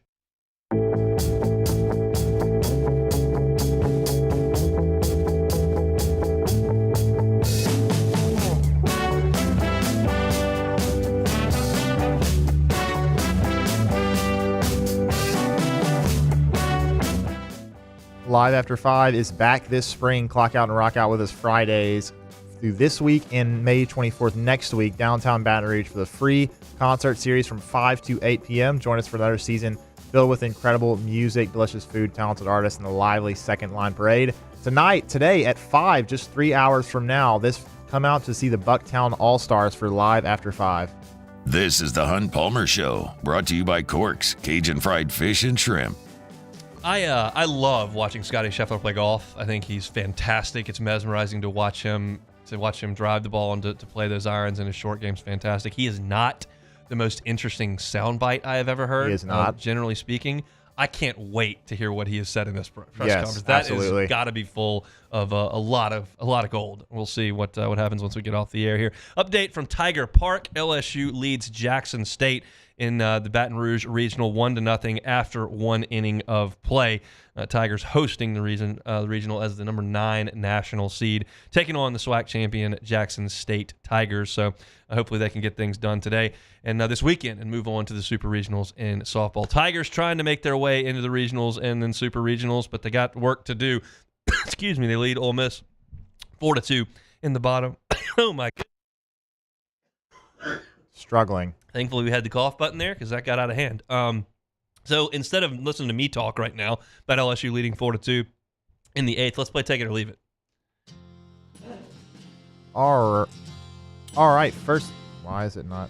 Live After 5 is back this spring. Clock out and rock out with us Fridays through this week and May 24th next week, downtown Baton Rouge, for the free concert series from 5 to 8 p.m. Join us for another season filled with incredible music, delicious food, talented artists, and the lively Second Line Parade. Today at 5, just 3 hours from now, come out to see the Bucktown All-Stars for Live After 5. This is the Hunt Palmer Show, brought to you by Corks, Cajun Fried Fish and Shrimp. I love watching Scottie Scheffler play golf. I think he's fantastic. It's mesmerizing to watch him drive the ball and to play those irons in his short game's fantastic. He is not the most interesting soundbite I have ever heard. He is not. Generally speaking, I can't wait to hear what he has said in this press conference. That absolutely. has got to be full of a lot of gold. We'll see what happens once we get off the air here. Update from Tiger Park: LSU leads Jackson State in the Baton Rouge Regional 1-0 after one inning of play. Tigers hosting the regional as the number 9 national seed, taking on the SWAC champion Jackson State Tigers. So hopefully they can get things done today and this weekend and move on to the Super Regionals in softball. Tigers trying to make their way into the regionals and then Super Regionals, but they got work to do. Excuse me. They lead Ole Miss 4-2 in the bottom. Oh my God. Struggling. Thankfully, we had the cough button there because that got out of hand. So instead of listening to me talk right now about LSU leading 4-2 in the 8th, let's play Take It or Leave It. All right. First, why is it not?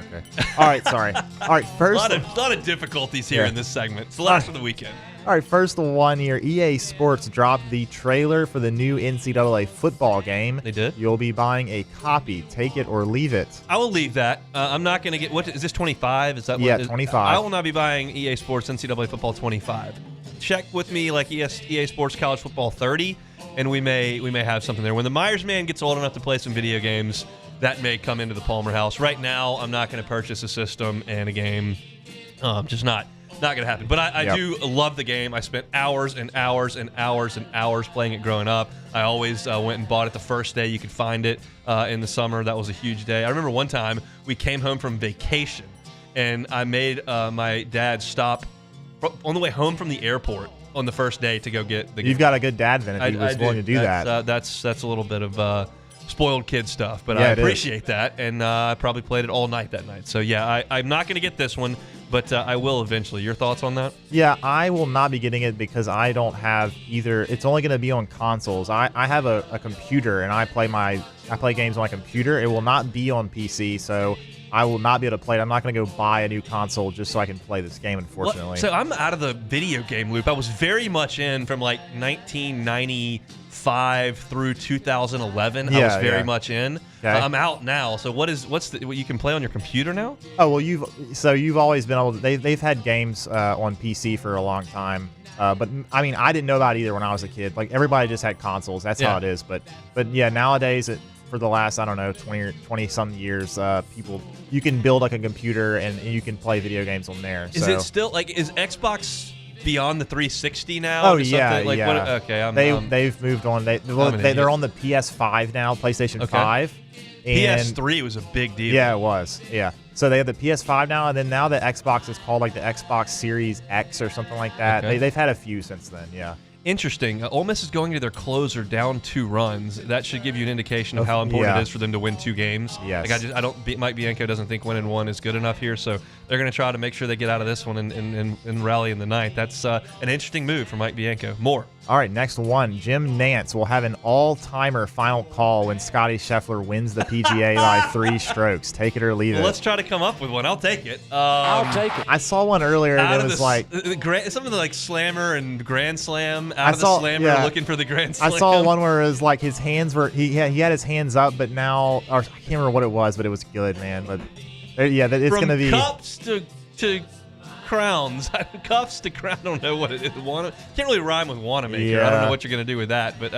Okay. All right. Sorry. All right. First, a lot of difficulties here in this segment. It's the last of the weekend. All right. First one here. EA Sports dropped the trailer for the new NCAA football game. They did. You'll be buying a copy. Take it or leave it. I will leave that. I'm not going to get. What is this? 25? Is that? Yeah, what, 25. I will not be buying EA Sports NCAA football 25. Check with me like EA Sports College Football 30, and we may have something there. When the Myers man gets old enough to play some video games, that may come into the Palmer house. Right now, I'm not going to purchase a system and a game. Just not going to happen. But I do love the game. I spent hours and hours and hours and hours playing it growing up. I always went and bought it the first day you could find it in the summer. That was a huge day. I remember one time we came home from vacation, and I made my dad stop on the way home from the airport on the first day to go get the game. You've got a good dad then if he was willing to do that. That's a little bit of spoiled kid stuff, but I appreciate that, and I probably played it all night that night. So yeah, I'm not going to get this one, but I will eventually. Your thoughts on that? Yeah, I will not be getting it because I don't have either. It's only going to be on consoles. I have a computer, and I play games on my computer. It will not be on PC, so I will not be able to play it. I'm not going to go buy a new console just so I can play this game, unfortunately. Well, so I'm out of the video game loop. I was very much in from like 1995 through 2011. I was very much in. Okay. I'm out now. So what you can play on your computer now? Oh, well, you've always been able to. They've had games on PC for a long time. But I mean, I didn't know about either when I was a kid. Like everybody just had consoles. That's how it is. But yeah, nowadays for the last, I don't know, 20 something years, you can build like a computer and you can play video games on there. Is it still like, is Xbox beyond the 360 now? Oh to yeah, something? Like, yeah. What, okay, they've moved on. They're on the PS5 now, PlayStation 5. And PS3 was a big deal. Yeah, it was. Yeah. So they have the PS5 now, and then now the Xbox is called like the Xbox Series X or something like that. Okay. They've had a few since then. Yeah. Interesting. Ole Miss is going to their closer down 2 runs. That should give you an indication of how important it is for them to win 2 games. Yes. Like Mike Bianco doesn't think winning 1 is good enough here, so they're going to try to make sure they get out of this one and rally in the ninth. That's an interesting move for Mike Bianco. More. All right, next one. Jim Nantz will have an all-timer final call when Scottie Scheffler wins the PGA by 3 strokes. Take it or leave it. Let's try to come up with one. I'll take it. I'll take it. I saw one earlier that was like some of the like Slammer and Grand Slam out of the Slammer looking for the Grand Slam. I saw one where it was like his hands were he had his hands up, but now or I can't remember what it was, but it was good, man. But it's From gonna be cups to crowns, cuffs to crown. I don't know what it is. Can't really rhyme with Wanamaker. Yeah. I don't know what you're gonna do with that, but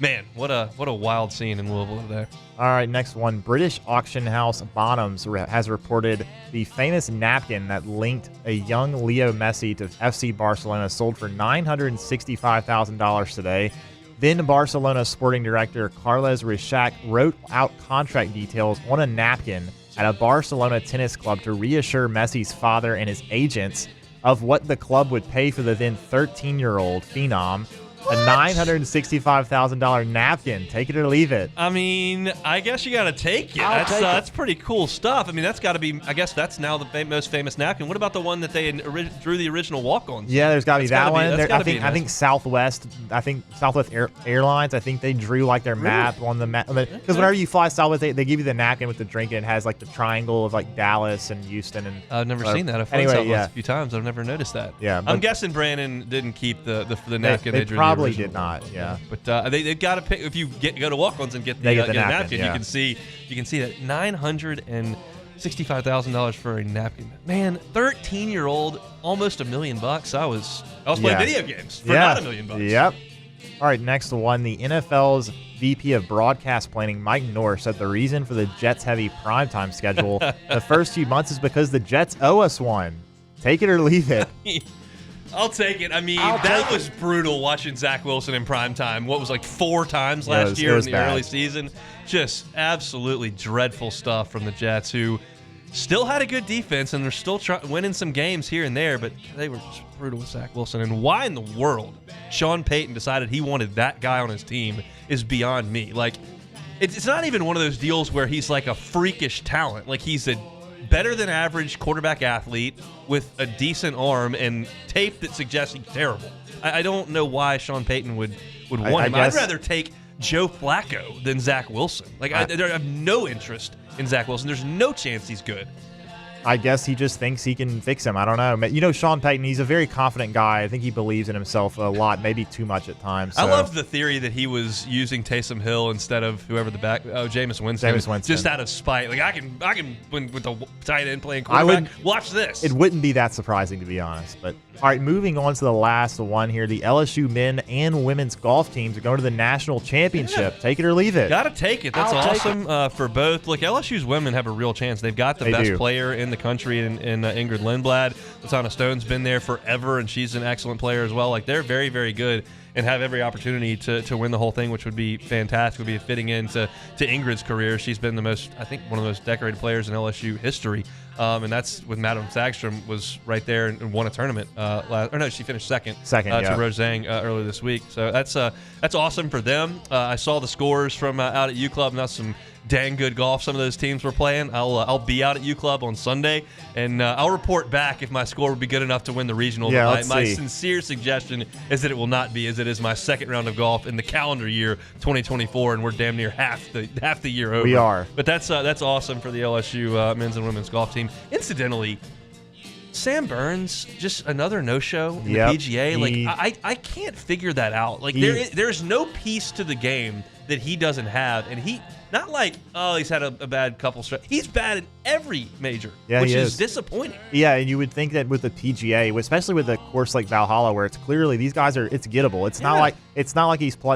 man, what a wild scene in Louisville there. All right, next one. British auction house Bonhams has reported the famous napkin that linked a young Leo Messi to FC Barcelona sold for $965,000 today. Then Barcelona sporting director Carles Reixac wrote out contract details on a napkin at a Barcelona tennis club to reassure Messi's father and his agents of what the club would pay for the then 13-year-old phenom. A $965,000 napkin. Take it or leave it. I mean, I guess you got to take it. That's pretty cool stuff. I mean, that's got to be. I guess that's now the most famous napkin. What about the one that they drew the original walk-ons? Yeah, there's got to be that one. I nice think Southwest. Airlines. I think they drew like their map on the map because whenever you fly Southwest, they give you the napkin with the drink and it has like the triangle of like Dallas and Houston and. I've never seen that. I've flown Southwest a few times. I've never noticed that. Yeah, I'm guessing Brandon didn't keep the napkin. They probably did not. Yeah, but they've got to pick. If you go to walk-ons and get the napkin, yeah. you can see that $965,000 for a napkin. Man, 13-year-old, almost $1 million. I was playing video games for not $1 million. Yep. All right, next one. The NFL's VP of Broadcast Planning, Mike Norris, said the reason for the Jets-heavy primetime schedule the first few months is because the Jets owe us one. Take it or leave it. I'll take it. I mean, that was brutal watching Zach Wilson in primetime. What was like 4 times last year in the early season. Just absolutely dreadful stuff from the Jets, who still had a good defense and they're still winning some games here and there, but they were just brutal with Zach Wilson. And why in the world Sean Payton decided he wanted that guy on his team is beyond me. Like, it's not even one of those deals where he's like a freakish talent. Like, he's a better than average quarterback athlete with a decent arm and tape that suggests he's terrible. I don't know why Sean Payton would want him. I'd rather take Joe Flacco than Zach Wilson. Like, I have no interest in Zach Wilson. There's no chance he's good. I guess he just thinks he can fix him. I don't know. You know, Sean Payton, he's a very confident guy. I think he believes in himself a lot, maybe too much at times. So. I love the theory that he was using Taysom Hill instead of whoever Jameis Winston. Just out of spite. Like, I can win with the tight end playing quarterback. Watch this. It wouldn't be that surprising, to be honest. But all right, moving on to the last one here. The LSU men and women's golf teams are going to the national championship. Yeah. Take it or leave it. Got to take it. That's awesome for both. Look, LSU's women have a real chance. They've got the best player in the country in Ingrid Lindblad. Latana Stone's been there forever, and she's an excellent player as well. Like, they're very, very good and have every opportunity to win the whole thing, which would be fantastic. Would be fitting into Ingrid's career. She's been one of the most decorated players in LSU history. And that's with Madam Sagstrom was right there and won a tournament. She finished second to Rose Zhang earlier this week. So that's awesome for them. I saw the scores from out at U Club, and that's some dang good golf some of those teams were playing. I'll be out at U Club on Sunday, and I'll report back if my score will be good enough to win the regional. Yeah, my sincere suggestion is that it will not be, as it is my second round of golf in the calendar year 2024, and we're damn near half the year over. We are. But that's awesome for the LSU men's and women's golf team. Incidentally, Sam Burns, just another no-show in the PGA. Like, I can't figure that out. Like, there's no piece to the game that he doesn't have, and he not like, he's had a bad couple. He's bad in every major, which is disappointing. Yeah, and you would think that with the PGA, especially with a course like Valhalla, where it's clearly these guys it's gettable. It's not like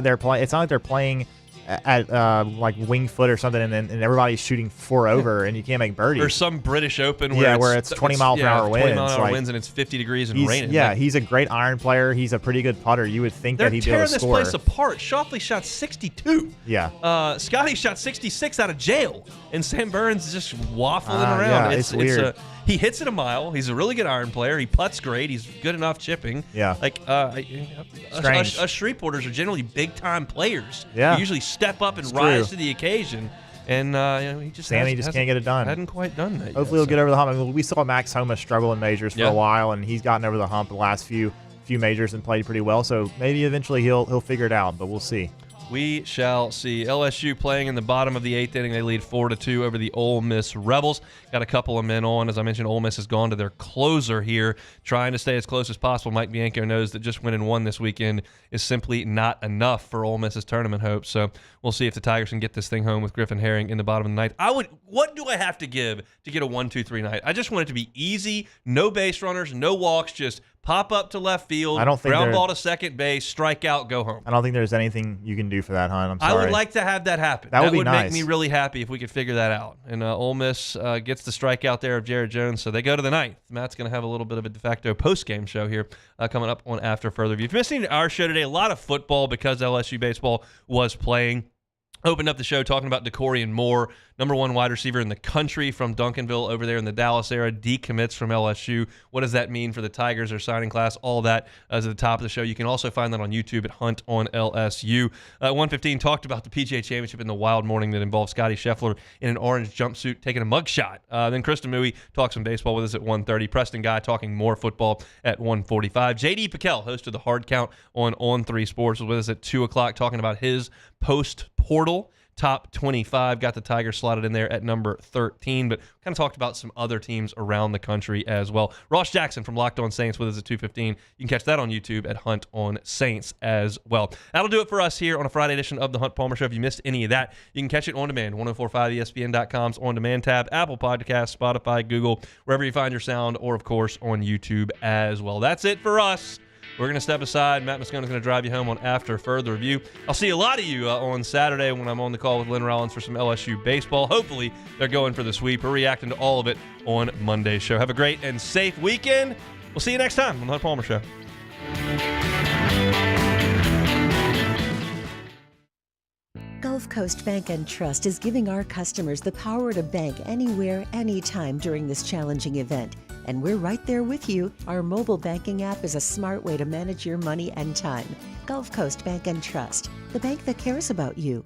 they're playing. It's not like they're playing at like wing foot or something, and everybody's shooting 4 over, and you can't make birdie. Or some British Open where it's 20 mile per hour winds. 20 mile per hour winds, and it's 50 degrees and raining. Yeah, he's a great iron player. He's a pretty good putter. You would think that he'd be able to score. They're tearing this place apart. Schauffele shot 62. Yeah. Scottie shot 66 out of jail, and Sam Burns is just waffling around. Yeah, it's weird. He hits it a mile. He's a really good iron player. He putts great. He's good enough chipping. Yeah. Like, us Shreveporters are generally big-time players. Yeah. We usually step up and rise to the occasion. And he just Sammy just can't get it done. Hadn't quite done that. Hopefully he'll get over the hump. I mean, we saw Max Homa struggle in majors for a while, and he's gotten over the hump the last few majors and played pretty well. So maybe eventually he'll figure it out, but we'll see. We shall see. LSU playing in the bottom of the 8th inning. They lead 4-2 over the Ole Miss Rebels. Got a couple of men on. As I mentioned, Ole Miss has gone to their closer here, trying to stay as close as possible. Mike Bianco knows that just winning one this weekend is simply not enough for Ole Miss's tournament hopes. So we'll see if the Tigers can get this thing home with Griffin Herring in the bottom of the 9th. What do I have to give to get a 1-2-3 night? I just want it to be easy, no base runners, no walks, just pop up to left field, ground ball to second base, strike out, go home. I don't think there's anything you can do for that, Hunt. I'm sorry. I would like to have that happen. That would make me really happy if we could figure that out. And Ole Miss gets the strikeout there of Jared Jones, so they go to the 9th. Matt's going to have a little bit of a de facto post-game show here coming up on After Further Review. If you're missing our show today, a lot of football because LSU baseball was playing. Opened up the show talking about Decorian Moore, number 1 wide receiver in the country from Duncanville over there in the Dallas area, decommits from LSU. What does that mean for the Tigers, their signing class? All that is at the top of the show. You can also find that on YouTube at Hunt on LSU. 115 talked about the PGA Championship in the wild morning that involved Scottie Scheffler in an orange jumpsuit taking a mugshot. Then Kristen Mui talks some baseball with us at 1:30. Preston Guy talking more football at 1:45. JD Piquel, host of the Hard Count on 3 Sports, was with us at 2 o'clock talking about his post-portal top 25. Got the Tigers slotted in there at number 13, but kind of talked about some other teams around the country as well. Ross Jackson from Locked On Saints with us at 2:15. You can catch that on YouTube at Hunt on Saints as well. That'll do it for us here on a Friday edition of the Hunt Palmer Show. If you missed any of that, you can catch it on demand. 1045ESPN.com's On Demand tab, Apple Podcasts, Spotify, Google, wherever you find your sound, or of course on YouTube as well. That's it for us. We're going to step aside. Matt Moscone is going to drive you home on After Further Review. I'll see a lot of you on Saturday when I'm on the call with Lynn Rollins for some LSU baseball. Hopefully, they're going for the sweep. We're reacting to all of it on Monday's show. Have a great and safe weekend. We'll see you next time on the Hunt Palmer Show. Gulf Coast Bank and Trust is giving our customers the power to bank anywhere, anytime during this challenging event. And we're right there with you. Our mobile banking app is a smart way to manage your money and time. Gulf Coast Bank and Trust, the bank that cares about you.